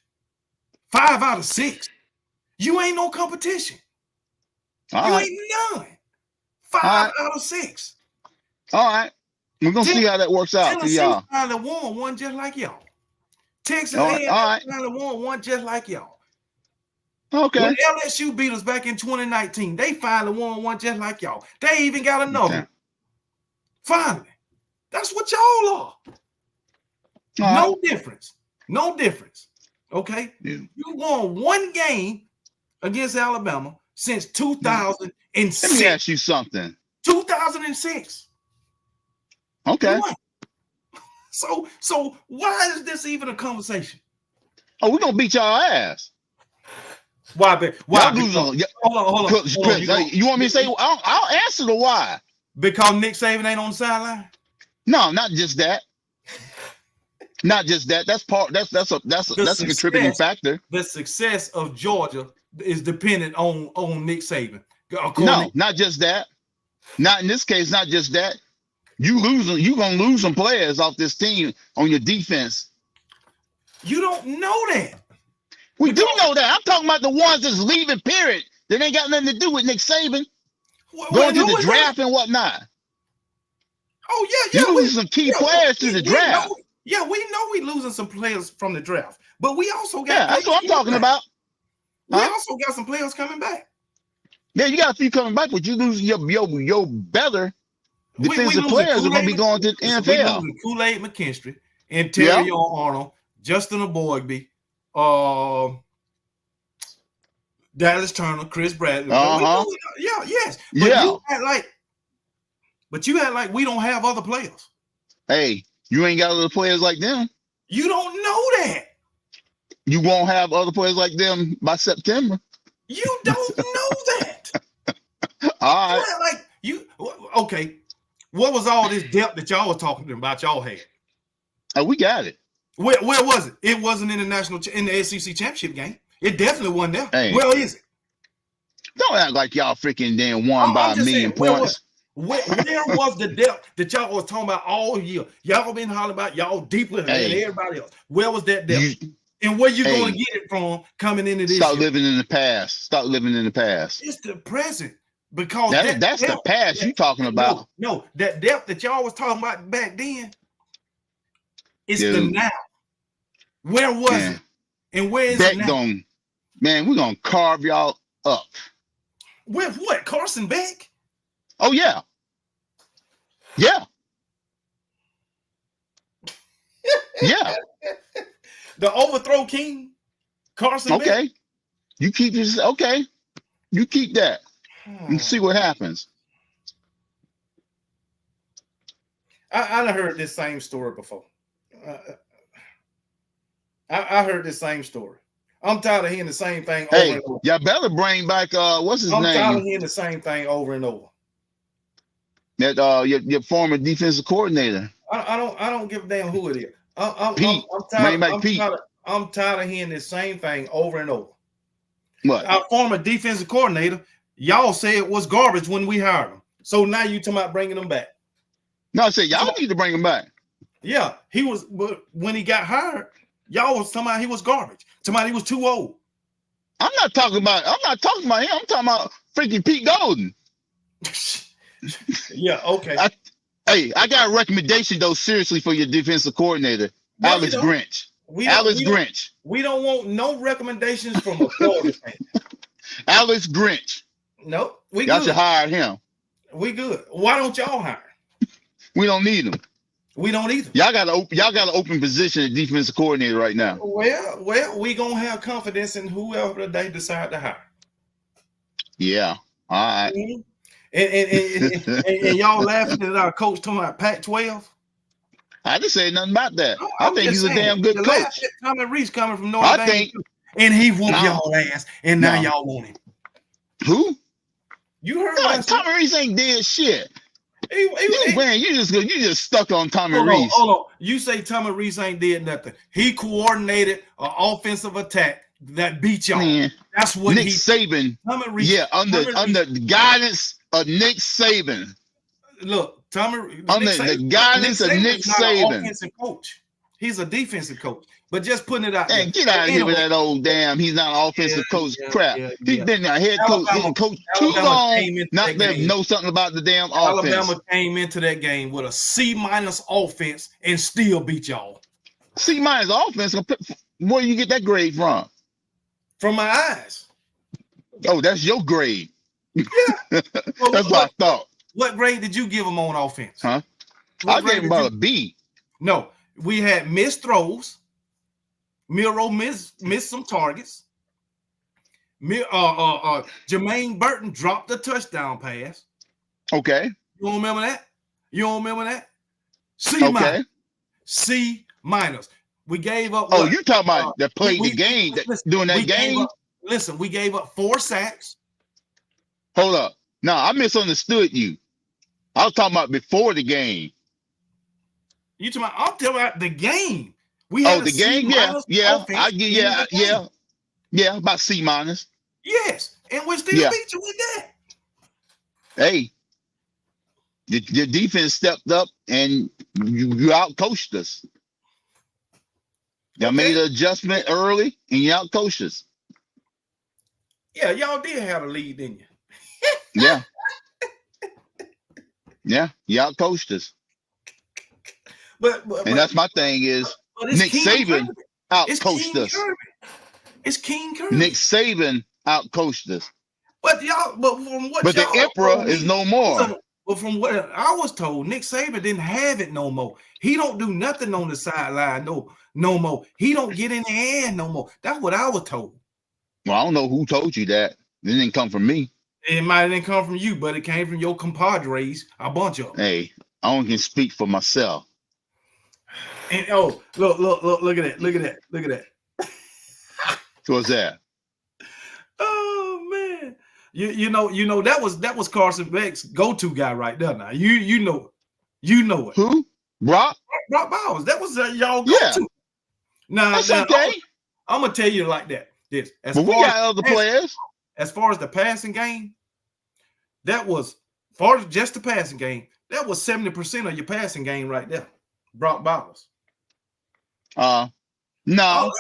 5 out of 6, you ain't no competition. Ain't none. 5 out of 6. All right. We're gonna see how that works out for y'all. Finally won one just like y'all. Texas A&M finally won one just like y'all. Okay. When LSU beat us back in 2019, they finally won one just like y'all. They even got another. Okay. Finally. That's what y'all are. No difference. No difference. Okay? Yeah. You won one game against Alabama since 2006. Let me ask you something. 2006. Okay. So why is this even a conversation? Oh, we're gonna beat y'all ass. Why? Hold on. You want me to say? I'll answer the why. Because Nick Saban ain't on the sideline. No, not just that. Not just that. That's a contributing factor. The success of Georgia is dependent on Nick Saban. No, not just that. Not in this case. Not just that. You gonna lose some players off this team on your defense. You don't know that. We do know that. I'm talking about the ones that's leaving, period. That ain't got nothing to do with Nick Saban. Going to the draft and whatnot. Oh, yeah. You losing some key players to the draft. We know we losing some players from the draft. But we also got that's what I'm talking about. We also got some players coming back. Yeah, you got a few coming back, but you losing your better defensive players are going to be going to the NFL. We losing Kool-Aid McKinstry, Antonio Arnold, Justin Aboigbe, Dallas Turner, Chris Bradley. But you act like we don't have other players. Hey, you ain't got other players like them. You don't know that. You won't have other players like them by September. You don't know that. All right. Okay. What was all this depth that y'all was talking about? Y'all had. Oh, we got it. Where was it? It wasn't in the SEC championship game. It definitely wasn't there. Hey, where is it? Don't act like y'all freaking damn won by a million points. Where was the depth that y'all was talking about all year? Y'all been hollering about y'all deeper than everybody else. Where was that depth? And where you going to get it from coming into this? Stop living in the past. Stop living in the past. It's the present. Because that's the past you talking about. No, that depth that y'all was talking about back then, it's the now. Where was it? And where is it now? Man, we're going to carve y'all up. With what? Carson Beck? Oh, yeah. Yeah. Yeah. The overthrow king, Carson Beck? Okay. You keep this. Okay. You keep that. And see what happens. I heard this same story before. I heard this same story. I'm tired of hearing the same thing over and over. Y'all better bring back what's his name? I'm tired of hearing the same thing over and over. That your former defensive coordinator. I don't give a damn who it is. Pete. I'm tired of hearing the same thing over and over. What? Our former defensive coordinator, y'all said it was garbage when we hired him. So now you talking about bringing him back. No, I said y'all need to bring him back. Yeah, he was, but when he got hired, y'all was talking about he was garbage. Somebody he was too old. I'm not talking about him. I'm talking about freaking Pete Golden. Yeah, okay. I got a recommendation though, seriously, for your defensive coordinator, No, Alex Grinch. Grinch. We don't want no recommendations from a Florida fan. Alex Grinch. No, we y'all good. should hire him. We good. Why don't y'all hire? We don't need him. We don't either. Y'all got an open position at defensive coordinator right now. Well, we gonna have confidence in whoever they decide to hire. Yeah. All right. Mm-hmm. And y'all laughing at our coach talking about Pac-12. I didn't say nothing about that. I think he's a damn good coach. Tommy Reese coming from Notre Dame, and he whooped y'all ass, and now y'all want him. Who? You heard Tommy Reese ain't dead shit. Man, you just stuck on Tommy Reese. Hold on. You say Tommy Reese ain't did nothing. He coordinated an offensive attack that beat y'all. Man, that's what Nick Saban. Tommy Reese, yeah, under the guidance of Nick Saban. Look, the guidance of Nick Saban. Offensive coach. He's a defensive coach. But just putting it out there. Get out of here with that old damn. He's not an offensive coach crap. He's been a head coach, coach too long. Not to know something about the damn offense. Alabama came into that game with a C- offense and still beat y'all. C- offense. Where do you get that grade from? From my eyes. Oh, that's your grade. Yeah. Well, that's what I thought. What grade did you give him on offense? Huh? I gave him about a B. No, we had missed throws. Miro missed some targets. Jermaine Burton dropped a touchdown pass. Okay. You don't remember that? C-. C-. We gave up. Oh, you talking about that played the game, doing that game? We gave up 4 sacks. Hold up. No, I misunderstood you. I was talking about before the game. I'm talking about the game. We had the game, yeah, about C-. Yes, and we still beat you with that. Hey, the defense stepped up and you out-coached us. Y'all made an adjustment early and you out-coached us. Yeah, y'all did have a lead, didn't you? Yeah. Yeah, you out-coached us. But that's my thing is Nick Saban out-coached us. It's King Kirby. Nick Saban out-coached us. But the Emperor is no more. But from what I was told, Nick Saban didn't have it no more. He don't do nothing on the sideline no more. He don't get in the air no more. That's what I was told. Well, I don't know who told you that. It didn't come from me. It might have didn't come from you, but it came from your compadres, a bunch of them. Hey, I only can speak for myself. And look at that. What's that? Oh man. You know that was Carson Beck's go-to guy right there. Now you know it. Who? Brock Bowers. That was y'all go-to. Yeah. That's okay. I'm gonna tell you like that. We got other players. As far as the passing game, that was far as just the passing game. That was 70% of your passing game right there. Brock Bowers. No.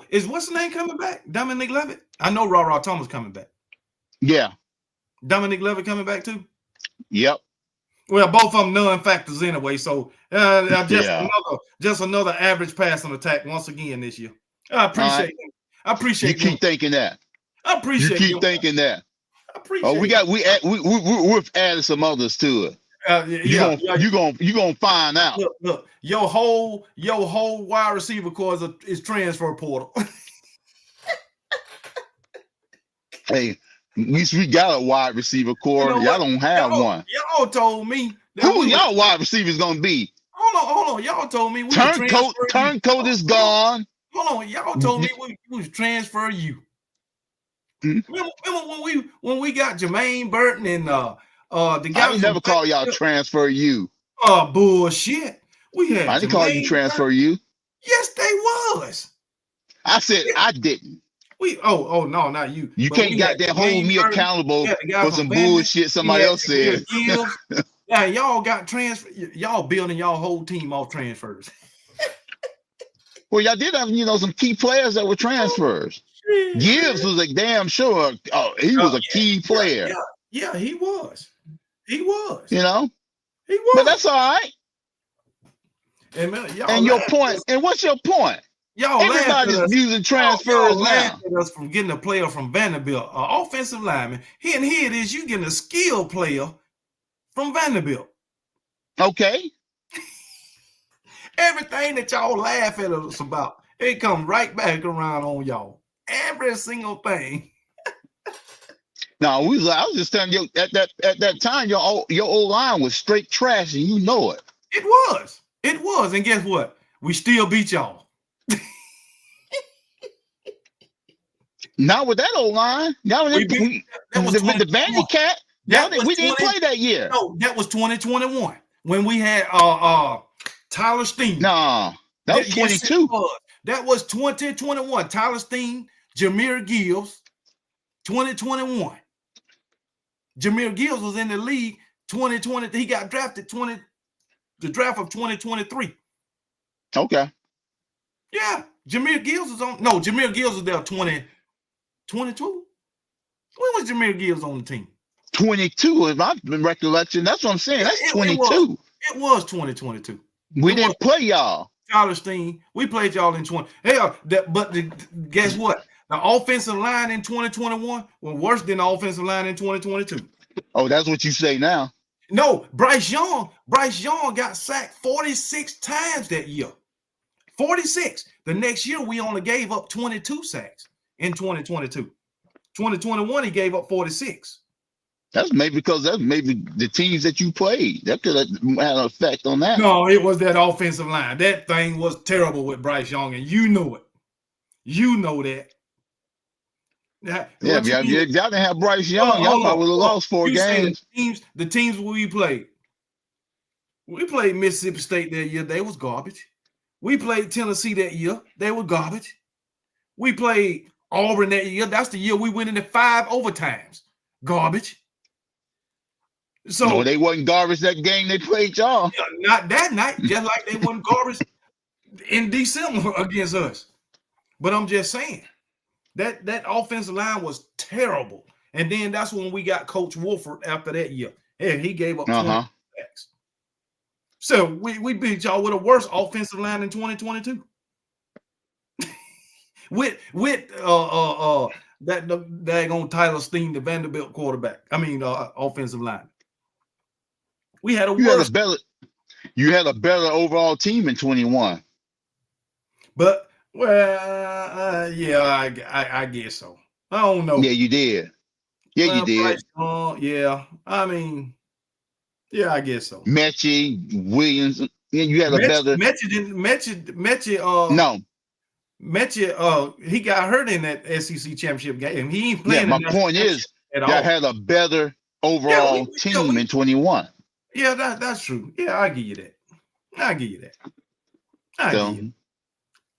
Is what's the name coming back? Dominic Levitt? I know Ra Thomas coming back. Yeah. Dominic Levitt coming back too? Yep. Well, both of them non-factors anyway. So just another average passing attack once again this year. I appreciate it. I appreciate you. Keep thinking that. I appreciate you. Keep thinking that. I appreciate we've added some others to it. You're gonna find out. Look, your whole wide receiver core is transfer portal. Hey, at least we got a wide receiver core. Y'all don't have one. Y'all told me who y'all wide receivers gonna be. Hold on. Y'all told me turncoat is gone. Hold on, y'all told me we was transfer you. Mm-hmm. Remember when we got Jermaine Burton and the guy? I never call y'all transfer you. Oh bullshit! We had. I didn't call you transfer you. Yes, they was. I said I didn't. No, not you. You can't goddamn hold me accountable for some bullshit somebody else said. Yeah, y'all got transfer. Y'all building y'all whole team off transfers. Well, y'all did have some key players that were transfers. Gibbs was a damn sure. Oh, he was a key player. Yeah, he was. He was. You know, he was. But that's all right. And, man, and your point. And what's your point? Y'all everybody's using transfers now. At us from getting a player from Vanderbilt, an offensive lineman. Here it is. You getting a skilled player from Vanderbilt. Okay. Everything that y'all laugh at us about, it comes right back around on y'all. Every single thing. No, I was just telling you at that time, your old line was straight trash, and you know it. It was. It was. And guess what? We still beat y'all. Not with that old line. Now with the Vandy Cat. We didn't play that year. No, that was 2021 when we had Tyler Steen. No, that was 22. That was 2021. Tyler Steen, Jameer Gibbs, 2021. Jameer Gibbs was in the league 2020. He got drafted the draft of 2023. Okay. Yeah, Jameer Gibbs was on. No, Jameer Gibbs was there 2022. When was Jameer Gibbs on the team? 22 is my recollection. That's what I'm saying. That's 22. It was 2022. We didn't play y'all. Tyler Steen. We played y'all in 20. Hell, guess what? The offensive line in 2021 was worse than the offensive line in 2022. Oh, that's what you say now. No, Bryce Young got sacked 46 times that year. 46. The next year, we only gave up 22 sacks in 2022. 2021, he gave up 46. That's maybe the teams that you played. That could have had an effect on that. No, it was that offensive line. That thing was terrible with Bryce Young, and you know it. You know that. Yeah, if y'all didn't have Bryce Young, y'all probably would have lost 4 games. The teams we played Mississippi State that year. They was garbage. We played Tennessee that year. They were garbage. We played Auburn that year. That's the year we went into 5 overtimes. Garbage. So no, they wasn't garbage that game they played y'all. Not that night, just like they wasn't garbage in December against us. But I'm just saying that offensive line was terrible. And then that's when we got Coach Wolford after that year. And he gave up 20 sacks. So we beat y'all with a worse offensive line in 2022. with that daggone Tyler Steen, the Vanderbilt quarterback. I mean offensive line. We had you had a better overall team in 21. But yeah, I guess so. I don't know. Yeah, you did. Yeah, you did. Yeah, I mean, yeah, I guess so. Mechie, Williams, you had a better. Mechie, no. Mechie, he got hurt in that SEC championship game. He ain't playing. Yeah, my point is, y'all had a better overall team in 21. Yeah, that's true. Yeah, I give you that. I give you that.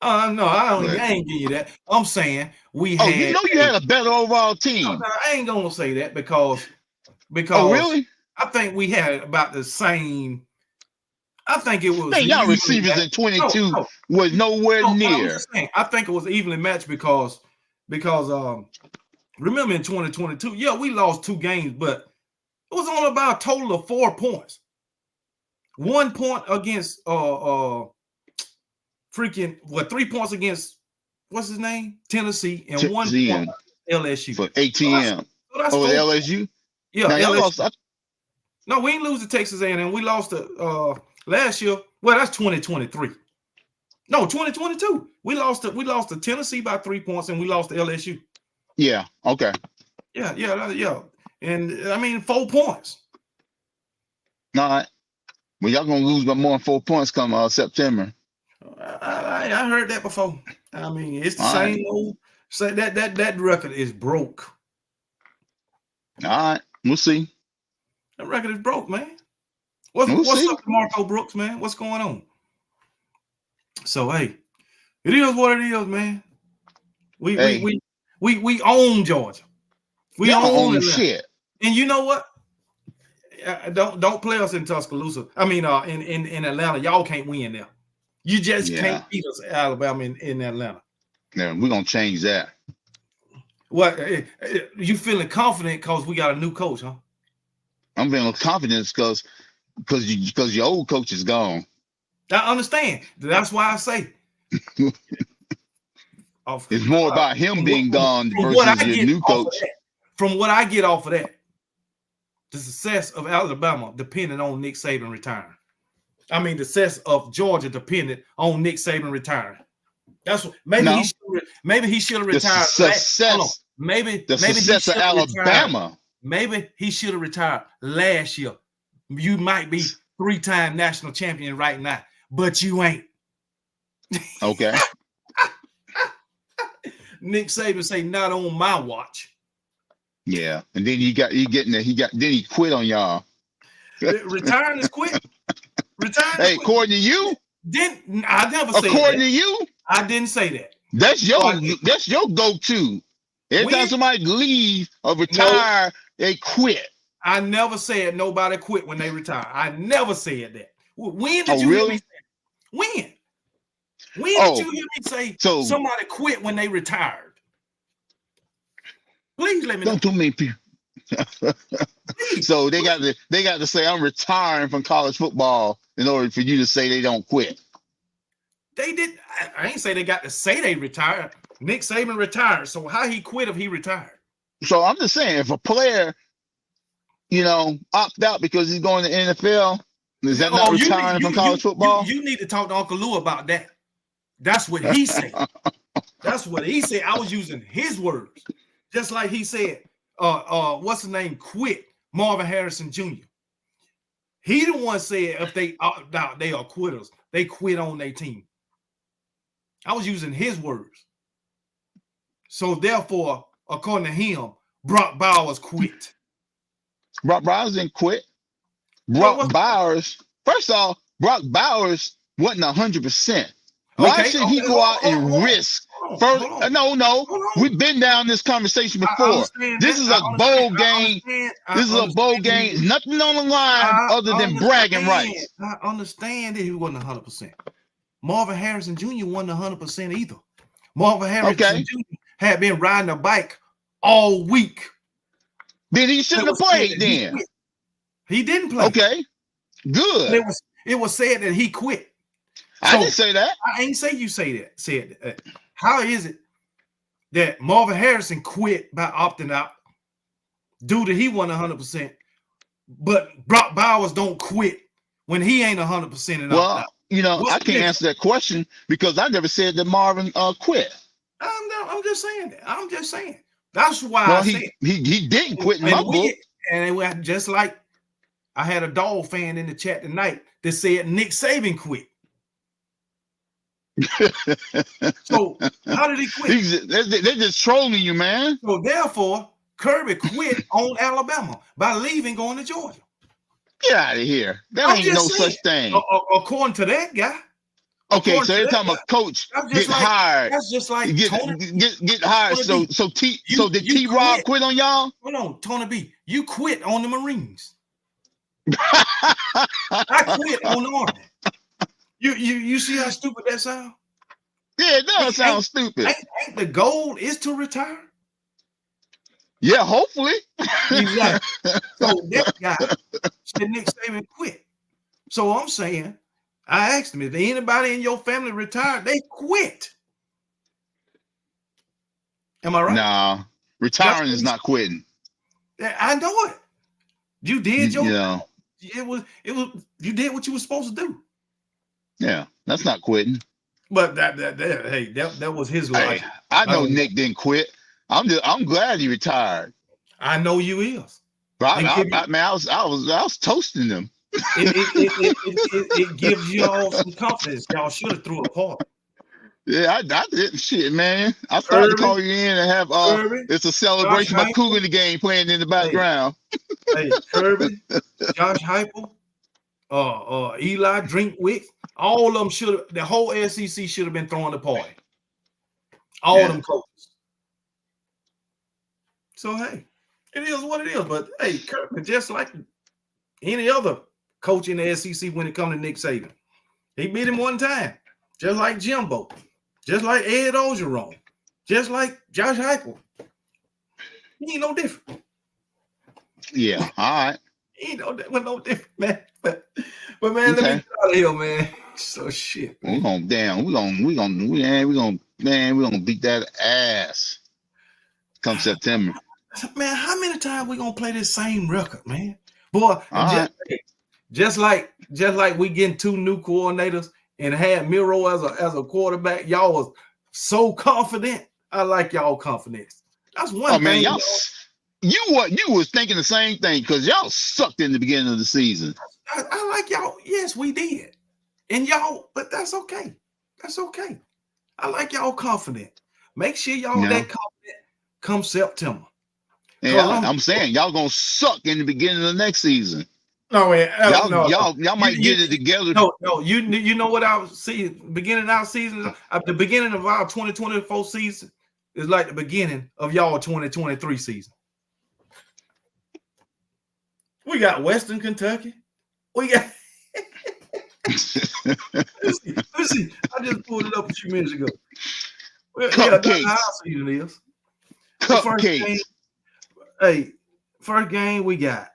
No, I ain't give you that. I'm saying we had. You know you had a better overall team. No, I ain't gonna say that because. Oh, really? I think we had about the same. I think it was. Man, y'all receivers in 22 was nowhere near. I think it was evenly matched because remember in 2022, yeah, we lost 2 games, but it was only about a total of 4 points. 1 point against 3 points against what's his name? Tennessee, and 1 point LSU. For ATM. That's LSU? Yeah, now, LSU. No, we didn't lose to Texas A&M. We lost to last year. Well, that's 2023. No, 2022. We lost to Tennessee by 3 points, and we lost to LSU. Yeah. Okay. Yeah. And I mean 4 points. All right. Well, y'all gonna lose by more than 4 points come September. I heard that before. I mean, it's the same old. Say that record is broke. All right, we'll see. That record is broke, man. What's up to Marco Brooks, man? What's going on? So hey, it is what it is, man. We own Georgia. We own shit. And you know what? Don't play us in Tuscaloosa. I mean, in Atlanta, y'all can't win there. You just can't beat us, Alabama, in Atlanta. Yeah, we're gonna change that. What you feeling confident because we got a new coach, huh? I'm feeling confidence because your old coach is gone. I understand. That's why I say it's more about him being gone versus your new coach. From what I get off of that, the success of Alabama depended on Nick Saban retiring. I mean, the success of Georgia depended on Nick Saban retiring. That's what maybe he should have retired. Maybe he should have Alabama. Maybe he should have retired last year. You might be 3-time national champion right now, but you ain't. Okay. Nick Saban say not on my watch. Yeah, and then he quit on y'all. Retiring is quit. Hey, according to you, I never say that. According to you, I didn't say that. That's your go-to. Every time somebody leave or retire, they quit. I never said nobody quit when they retire. I never said that. When did you really? hear me say that? When did you hear me say somebody quit when they retired? Please let me know. Don't too many people. So they got to say I'm retiring from college football in order for you to say they don't quit. They did. I ain't say they got to say they retired. Nick Saban retired. So how he quit if he retired? So I'm just saying, if a player, opt out because he's going to the NFL, is that not retiring from college football? You need to talk to Uncle Lou about that. That's what he said. That's what he said. I was using his words. Just like he said, what's the name? Quit Marvin Harrison Jr. He the one said if they opt out, they are quitters. They quit on their team. I was using his words. So therefore, according to him, Brock Bowers quit. Brock Bowers didn't quit. Brock Bowers, first off, Brock Bowers wasn't 100%. Why should he go out and risk? We've been down this conversation before. This is a bowl game. This is a bowl game. Nothing on the line other than bragging rights. I understand that he wasn't 100%. Marvin Harrison Jr. wasn't 100% either. Marvin Harrison Jr. had been riding a bike all week. Then he shouldn't have played then. He didn't play. Okay, good. It was said that he quit. I didn't say that. I ain't say you said that. How is it that Marvin Harrison quit by opting out due to he wasn't 100%, but Brock Bowers don't quit when he ain't 100% and opt out? I can't answer that question because I never said that Marvin quit. I'm just saying that. I'm just saying. That's why I said he didn't quit in my book. And it was just like I had a Dog fan in the chat tonight that said Nick Saban quit. So how did he quit? They're just trolling you, man. So therefore, Kirby quit on Alabama by leaving, going to Georgia. Get out of here. There ain't no such thing. According to that guy. Okay, so every time a coach get hired, that's just like get hired. So did T-Rob quit on y'all? Hold on, Tony B. You quit on the Marines. I quit on the Army. You see how stupid that sounds? Yeah, it does sound stupid. Ain't the goal is to retire? Yeah, hopefully. Exactly. So that guy said Nick Saban quit. So I'm saying, I asked him, if anybody in your family retired, they quit. Am I right? No, retiring is not quitting. I know it. You did it was you did what you were supposed to do. Yeah, that's not quitting. But that was his life. Hey, I know Nick didn't quit. I'm glad he retired. I know you is. But I was toasting them. It gives y'all some confidence. Y'all should have threw a party. Yeah, I did shit, man. I started to call you in and have it's a celebration by Cougar the game playing in the background. Hey, Kirby, Josh Heupel, Eli Drinkwick, all of them should have. The whole SEC should have been throwing the party. All of them coaches. So hey, it is what it is. But hey, Kirby, just like any other coach in the SEC when it comes to Nick Saban, he beat him one time, just like Jimbo, just like Ed Ogeron, just like Josh Heupel. He ain't no different. Yeah, all right. He ain't no different, man. But man, let me get out of here, man. So shit. Man. We're gonna beat that ass come September. Man, how many times we gonna play this same record, man? Boy, just like we getting 2 new coordinators and had Miro as a quarterback, y'all was so confident. I like y'all confidence. That's one thing. Man, y'all, you was thinking the same thing because y'all sucked in the beginning of the season. I like y'all. Yes, we did. And y'all, but that's okay. That's okay. I like y'all confident. Make sure y'all that confident come September. Yeah, I'm saying y'all gonna suck in the beginning of the next season. No, man, y'all might get it together. No, you know what I was seeing beginning of our season, the beginning of our 2024 season is like the beginning of y'all 2023 season. We got Western Kentucky. We got listen, I just pulled it up a few minutes ago. Cupcakes. How our season is. Cupcakes. First game we got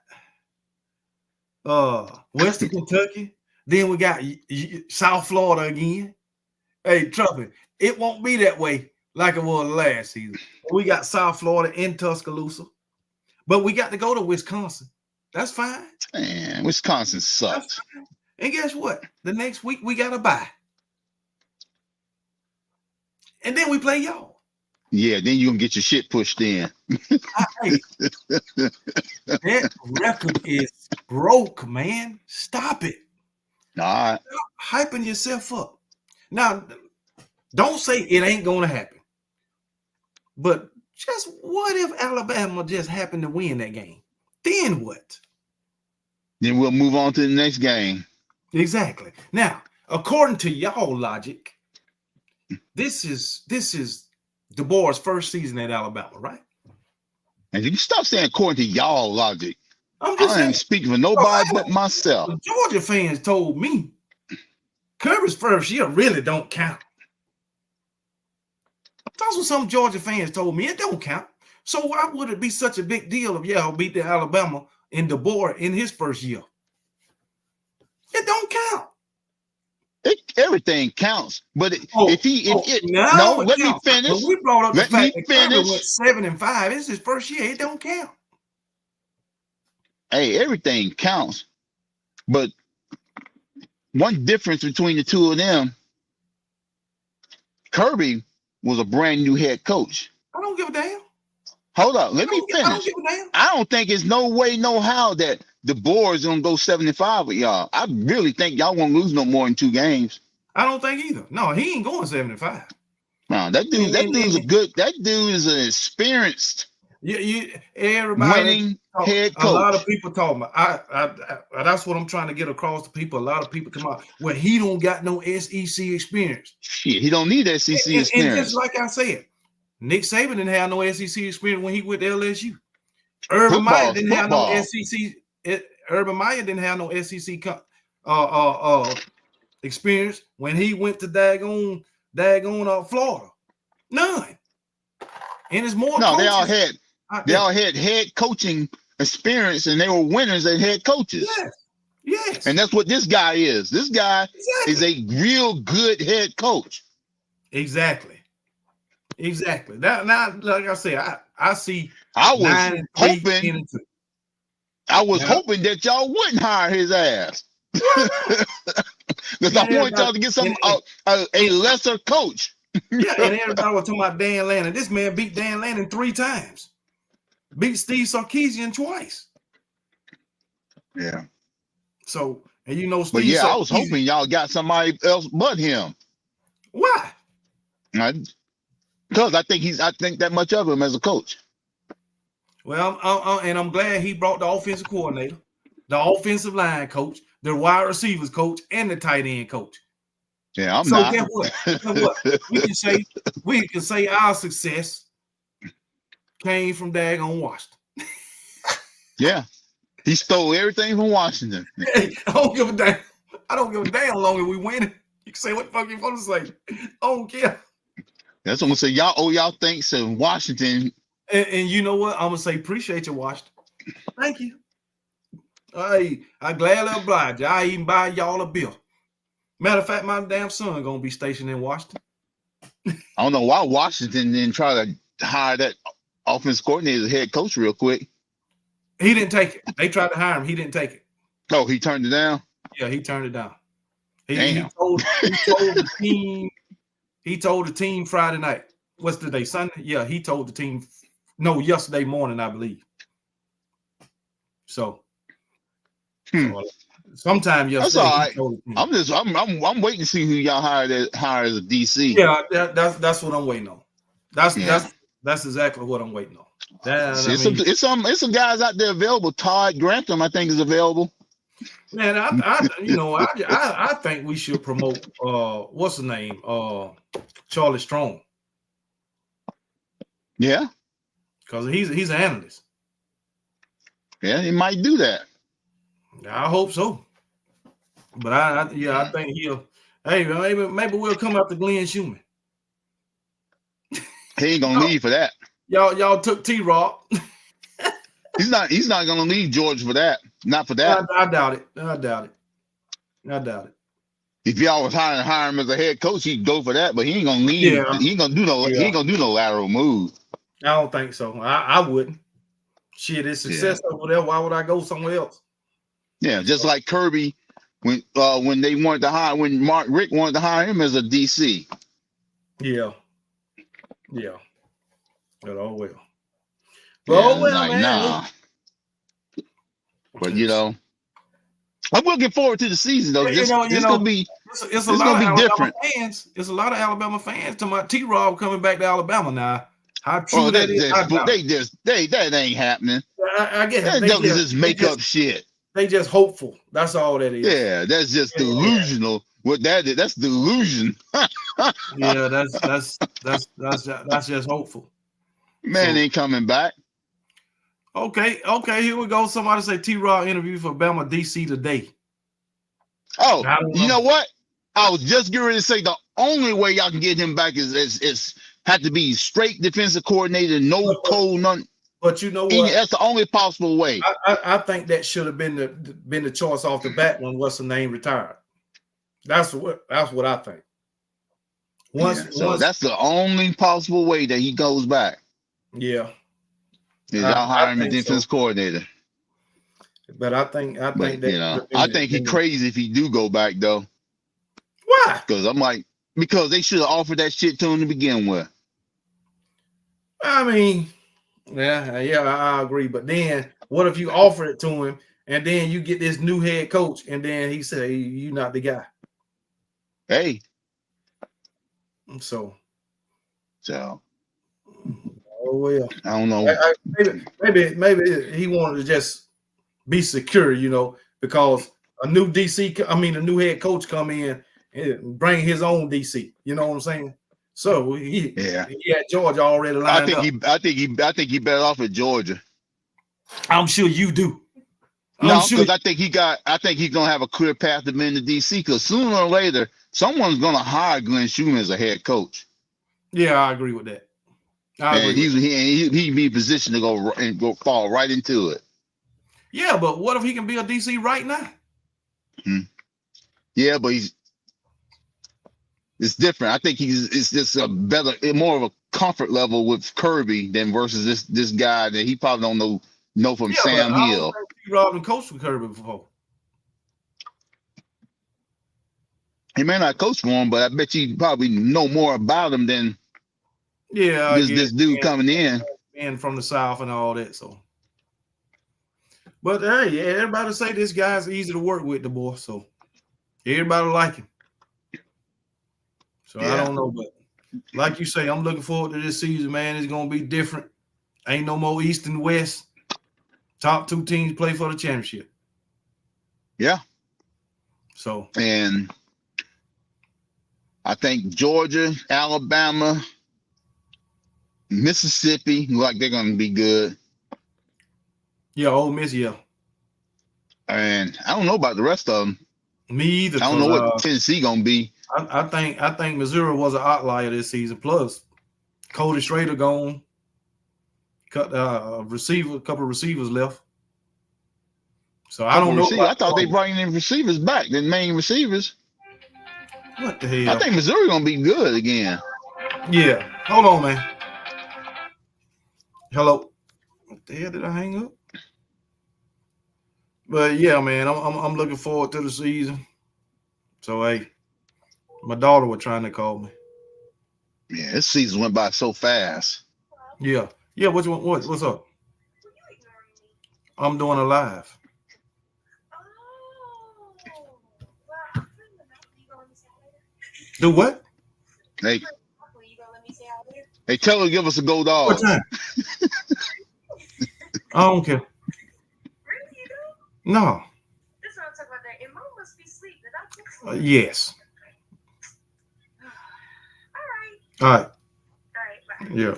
Western Kentucky. Then we got South Florida again. Hey, Trumpet, it won't be that way like it was last season. We got South Florida in Tuscaloosa, but we got to go to Wisconsin. That's fine. Man, Wisconsin sucks. And guess what? The next week we got to bye. And then we play y'all. Yeah, then you're going to get your shit pushed in. That record is broke, man. Stop it. All right. Stop hyping yourself up. Now, don't say it ain't going to happen. But just what if Alabama just happened to win that game? Then what? Then we'll move on to the next game. Exactly. Now, according to y'all logic, this is DeBoer's first season at Alabama, right? And you can stop saying according to y'all logic. I'm just I ain't speaking for nobody but myself. The Georgia fans told me Kirby's first year really don't count. That's what some Georgia fans told me. It don't count. So why would it be such a big deal if y'all beat the Alabama in DeBoer in his first year? It don't count. Everything counts, but let me finish. But we brought up the fact that Kirby went 7-5. It's his first year. It don't count. Hey, everything counts, but one difference between the two of them, Kirby was a brand new head coach. I don't give a damn. Hold up, let me finish. I don't give a damn. I don't think it's no way, no how that DeBoer is gonna go 7-5 with y'all. I really think y'all won't lose no more than 2 games. I don't think either. No, he ain't going 7-5. No, that dude's a good. That dude is an experienced, everybody winning head coach. A lot of people talking about. That's what I'm trying to get across to people. A lot of people come out, well, he don't got no SEC experience. Shit, he don't need SEC experience. And just like I said, Nick Saban didn't have no SEC experience when he went to LSU. Urban Meyer didn't have no SEC. Urban Meyer didn't have no SEC experience when he went to daggone Florida. None. And it's more. No, they all had head coaching experience, and they were winners at head coaches. Yes. And that's what this guy is. This guy is a real good head coach. Exactly. That now, like I said, I see. I was hoping that y'all wouldn't hire his ass. Because I want y'all to get a lesser coach. Yeah, and everybody was talking about Dan Lannon. This man beat Dan Lannon 3 times. Beat Steve Sarkisian twice. Yeah. So, and you know, Steve Sarkisian, I was hoping y'all got somebody else but him. Why? Because I think that much of him as a coach. Well, and I'm glad he brought the offensive coordinator, the offensive line coach, the wide receivers coach, and the tight end coach. Yeah, I'm so not. Guess what? We can say our success came from daggone Washington. Yeah, he stole everything from Washington. Hey, I don't give a damn. I don't give a damn long as we win it. You can say what the fuck you want to say. I don't care. That's what I'm gonna say. Y'all think so. Washington And you know what? I'm gonna say appreciate you, Washington. Thank you. Hey, I gladly oblige you. I even buy y'all a bill. Matter of fact, my damn son gonna be stationed in Washington. I don't know why Washington didn't try to hire that offense coordinator, head coach, real quick. He didn't take it. They tried to hire him. He didn't take it. Oh, he turned it down. Yeah, he turned it down. He Damn. told the team. He told the team Friday night. What's the day? Sunday? Yeah, he told the team. No, yesterday morning, I believe. So, sometime yesterday. That's all right. I'm waiting to see who y'all hire as a DC. Yeah, that's what I'm waiting on. That's exactly what I'm waiting on. It's some guys out there available. Todd Grantham, I think, is available. Man, I think we should promote what's the name? Charlie Strong. Yeah. Because he's an analyst. Yeah, he might do that. I hope so. But I think he'll. Hey, maybe we'll come after Glenn Schumann. He ain't gonna leave for that. Y'all took T-Rob. He's not gonna leave Georgia for that. Not for that. I doubt it. If y'all was hire him as a head coach, he'd go for that. But he ain't gonna leave. Yeah. He ain't gonna do no lateral move. I don't think so. I wouldn't. Shit, it's success over there. Why would I go somewhere else? Yeah, just like Kirby when Mark Rick wanted to hire him as a DC. Yeah. But oh well. Man. Nah. But I'm looking forward to the season though. It's gonna be different. Fans. It's a lot of Alabama fans talking about T-Rob coming back to Alabama now. How true that is? That ain't happening. I guess that just make up shit. They just hopeful. That's all that is. Yeah, that's just delusional. What that is, that's delusion. Yeah, that's just hopeful. Man ain't coming back. Okay, here we go. Somebody say T-Rob interview for Bama DC today. Oh, you know what? I was just getting ready to say the only way y'all can get him back is have to be straight defensive coordinator, no code, none. But you know what? That's the only possible way. I think that should have been the choice off the bat when what's the name retired. That's what I think. That's the only possible way that he goes back. Yeah. Y'all hire him as defense coordinator. But I think he's crazy if he do go back though. Why? Because they should have offered that shit to him to begin with. I mean, I agree. But then what if you offer it to him and then you get this new head coach and then he say you're not the guy? Hey. So. Oh well. I don't know. Maybe he wanted to just be secure, because a new new head coach come in and bring his own DC. You know what I'm saying? So he had Georgia already lined up. I think he better off at Georgia. I'm sure you do. Because I think he's gonna have a clear path to being the DC. Because sooner or later, someone's gonna hire Glenn Schumann as a head coach. Yeah, I agree with that. He'd be positioned to go fall right into it. Yeah, but what if he can be a DC right now? Yeah, but it's different. I think it's just more of a comfort level with Kirby than versus this guy that he probably don't know from Sam Hill. Robin coached with Kirby before. He may not coach for him, but I bet you probably know more about him than this dude coming in. And from the South and all that. So, but hey, everybody say this guy's easy to work with, DeBoer. So everybody like him. So I don't know, but like you say, I'm looking forward to this season, man. It's gonna be different. Ain't no more East and West. Top two teams play for the championship. Yeah. So and I think Georgia, Alabama, Mississippi, like they're gonna be good. Yeah, Ole Miss, yeah. And I don't know about the rest of them. Me either. I don't know what Tennessee gonna be. I think Missouri was an outlier this season. Plus, Cody Schrader gone. cut a couple of receivers left. So I don't know. I thought they brought in receivers back, the main receivers. What the hell? I think Missouri gonna be good again. Yeah. Hold on, man. Hello. What the hell did I hang up? But yeah, man, I'm looking forward to the season. So hey, my daughter was trying to call me. Yeah, this season went by so fast. Yeah. Yeah, what's up? I'm doing a live. Do what? Hey, tell her to give us a gold dog. What time? I don't care. No. Yes. All right. Yeah.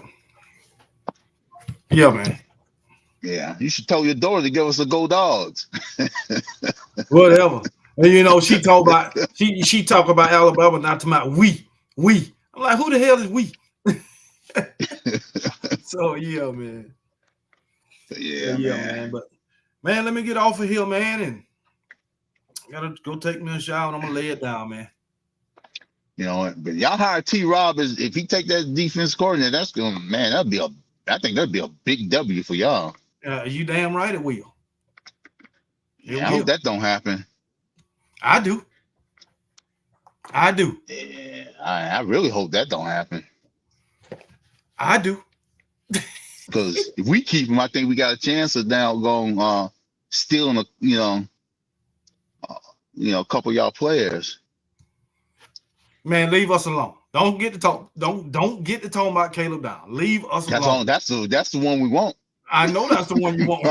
Yeah, man. Yeah, you should tell your daughter to give us a gold dogs. Whatever. And you know, she talk about Alabama, not to my we. I'm like, who the hell is we? So yeah, man. Yeah, man. But man, let me get off of here, man, and I gotta go take me a shower and I'm gonna lay it down, man. You know, but y'all hire T-Rob if he take that defense coordinator, that's gonna, man, I think that'd be a big W for y'all. You damn right it will. I hope that don't happen. I do. Yeah, I really hope that don't happen. I do. Because if we keep him, I think we got a chance of now going stealing a couple of y'all players. Man, leave us alone. Don't get to talk. Don't get to talking about Caleb Down. Leave us alone. That's the one we want. I know that's the one you want.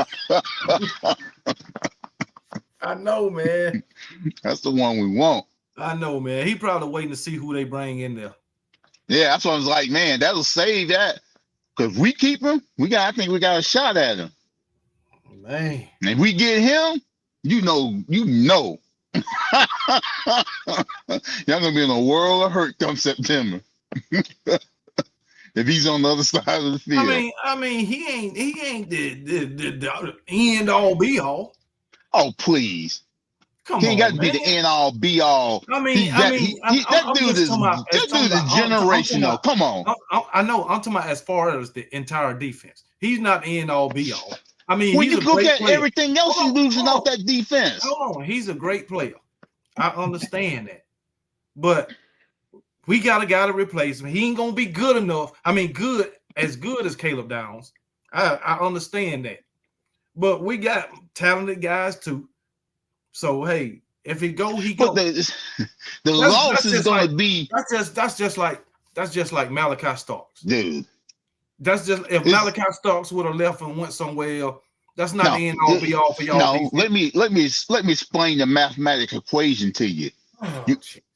I know, man. That's the one we want. I know, man. He probably waiting to see who they bring in there. Yeah, that's what I was like, man. That'll save that. Because if we keep him, I think we got a shot at him. Man. And if we get him, you know. Y'all gonna be in a world of hurt come September. If he's on the other side of the field. I mean, he ain't the end all be all. Oh, please. He ain't got to be the end all be all. That dude is generational. Come on. I know. I'm talking about as far as the entire defense. He's not end all be all. I mean, when you look at player. everything else you're losing off that defense. Hold on. He's a great player. I understand that. But we got a guy to replace him. He ain't gonna be good enough. I mean, good as Caleb Downs. I understand that. But we got talented guys too. So hey, if he go, he go. The loss is gonna be that's just like Malachi Starks. Dude. That's just if Malachi Starks would have left and went somewhere else, that's not the end all be all for y'all. No, let me explain the mathematical equation to you.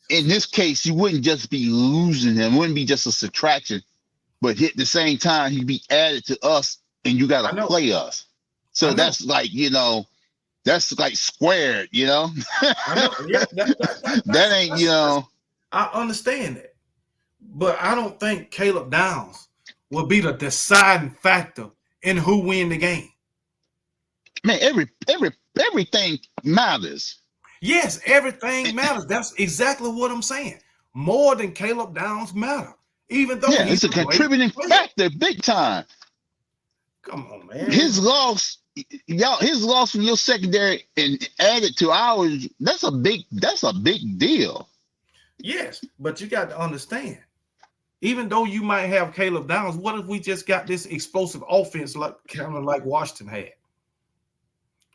In this case, you wouldn't just be losing him, it wouldn't be just a subtraction, but at the same time, he'd be added to us and you gotta play us. So that's like, that's like squared, I know. Yeah, that ain't, I understand that. But I don't think Caleb Downs will be the deciding factor in who win the game. Man, everything matters. Yes, everything matters. That's exactly what I'm saying. More than Caleb Downs matter. Even though it's a contributing factor, big time. Come on, man. His loss from your secondary and added to ours, that's a big deal. Yes, but you got to understand. Even though you might have Caleb Downs, what if we just got this explosive offense kind of like Washington had?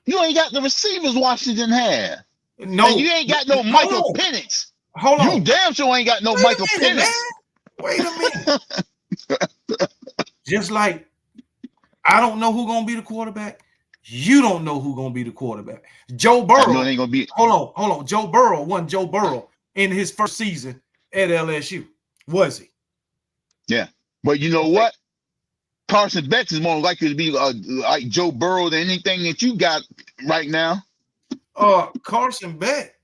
You ain't got the receivers Washington had. No, and you ain't got no Michael Penix. Hold on. You damn sure ain't got no Michael Penix. Man. Wait a minute. Just like I don't know who's gonna be the quarterback. You don't know who's gonna be the quarterback. Joe Burrow ain't gonna be. Hold on. Joe Burrow wasn't Joe Burrow in his first season at LSU, was he? Yeah, but you know what? Carson Beck is more likely to be like Joe Burrow than anything that you got right now. Carson Beck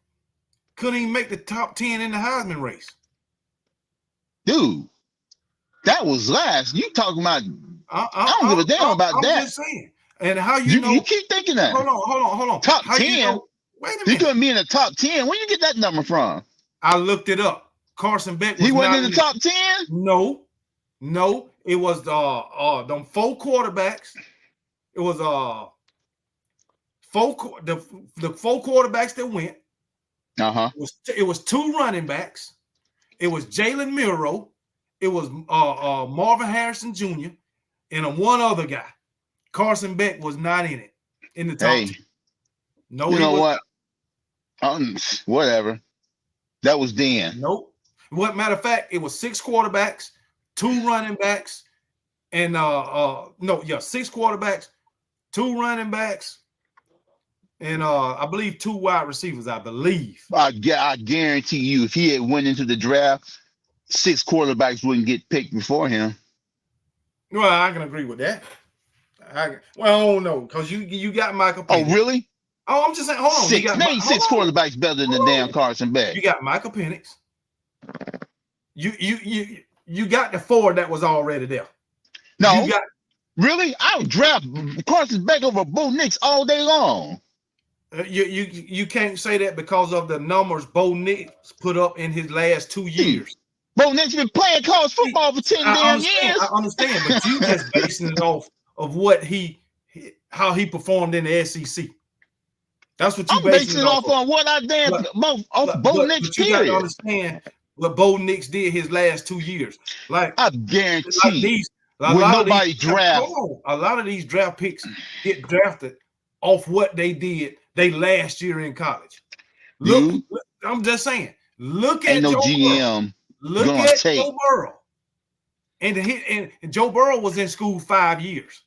couldn't even make the top 10 in the Heisman race. Dude, that was last. You talking about I don't give a damn about that. I'm just saying. And how you know? You keep thinking that. Hold on. Top how 10. You know? Wait a minute. He couldn't be in the top 10. Where you get that number from? I looked it up. Carson Beck was he wasn't not in the top 10? No. It was them 4 quarterbacks. It was the 4 quarterbacks that went. It was 2 running backs. It was Jalen Milroe. It was Marvin Harrison Jr. and one other guy. Carson Beck was not in it in the top 10. No, you know what? Whatever. That was then. Nope. What matter of fact, it was 6 quarterbacks, 2 running backs, and 6 quarterbacks, 2 running backs, and I believe 2 wide receivers. I believe. I guarantee you, if he had went into the draft, 6 quarterbacks wouldn't get picked before him. Well, I can agree with that. I don't know, because you got Michael Penix. Oh, really? Oh, I'm just saying. Hold on. Name 6 quarterbacks better than damn Carson Beck. You got Michael Penix. You got the 4 that was already there. No, really? I would draft Carson Beck over Bo Nix all day long. You can't say that because of the numbers Bo Nix put up in his last 2 years. Bo Nix been playing college football for 10 damn years. I understand, but you just basing it off of what how he performed in the SEC. That's what I'm basing it off on what I damn Bo Nix. You got to understand what Bo Nix did his last 2 years. Like I guarantee, a lot of these draft picks get drafted off what they did they last year in college. Look, I'm just saying. Look at Joe GM. Look at Joe Burrow. And Joe Burrow was in school 5 years.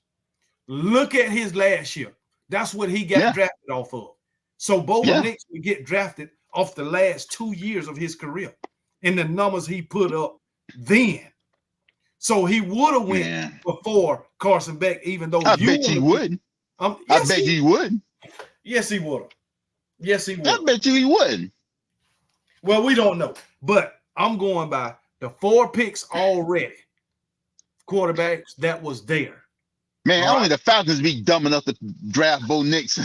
Look at his last year. That's what he got drafted off of. So Bo Nix would get drafted off the last 2 years of his career and the numbers he put up then. So he would have went before Carson Beck, even though I bet he would. I bet he would. Yes, he would have. Yes, he would. I bet you he wouldn't. Well, we don't know, but I'm going by the 4 picks already. Quarterbacks that was there. Man, only the Falcons be dumb enough to draft Bo Nix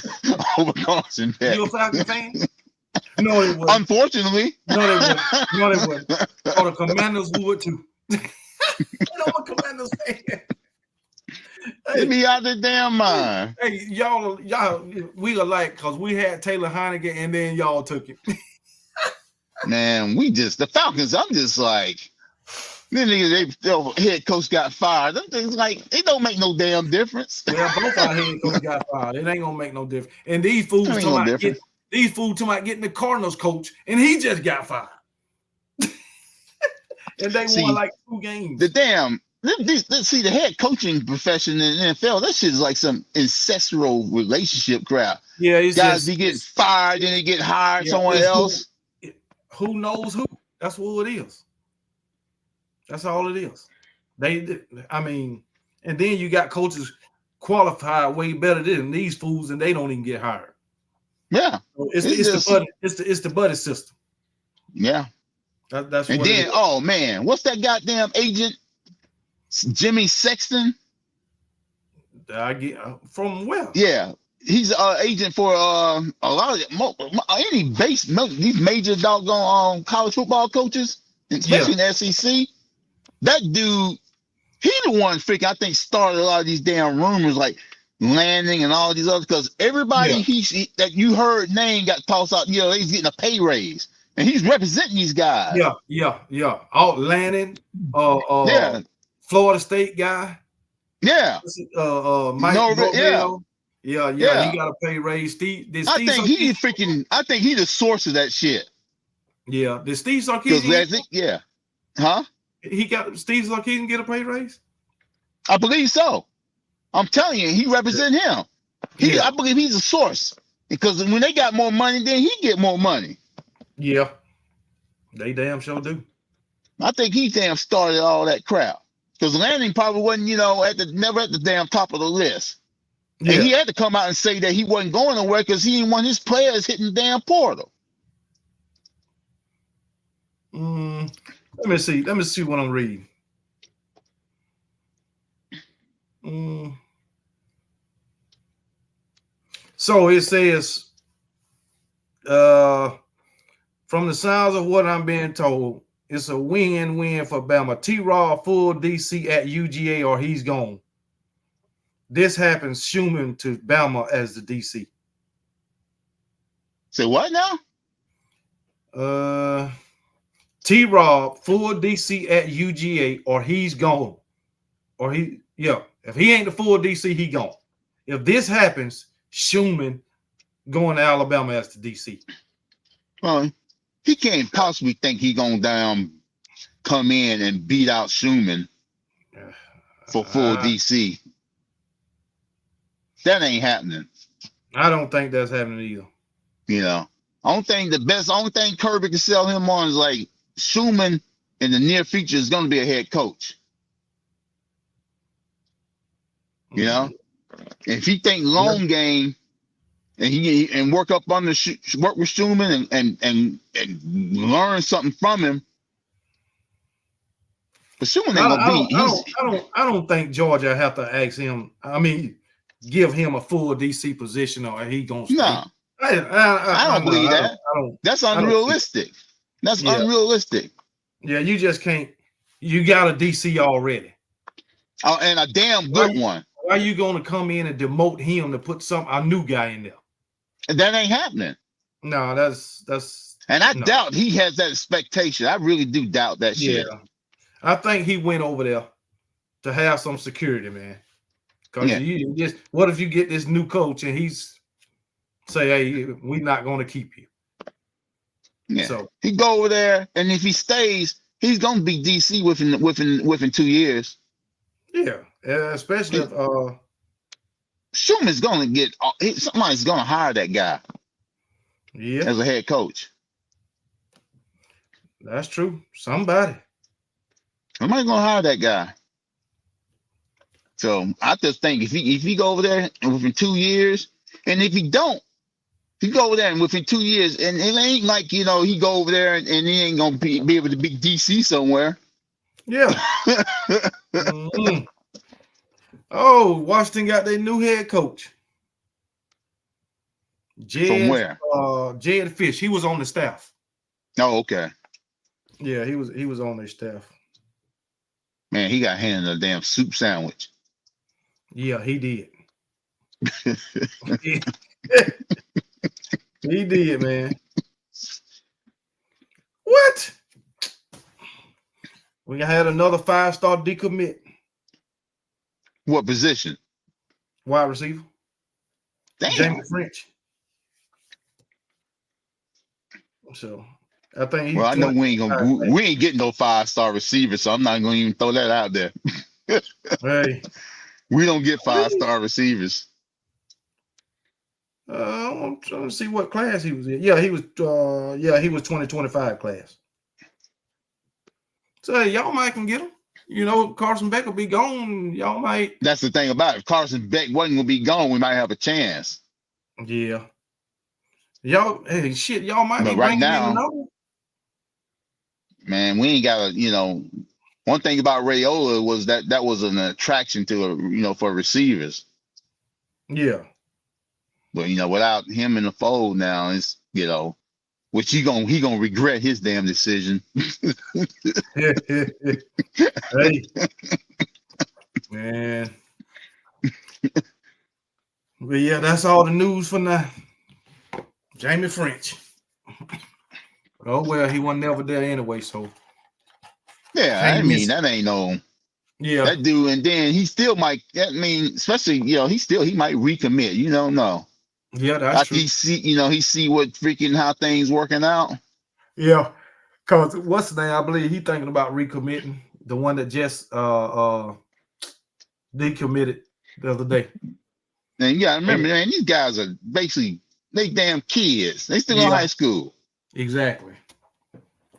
over Carson Beck. You a Falcon fan? No, it wouldn't. Unfortunately. No, they wouldn't. Or the Commanders would too. I'm a Commanders fan. They be out their damn mind. Hey, y'all, we are like, because we had Taylor Heineke and then y'all took it. Man, the Falcons, I'm just like, then their head coach got fired. Them things like, it don't make no damn difference. Yeah, both our head coach got fired. It ain't gonna make no difference. And these fools talking about getting the Cardinals coach, and he just got fired. And they won like 2 games. The head coaching profession in the NFL, that shit is like some ancestral relationship crap. Yeah, it's guys be getting fired and they get hired somewhere else. Who knows who? That's what it is. That's all it is. And then you got coaches qualified way better than these fools, and they don't even get hired. Yeah, so it's the buddy system. Yeah, that's. And then, oh man, what's that goddamn agent? Jimmy Sexton. I get from where? Yeah, he's an agent for a lot of these major doggone college football coaches, especially in the SEC. That dude, he the one freaking I think started a lot of these damn rumors like Landing and all these others, because everybody that you heard name got tossed out. He's getting a pay raise, and he's representing these guys. Yeah. All Landing, Florida State guy. Yeah. Mike Norvell. Yeah. He got a pay raise. I think he's the source of that shit. Yeah. Did Steve Sarkisian? Yeah. Huh? Steve Sarkisian get a pay raise? I believe so. I'm telling you, he represents him. I believe he's a source, because when they got more money, then he get more money. Yeah. They damn sure do. I think he damn started all that crap. Because Landing probably wasn't, never at the damn top of the list. Yeah. And he had to come out and say that he wasn't going nowhere because he didn't want his players hitting the damn portal. Let me see what I'm reading. So it says, from the sounds of what I'm being told, it's a win-win for Bama. T-Raw full DC at UGA or he's gone. This happens Schumann to Bama as the DC. Say what now? T-Raw full DC at UGA or he's gone. Or if he ain't the full DC, he gone. If this happens, Schumann going to Alabama as the DC. Well, he can't possibly think he gonna come in and beat out Schumann for full DC. That ain't happening. I don't think that's happening either. You know, only thing Kirby can sell him on is like Schumann in the near future is going to be a head coach. You know, if he think long game and work up on work with Schumann and learn something from him. But Schumann ain't gonna be. I don't think Georgia have to ask him. I mean, give him a full DC position or he gonna stay. No. I don't believe that. That's unrealistic. That's unrealistic. Yeah, you just can't. You got a DC already. Oh, and a damn good one. Why are you going to come in and demote him to put a new guy in there? That ain't happening. No, that's. And I doubt he has that expectation. I really do doubt that shit. Yeah, I think he went over there to have some security, man. Because what if you get this new coach and he's say, "Hey, we're not going to keep you." Yeah. So he go over there, and if he stays, he's going to be DC within 2 years. Yeah, especially if Schumann's going to get somebody's going to hire that guy. Yeah, as a head coach. That's true. Somebody's going to hire that guy. So I just think if he go over there and within 2 years, and if he don't, he go over there and within 2 years, and it ain't like, he go over there and he ain't gonna be able to be DC somewhere. Yeah. Mm-hmm. Oh, Washington got their new head coach. From where? Jed Fish. He was on the staff. Oh, okay. Yeah, he was on their staff. Man, he got handed a damn soup sandwich. Yeah, he did. He did, man. What? We had another 5-star decommit. What position? Wide receiver. Damn. Jamie French. So I think I know we ain't getting no 5-star receiver, so I'm not gonna even throw that out there. Hey. We don't get 5-star receivers. I'm trying to see what class he was in. Yeah, he was 2025 class. So hey, y'all might can get him. Carson Beck will be gone. Y'all might. That's the thing about it. If Carson Beck wasn't gonna be gone, we might have a chance. Yeah. Y'all might but be right now. Man, we ain't got one thing about Raiola was that was an attraction to for receivers. Yeah. But without him in the fold now, it's which he gonna regret his damn decision. Hey, man. But yeah, that's all the news for now. Jamie French. Oh well, he wasn't never there anyway, so. Yeah, that ain't no. Yeah, that dude, and then he still might. Especially he might recommit. You don't know. Yeah, that's true. He see what freaking how things working out. Yeah, cause what's the name? I believe he thinking about recommitting. The one that just decommitted the other day. And you gotta remember, man, these guys are basically they damn kids. They still in high school. Exactly.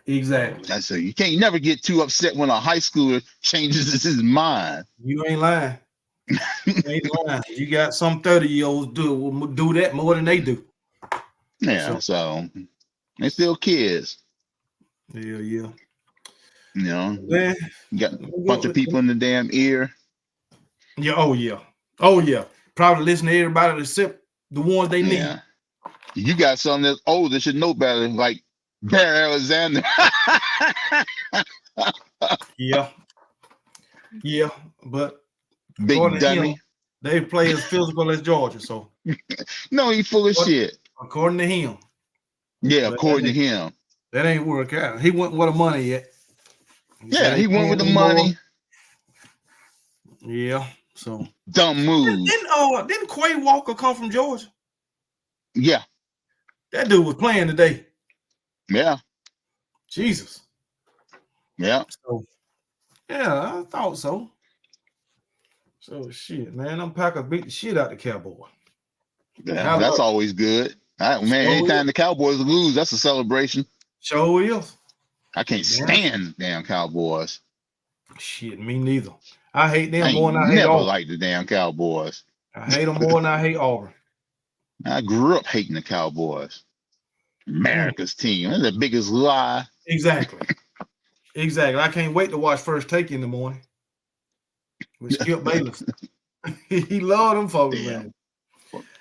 That's so you can't never get too upset when a high schooler changes his mind. You ain't lying. You got some 30-year-olds do that more than they do. Yeah, so they still kids. Yeah. You got a bunch of people in the damn ear. Yeah, oh yeah. Oh yeah. Probably listen to everybody except the ones they need. You got something that's old that should know better, like Bear Alexander. Yeah. Yeah, but Big dummy. Him, they play as physical as Georgia, so no, he full of shit. According to him. Yeah, according to him. That ain't work out. He went with the money yet. He went with the money. Yeah, so dumb move. Didn't Quay Walker come from Georgia? Yeah. That dude was playing today. Yeah. Jesus. Yeah. So, yeah, I thought so. So shit, man, them Packers beat the shit out the Cowboys. Yeah, that's always good. Anytime the Cowboys lose, that's a celebration. Sure is. I can't stand damn Cowboys. Shit, me neither. I hate them more than I hate never Auburn. liked the damn Cowboys. I hate them more than I hate Auburn. I grew up hating the Cowboys. America's team. That's the biggest lie. Exactly. Exactly. I can't wait to watch First Take in the morning with Skip Bayless. He loved them folks, man.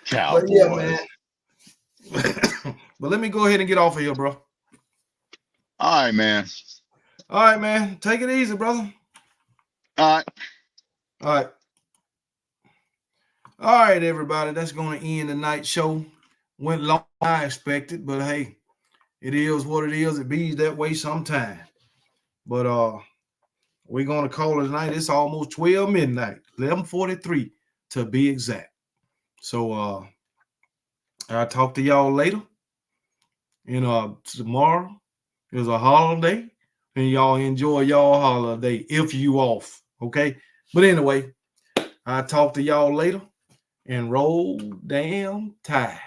Cowboys. But yeah, man. But let me go ahead and get off of here, bro. All right, man. All right, man. Take it easy, brother. All right. All right. All right, everybody. That's going to end the night show. Went long than I expected, but hey, it is what it is. It be that way sometime. But we're going to call it tonight. It's almost 12 midnight, 11:43 to be exact. So I'll talk to y'all later. Tomorrow is a holiday, and y'all enjoy y'all holiday if you off, okay? But anyway, I'll talk to y'all later, and roll damn tide.